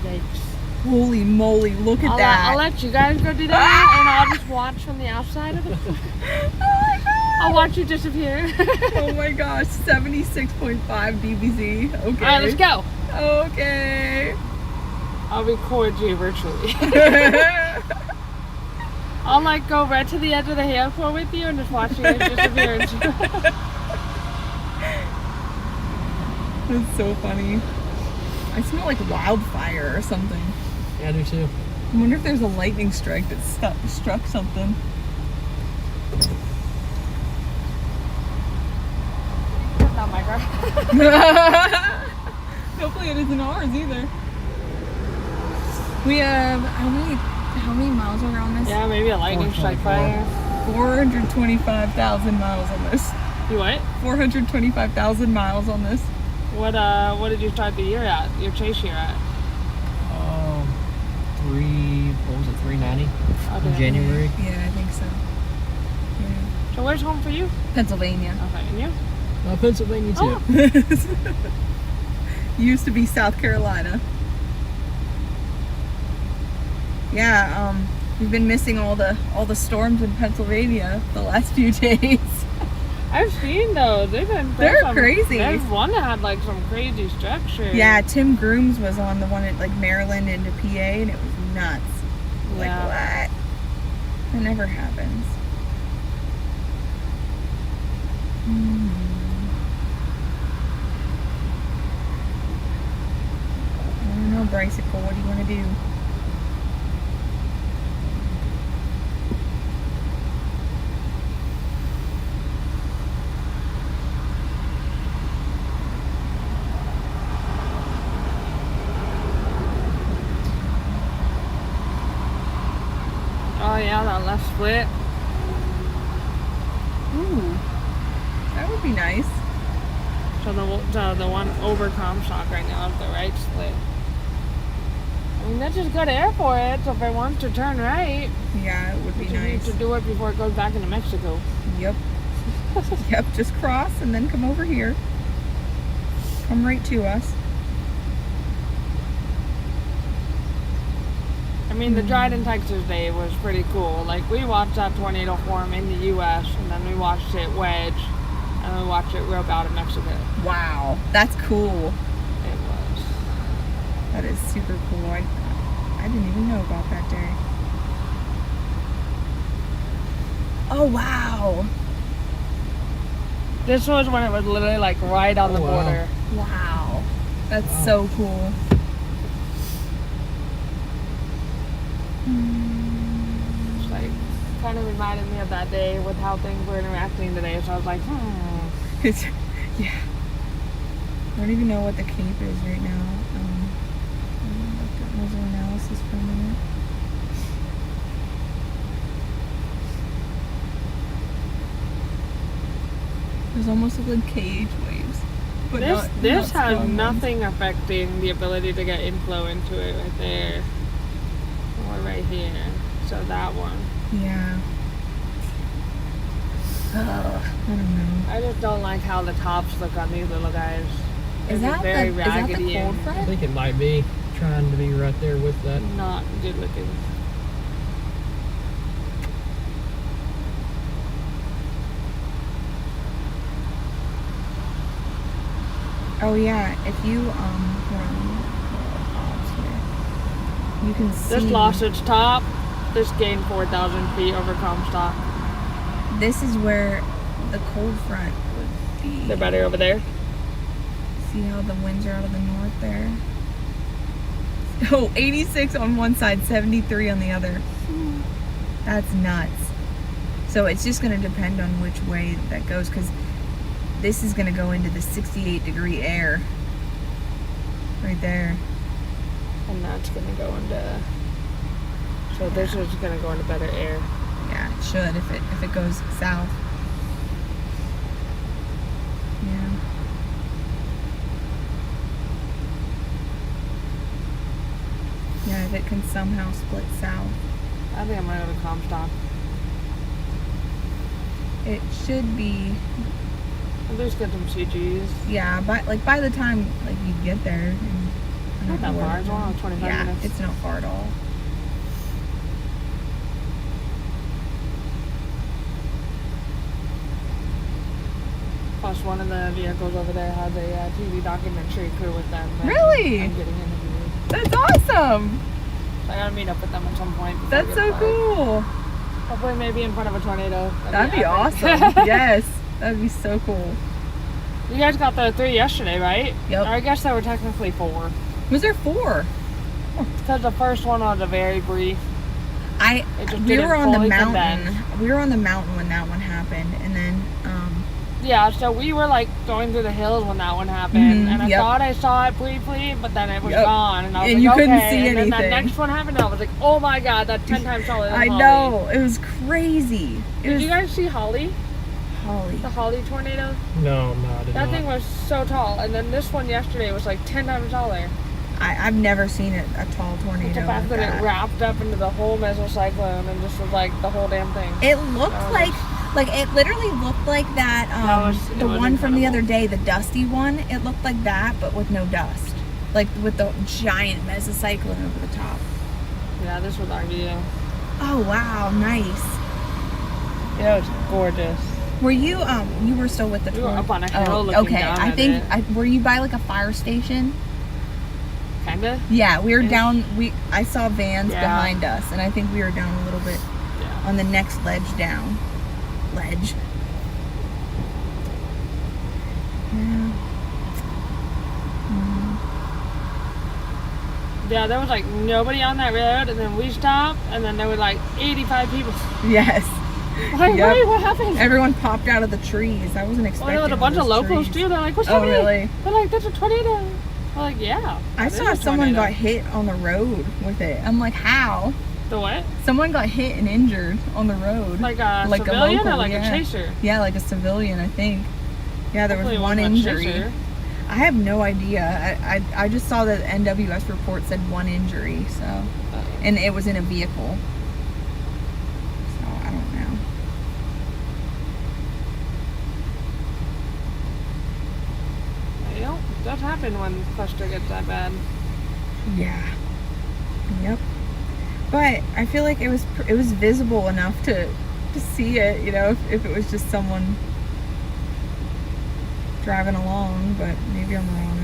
Yikes. Holy moly, look at that. I'll let you guys go do that, and I'll just watch from the outside of it. Oh my god. I'll watch you disappear. Oh my gosh, 76.5 DBZ. Okay. All right, let's go. Okay. I'll record you virtually. I'll like go right to the edge of the hailpole with you and just watch you disappear. That's so funny. I smell like wildfire or something. Yeah, I do too. I wonder if there's a lightning strike that struck something. Not my car. Hopefully it isn't ours either. We have how many miles are on this? Yeah, maybe a lightning strike fire. 425,000 miles on this. You what? 425,000 miles on this. What did you start the year at? Your chase year at? What was it, 390 Okay. in January? Yeah, I think so. Yeah. So where's home for you? Pennsylvania. Okay, and you? Pennsylvania too. Oh. Used to be South Carolina. Yeah, we've been missing all the storms in Pennsylvania the last few days. I've seen those. They're crazy. There's one that had like some crazy structure. Yeah, Tim Grooms was on the one at like Maryland into PA, and it was nuts. Like Yeah. what? That never happens. I don't know, Brycicle. What do you want to do? Oh yeah, that left split. Ooh, that would be nice. So the one over Comstock right now is the right split. I mean, that's just good air for it. So if it wants to turn right, Yeah, it would be you need nice. to do it before it goes back into Mexico. Yep. Yep, just cross and then come over here. Come right to us. I mean, the Dryden, Texas day was pretty cool. Like, we watched that tornado form in the U.S., and then we watched it wedge, and then we watched it rope out in Mexico. Wow, that's cool. It was. That is super cool. I didn't even know about that day. Oh, wow. This was when it was literally, like, right on the wow. border. Wow. That's so cool. It's like, kind of reminded me of that day with how things were interacting today, so I was like, It's, yeah. I don't even know what the cape is right now. Look at muzzle analysis for a minute. There's almost like cage waves. But This not has strong ones. nothing affecting the ability to get inflow into it right there. Or right here. So that one. Yeah. I don't know. I just don't like how the tops look on these little guys. Is They're that very the raggedy cold and- I front? think it might be. trying to be right there with that. Not good looking. Oh yeah, if you hold on, you can see This lost its top. This gained 4,000 feet over Comtock. this is where the cold front would be. They're better over there. See how the winds are out of the north there? Oh, 86 on one side, 73 on the other. That's nuts. So it's just going to depend on which way that goes, because this is going to go into the 68-degree air right there. And that's going to go into... So this is going to go into better air. Yeah, it should if it goes south. Yeah. Yeah, if it can somehow split south. I think I'm going to go to Comtock. It should be, I'll just get some CGs. yeah, by the time like you get there. And Not that far. It's only 25 yeah, minutes. it's not far at all. Plus, one of the vehicles over there has a TV documentary crew with them. that Really? I'm getting interviewed. That's awesome. So I gotta meet up with them at some point. before I That's get so fired. cool. Hopefully, maybe in front of a tornado. That'd be epic. awesome. Yes, that'd be so cool. You guys got the 3 yesterday, right? Yep. Or I guess there were technically 4. Was there 4? Because the first one was a very brief. It just We didn't were on the fully mountain. condense. We were on the mountain when that one happened, and then Yeah, so we were like going through the hills when that one happened, Mhm, and I yep. thought I saw it briefly, but then it was Yep. gone, and I was And like, you couldn't okay. see and then that anything. next one happened, and I was like, oh my god, that's 10 times taller than I Holly. know it was crazy. It Did was you guys see Holly? Holly. The Holly tornado? No, I did That not. thing was so tall, and then this one yesterday was like 10 times taller. I've never seen a tall tornado. The fact like that it wrapped up into the whole mesocyclone and just was like the whole damn thing. It looked That like it literally looked like that. It The was one from the other incredible. day, the dusty one. It looked like that, but with no dust, like with the giant mesocyclone over the top. Yeah, this was our view. Oh wow, nice. It was gorgeous. Were you you were still with the We were tour? up on a hill Oh, looking okay. down I at think it. were you by like a fire station? Kinda? Yeah, we were Ish. down. I saw vans Yeah. behind us, and I think we were down a little bit Yeah. on the next ledge down. Ledge. Yeah. Yeah, there was like nobody on that road, and then we stopped, and then there were like 85 people. Yes. Like, Yep. wait, what happened? Everyone popped out of the trees. I wasn't Oh, expecting. there was a all bunch of those locals trees. too. They're like, what's Oh, happening? really? They're like, there's a tornado. I'm like, yeah. I that saw is a someone tornado. got hit on the road with it. I'm like, how? The what? Someone got hit and injured on the road. Like a civilian local, or like yeah. a chaser? Yeah, like a civilian, I think. Yeah, there Hopefully was it one wasn't a injury. chaser. I have no idea. I just saw that the NWS report said 1 injury, so, and it was in a vehicle. So I don't know. You know, that happened when cluster gets that bad. Yeah. Yep. But I feel like it was visible enough to see it. You know, if it was just someone driving along. But maybe I'm wrong.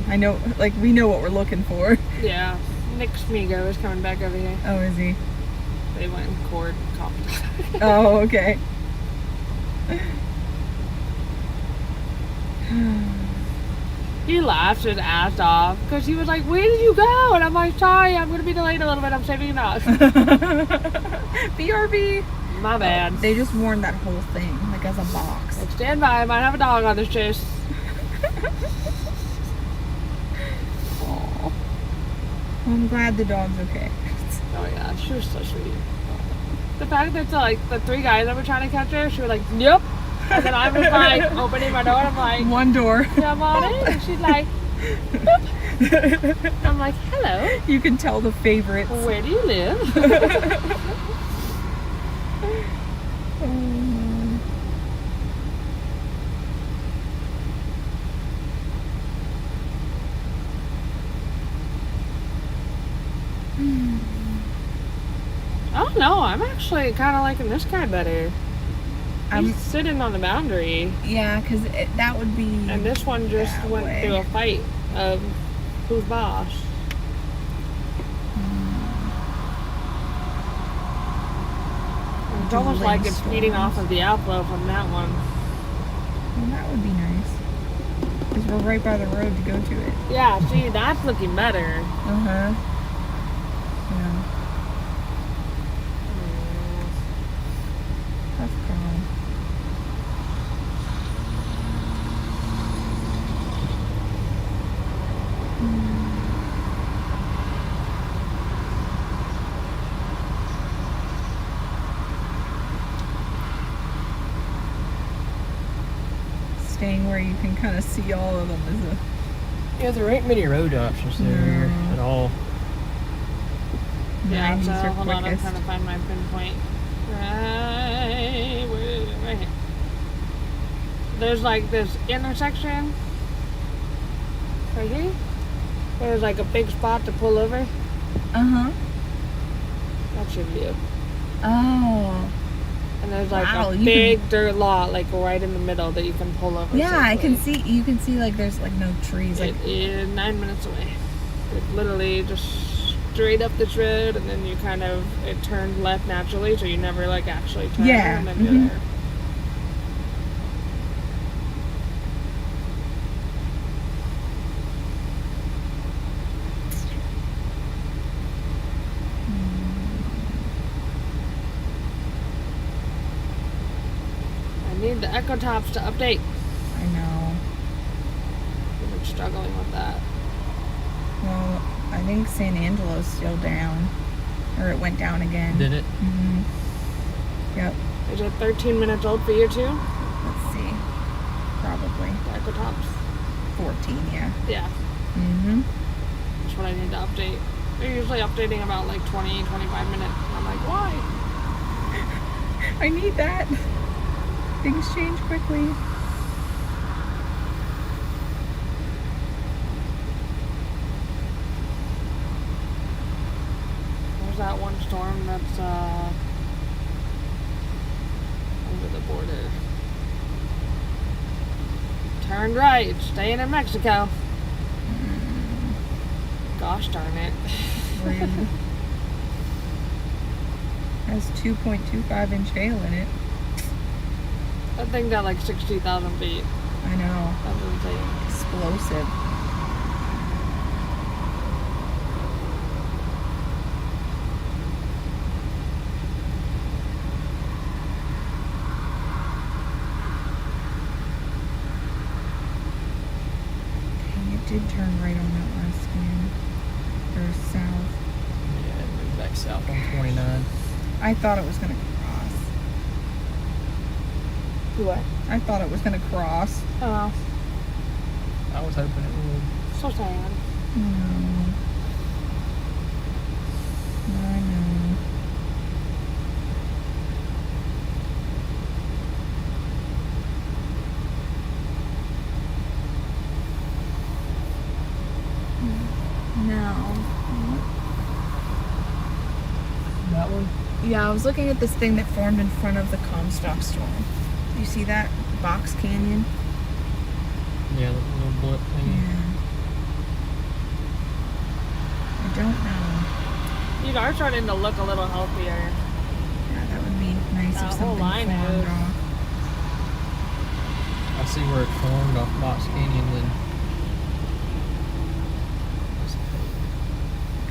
I don't know. I know, like we know what we're looking for. Yeah. Nick Smigo is coming back over here. Oh, is he? They went and cored Comtock. Oh, okay. He laughed his ass off because he was like, where did you go? And I'm like, sorry, I'm going to be delayed a little bit. I'm saving enough. BRB. My bad. They just warned that whole thing, like as a box. Like, stand by. I might have a dog on this chase. Aw. Well, I'm glad the dog's okay. Oh, yeah. She was so sweet. The fact that like the 3 guys that were trying to catch her, she was like, yep. And then I was like, opening my door, and I'm like, One door. come on in. And she's like, boop. I'm like, hello. You can tell the favorites. Where do you live? Oh no, I'm actually kind of liking this guy better. I'm He's sitting on the boundary, yeah, because that would be. and this one just that went way. through a fight of who's boss. It's almost like it's feeding off of the outflow from that one. Well, that would be nice. Because we're right by the road to go to it. Yeah, see, that's looking better. Uh-huh. Yeah. Tough call. Staying where you can kind of see all of them is a... Yeah, there ain't many road options there at all. Yeah, 90s so are hold on, I'm quickest. trying to find my pinpoint. Right here. There's like this intersection right here. There's like a big spot to pull over. Uh-huh. That's your view. Oh. And there's like Wow, a you big dirt lot like right in the middle that you can pull over. Yeah, I can safely. see, you can see like there's like no trees. Like, It is 9 minutes away. It literally just straight up this road, and then you kind of, it turned left naturally, so you never like actually turn, Yeah, and then mhm. you're there. I need the echo tops to update. I know. I've been struggling with that. Well, I think San Angelo's still down. Or it went down again. Did it? Mm-hmm. Yep. Is it 13 minutes old for you too? Let's see. Probably. The echo tops? 14, yeah. Yeah, Mm-hmm. that's what I need to update. They're usually updating about like 20, 25 minutes. And I'm like, why? I need that. Things change quickly. There's that one storm that's over the border. Turned right, staying in Mexico. Gosh darn it. Rude. Has 2.25-inch hail in it. That thing got like 60,000 feet. I know. That's insane. Explosive. Okay, it did turn right on that last scan. Or south. Yeah, it moved back south on 29. I thought it was going to cross. What? I thought it was going to cross. Oh, I was hoping it would. so sad. No. I know. No. That one? Yeah, I was looking at this thing that formed in front of the Comstock storm. You see that box canyon? Yeah, the little blip thing. I don't know. You are starting to look a little healthier. Yeah, that would be nice That if whole something line formed is- off. I see where it formed off Box Canyon then.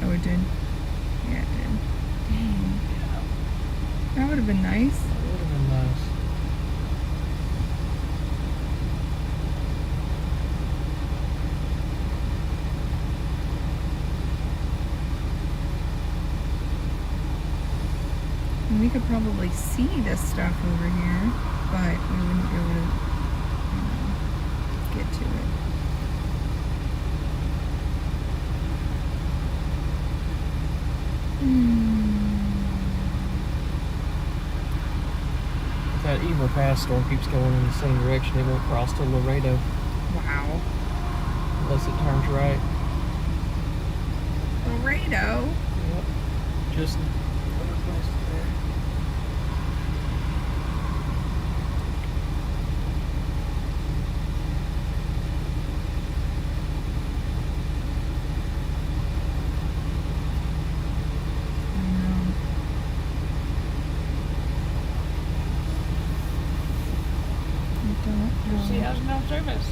Oh, it did? Yeah, it did. Dang. That would have been nice. That would have been nice. And we could probably see this stuff over here, but we wouldn't be able to, get to it. If that Eagle Pass storm keeps going in the same direction, it won't cross to Laredo Wow. unless it turns right. Laredo? Yep. Just other place. Don't She know. has no service.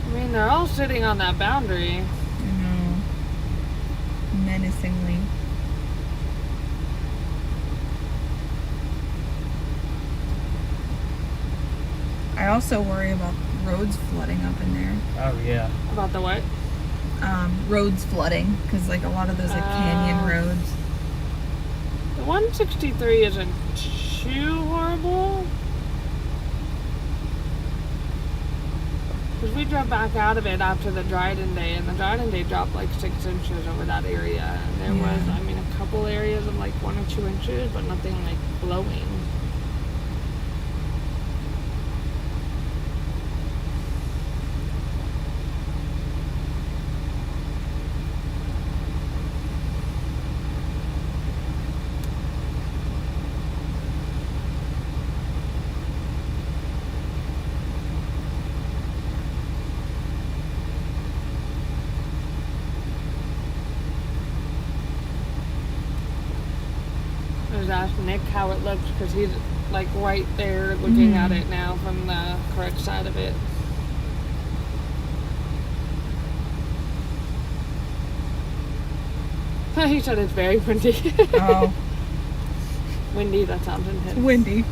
I mean, they're all sitting on that boundary. I know. Menacingly. I also worry about roads flooding up in there. Oh yeah. About the what? Roads flooding, because like a lot of those like canyon roads. The 163 isn't too horrible. Because we drove back out of it after the Dryden Day, and the Dryden Day dropped like 6 inches over that area. And there was, Yeah. I mean, a couple areas of like 1 or 2 inches, but nothing like blowing. I was asking Nick how it looked because he's like right there looking at it now from the correct side of it. He said it's very windy. Oh, Windy, that sounds intense. windy.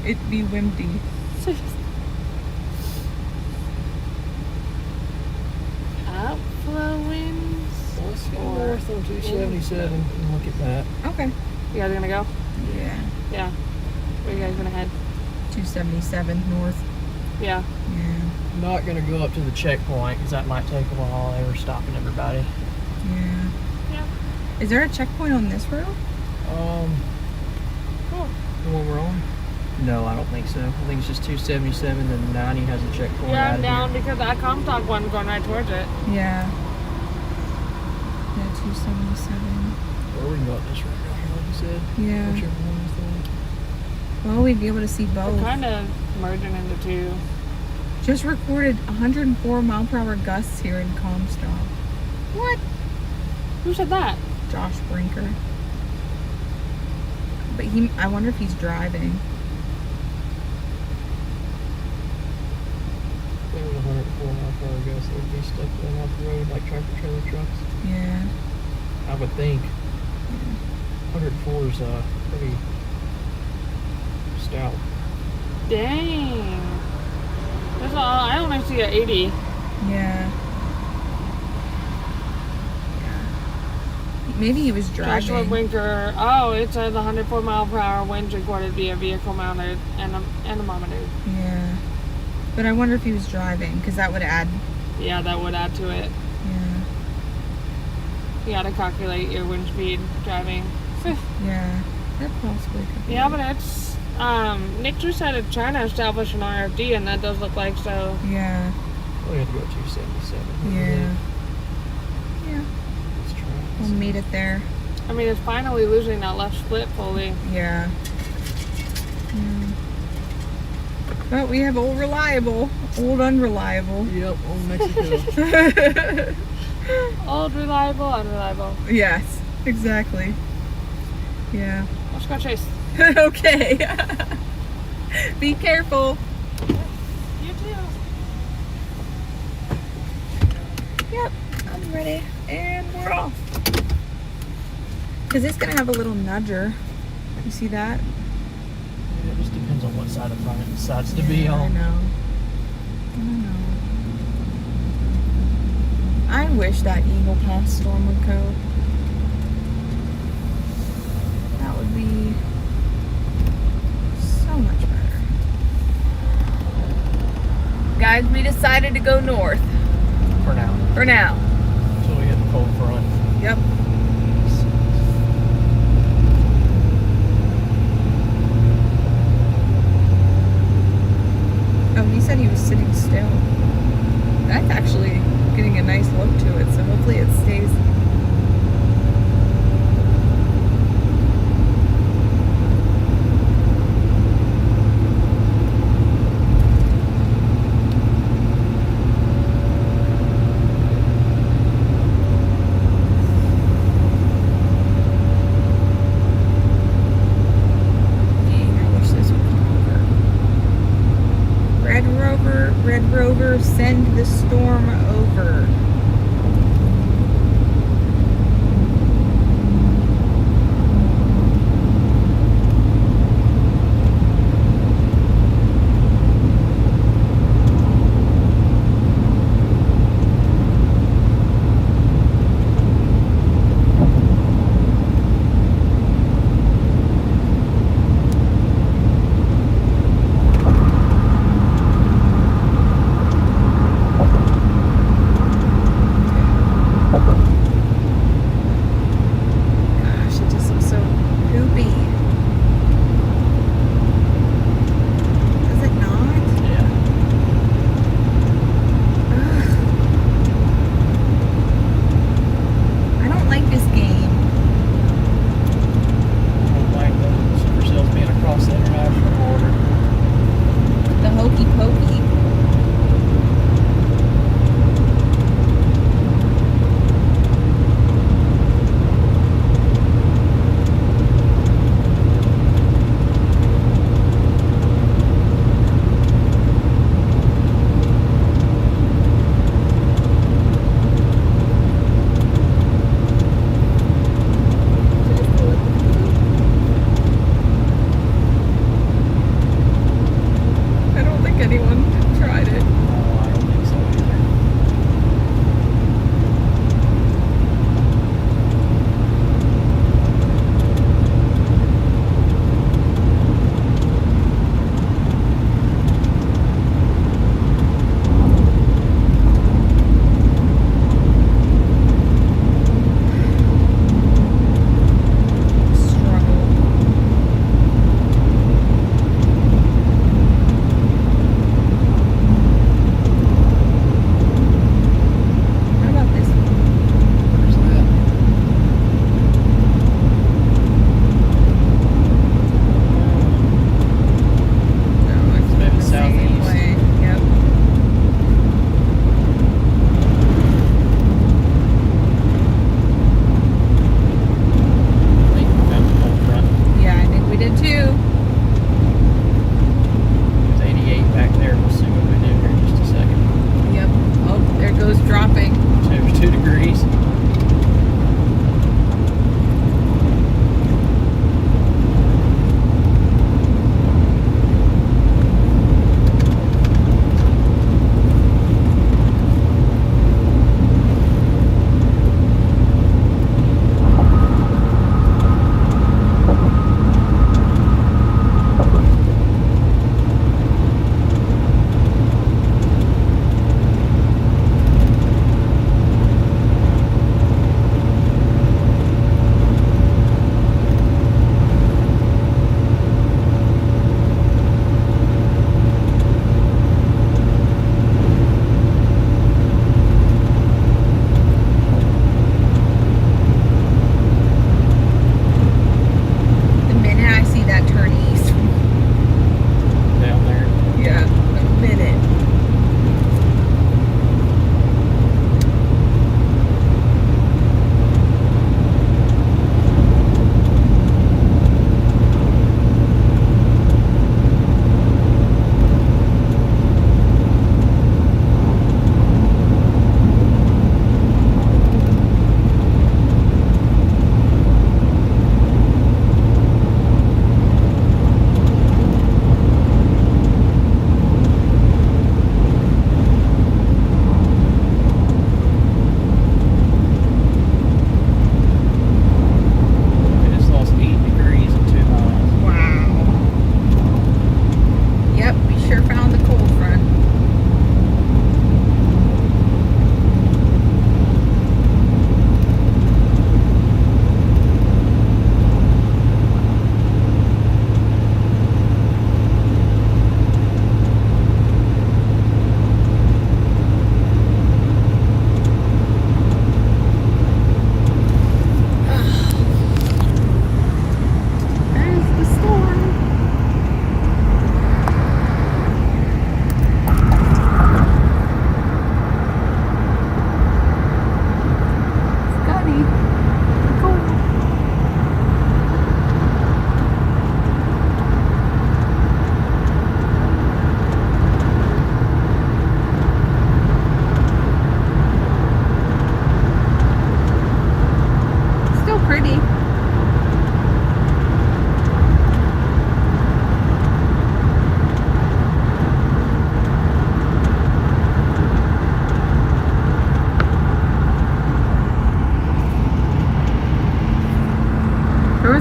It'd be windy. Outflow winds. Well, let's go Or- north on 277 and look at that. Okay. You guys gonna go? Yeah. Yeah. Where you guys gonna head? 277 north. Yeah. Yeah. Not gonna go up to the checkpoint because that might take a while. They were stopping everybody. Yeah. Yeah. Is there a checkpoint on this road? Cool. The one we're on? No, I don't think so. I think it's just 277 and 90 has a checkpoint. Yeah, out I'm of down here. because that Comtock one's going right towards it. Yeah. Yeah, 277. Or we can go up this road right here, like you said. Yeah. Whichever one is the Well, we'd be able to see They're both. kind of merging into two. Just recorded 104 mile per hour gusts here in Comstock. What? Who said that? Josh Brinker. But I wonder if he's driving. There was 104 mile per hour gust. They'd be stuck going off the road like tractor trailer trucks. Yeah. I would think. 104 is pretty stout. Dang. That's all. I only see a 80. Yeah. Maybe he was Joshua driving. Brinker. Oh, it says 104 mile per hour winds recorded via vehicle mounted anemometer. Yeah. But I wonder if he was driving, because that would add. Yeah, that would add to it. Yeah. You gotta calculate your wind speed driving. Yeah. That possibly could be. Yeah, but it's Nick just said it's trying to establish an RFD, and that does look like so. Yeah. We had to go 277. Yeah. Yeah. Let's try. We'll meet it there. I mean, it's finally losing that left split fully. Yeah. But we have old reliable, old unreliable. Yep, on Mexico. Old, reliable, unreliable. Yes, exactly. Yeah. Let's go chase. Okay. Be careful. You too. Yep, I'm ready. And we're off. Because it's going to have a little nudger. You see that? Yeah, it just depends on what side of front it decides to be Yeah, I on. know. I wish that Eagle Pass storm would go. That would be so much better. Guys, we decided to go north For now. for now. Until we hit the cold front. Yep. Oh, he said he was sitting still. That's actually getting a nice look to it, so hopefully it stays. Red Rover, send the storm over.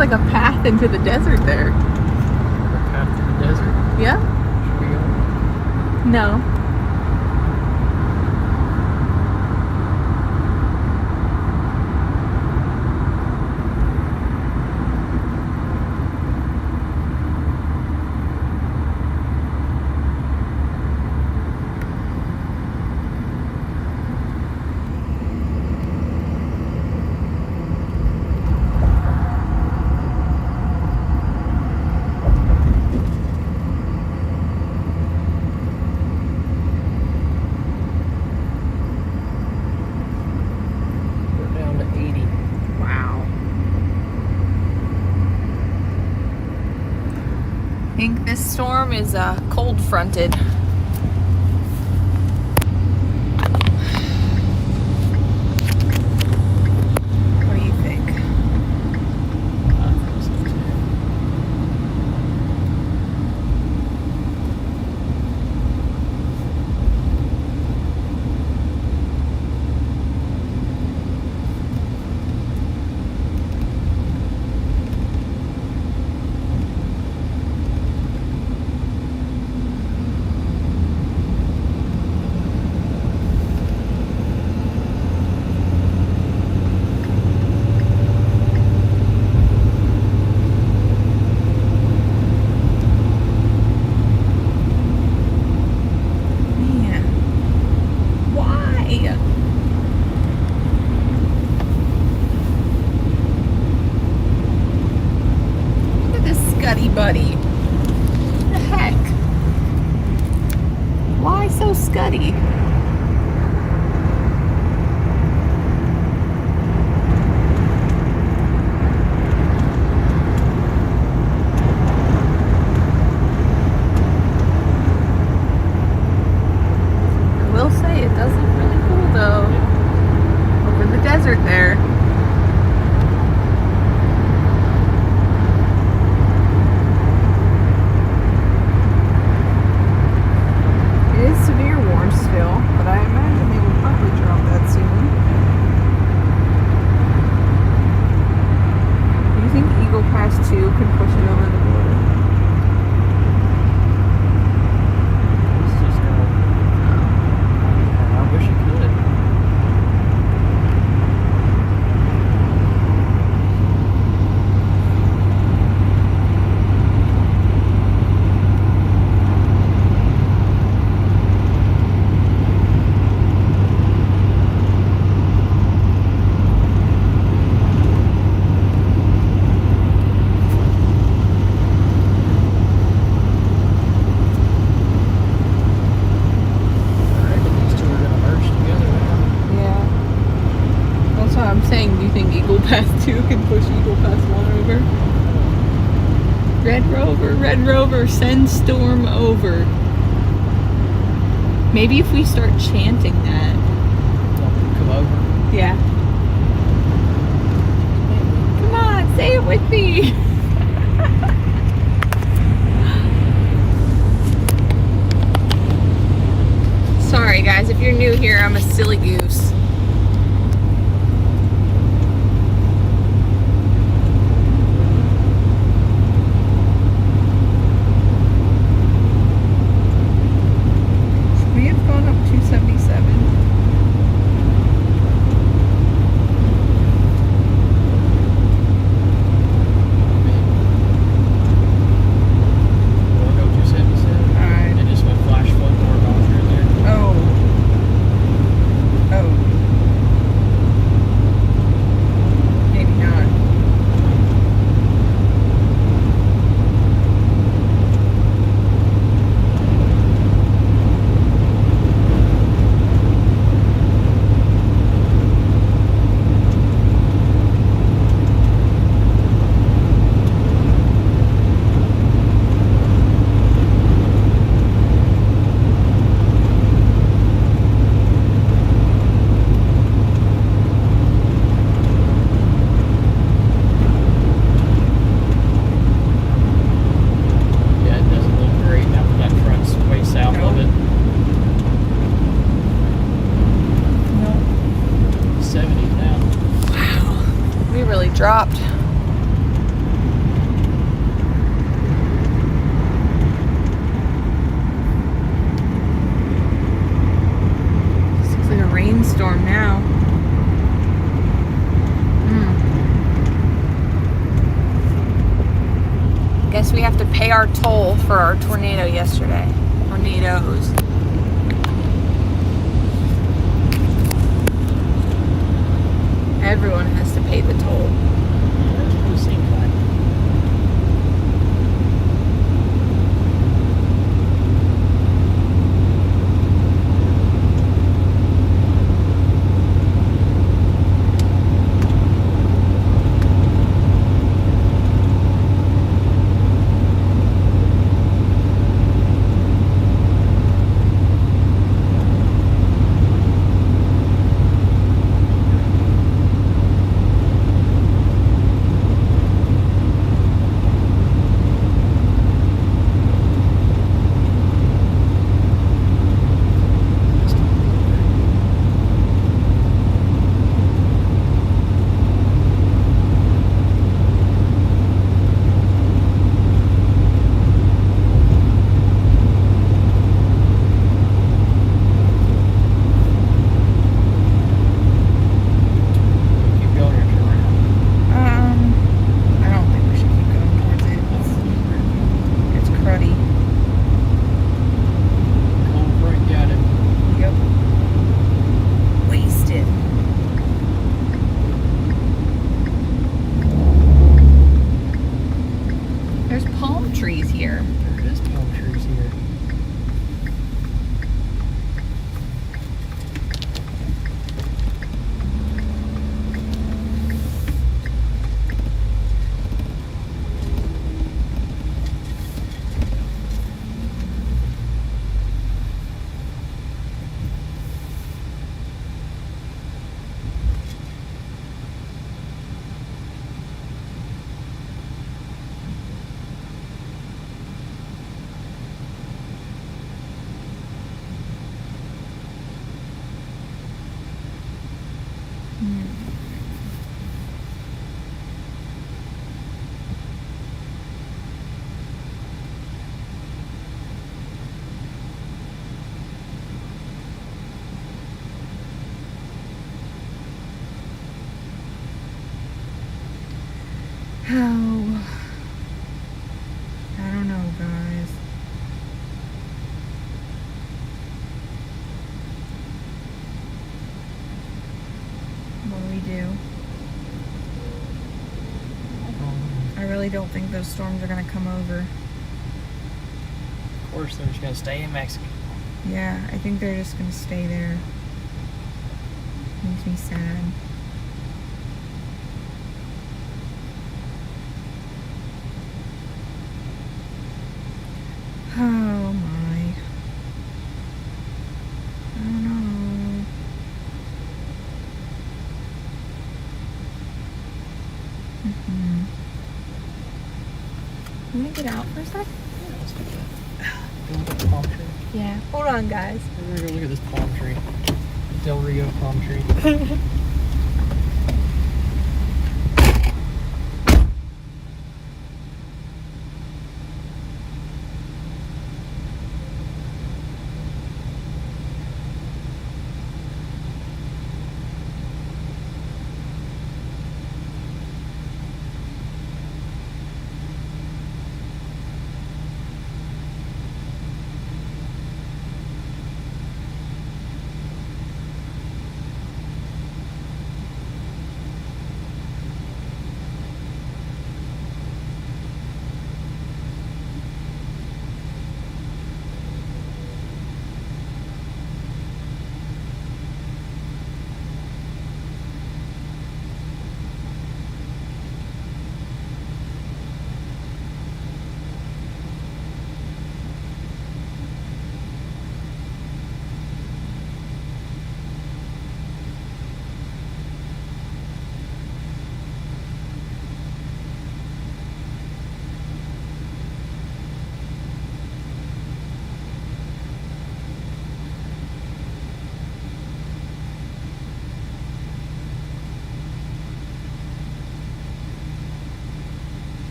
like a path into the desert there. Path to the desert. Yeah? Should we go? No. I think this storm is cold fronted. What do you think? I think so too. Buddy. What the heck? Why so scuddy? I will say it does look really cool though. Over in the desert there. Severe warm still, but I imagine they will probably drop that soon. Do you think Eagle Pass 2 can push it over the border? It's just I wish it could. Do you think Eagle Pass 2 can push Eagle Pass 1 over? Red Rover, send storm over. Maybe if we start chanting that. Come over. Yeah. Come on, say it with me. Sorry guys, if you're new here, I'm a silly goose. We have gone up 277. Dropped. Guess we have to pay our toll for our tornado yesterday. Tornadoes. Everyone has to pay the toll. That's what it seems like. Oh, I don't know, guys. What do we do? I really don't think those storms are going to come over. Of course, they're just going to stay in Mexico. Yeah, I think they're just going to stay there. Makes me sad. Oh my. I don't know. You want to get out for a sec? Yeah, let's do that. Go look at the palm tree. Yeah. Hold on, guys. We're going to go look at this palm tree. Del Rio palm tree.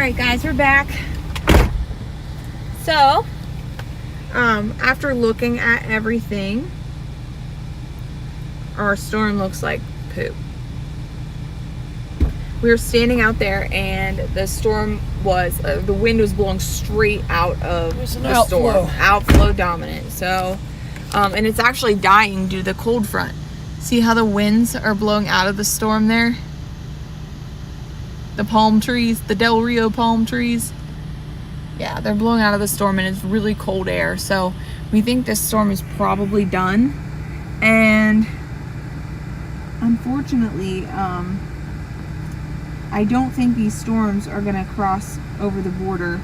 right, guys, we're back. So, after looking at everything, our storm looks like poop. We were standing out there and the storm was, the wind was blowing straight out of the storm. Outflow dominant. So, and it's actually dying due to the cold front. See how the winds are blowing out of the storm there? The palm trees, the Del Rio palm trees. Yeah, they're blowing out of the storm and it's really cold air. So we think this storm is probably done. And unfortunately, I don't think these storms are gonna cross over the border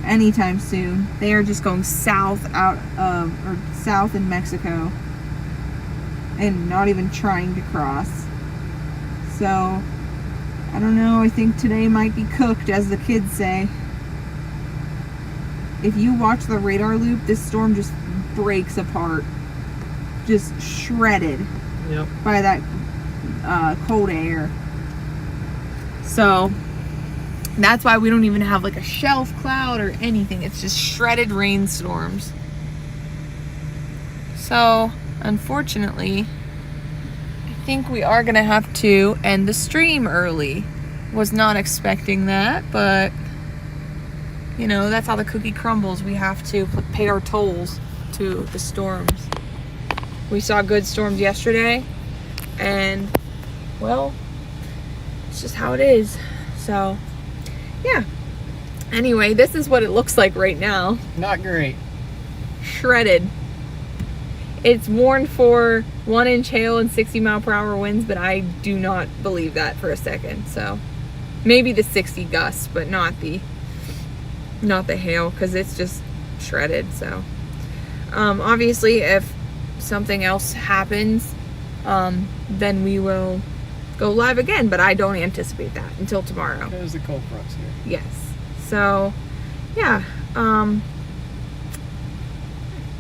anytime soon. They are just going south south in Mexico and not even trying to cross. So, I don't know, I think today might be cooked, as the kids say. If you watch the radar loop, this storm just breaks apart. Just shredded by that cold air. So that's why we don't even have like a shelf cloud or anything. It's just shredded rainstorms. So unfortunately, I think we are gonna have to end the stream early. Was not expecting that, but you know, that's how the cookie crumbles. We have to pay our tolls to the storms. We saw good storms yesterday, and well, it's just how it is. So yeah, anyway, this is what it looks like right now. Not great. Shredded. It's warned for 1-inch hail and 60-mile-per-hour winds, but I do not believe that for a second. So maybe the 60 gusts, but not the hail, because it's just shredded. So obviously if something else happens, then we will go live again, but I don't anticipate that until tomorrow. Because the cold front's here. Yes. So yeah, I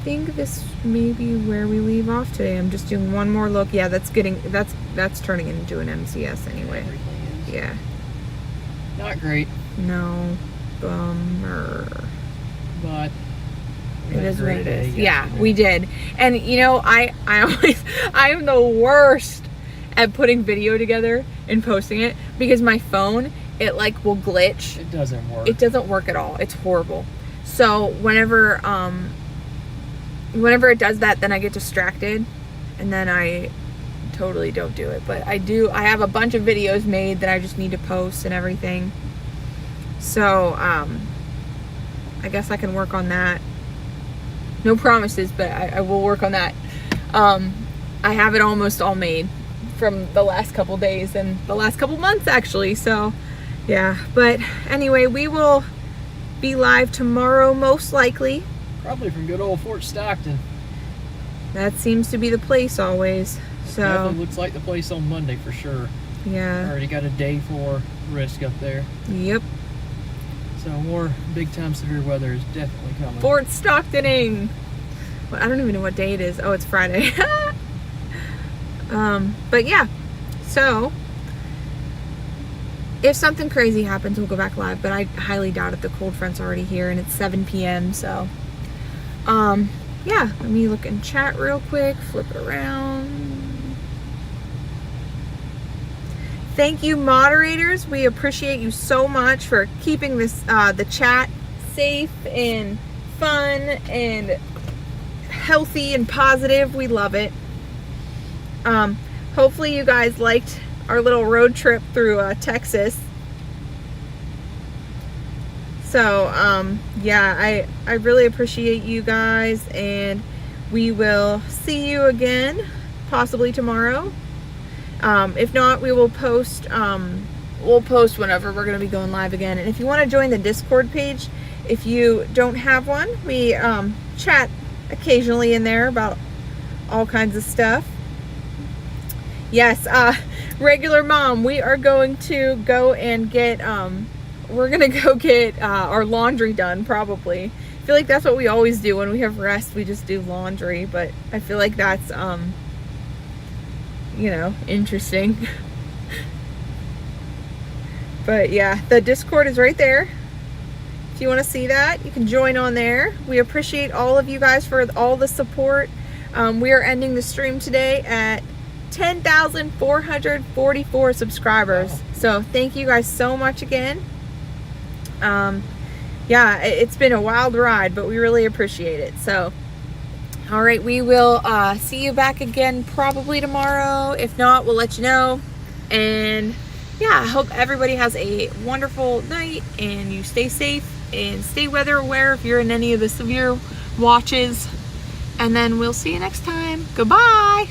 think this may be where we leave off today. I'm just doing one more look. Yeah, that's turning into an MCS anyway. Everything is. Yeah. Not great. No. Bummer. But it is what it is. Yeah, we did. And you know, I am the worst at putting video together and posting it, because my phone, it like will glitch. It doesn't work. It doesn't work at all. It's horrible. So whenever it does that, then I get distracted and then I totally don't do it. But I have a bunch of videos made that I just need to post and everything. So I guess I can work on that. No promises, but I will work on that. I have it almost all made from the last couple days and the last couple months actually. So yeah, but anyway, we will be live tomorrow most likely. Probably from good old Fort Stockton. That seems to be the place always. So definitely looks like the place on Monday for sure. Yeah. Already got a day 4 risk up there. Yep. So more big time severe weather is definitely coming. Fort Stocktoning. Well, I don't even know what day it is. Oh, it's Friday. But yeah. So if something crazy happens, we'll go back live. But I highly doubt it. The cold front's already here and it's 7 p.m. So yeah, let me look in chat real quick, flip it around. Thank you, moderators. We appreciate you so much for keeping this the chat safe and fun and healthy and positive. We love it. Hopefully you guys liked our little road trip through Texas. So yeah, I really appreciate you guys, and we will see you again possibly tomorrow. If not, we will post we'll post whenever we're going to be going live again. And if you want to join the Discord page, if you don't have one, we chat occasionally in there about all kinds of stuff. Yes, regular mom, we are going to go and get we're gonna go get our laundry done, probably. I feel like that's what we always do when we have rest. We just do laundry, but I feel like that's you know, interesting. But yeah, the Discord is right there. If you want to see that, you can join on there. We appreciate all of you guys for all the support. We are ending the stream today at 10,444 subscribers. Wow. So thank you guys so much again. Yeah, it's been a wild ride, but we really appreciate it. So, all right, we will see you back again probably tomorrow. If not, we'll let you know. And yeah, I hope everybody has a wonderful night and you stay safe and stay weather aware if you're in any of the severe watches. And then we'll see you next time. Goodbye.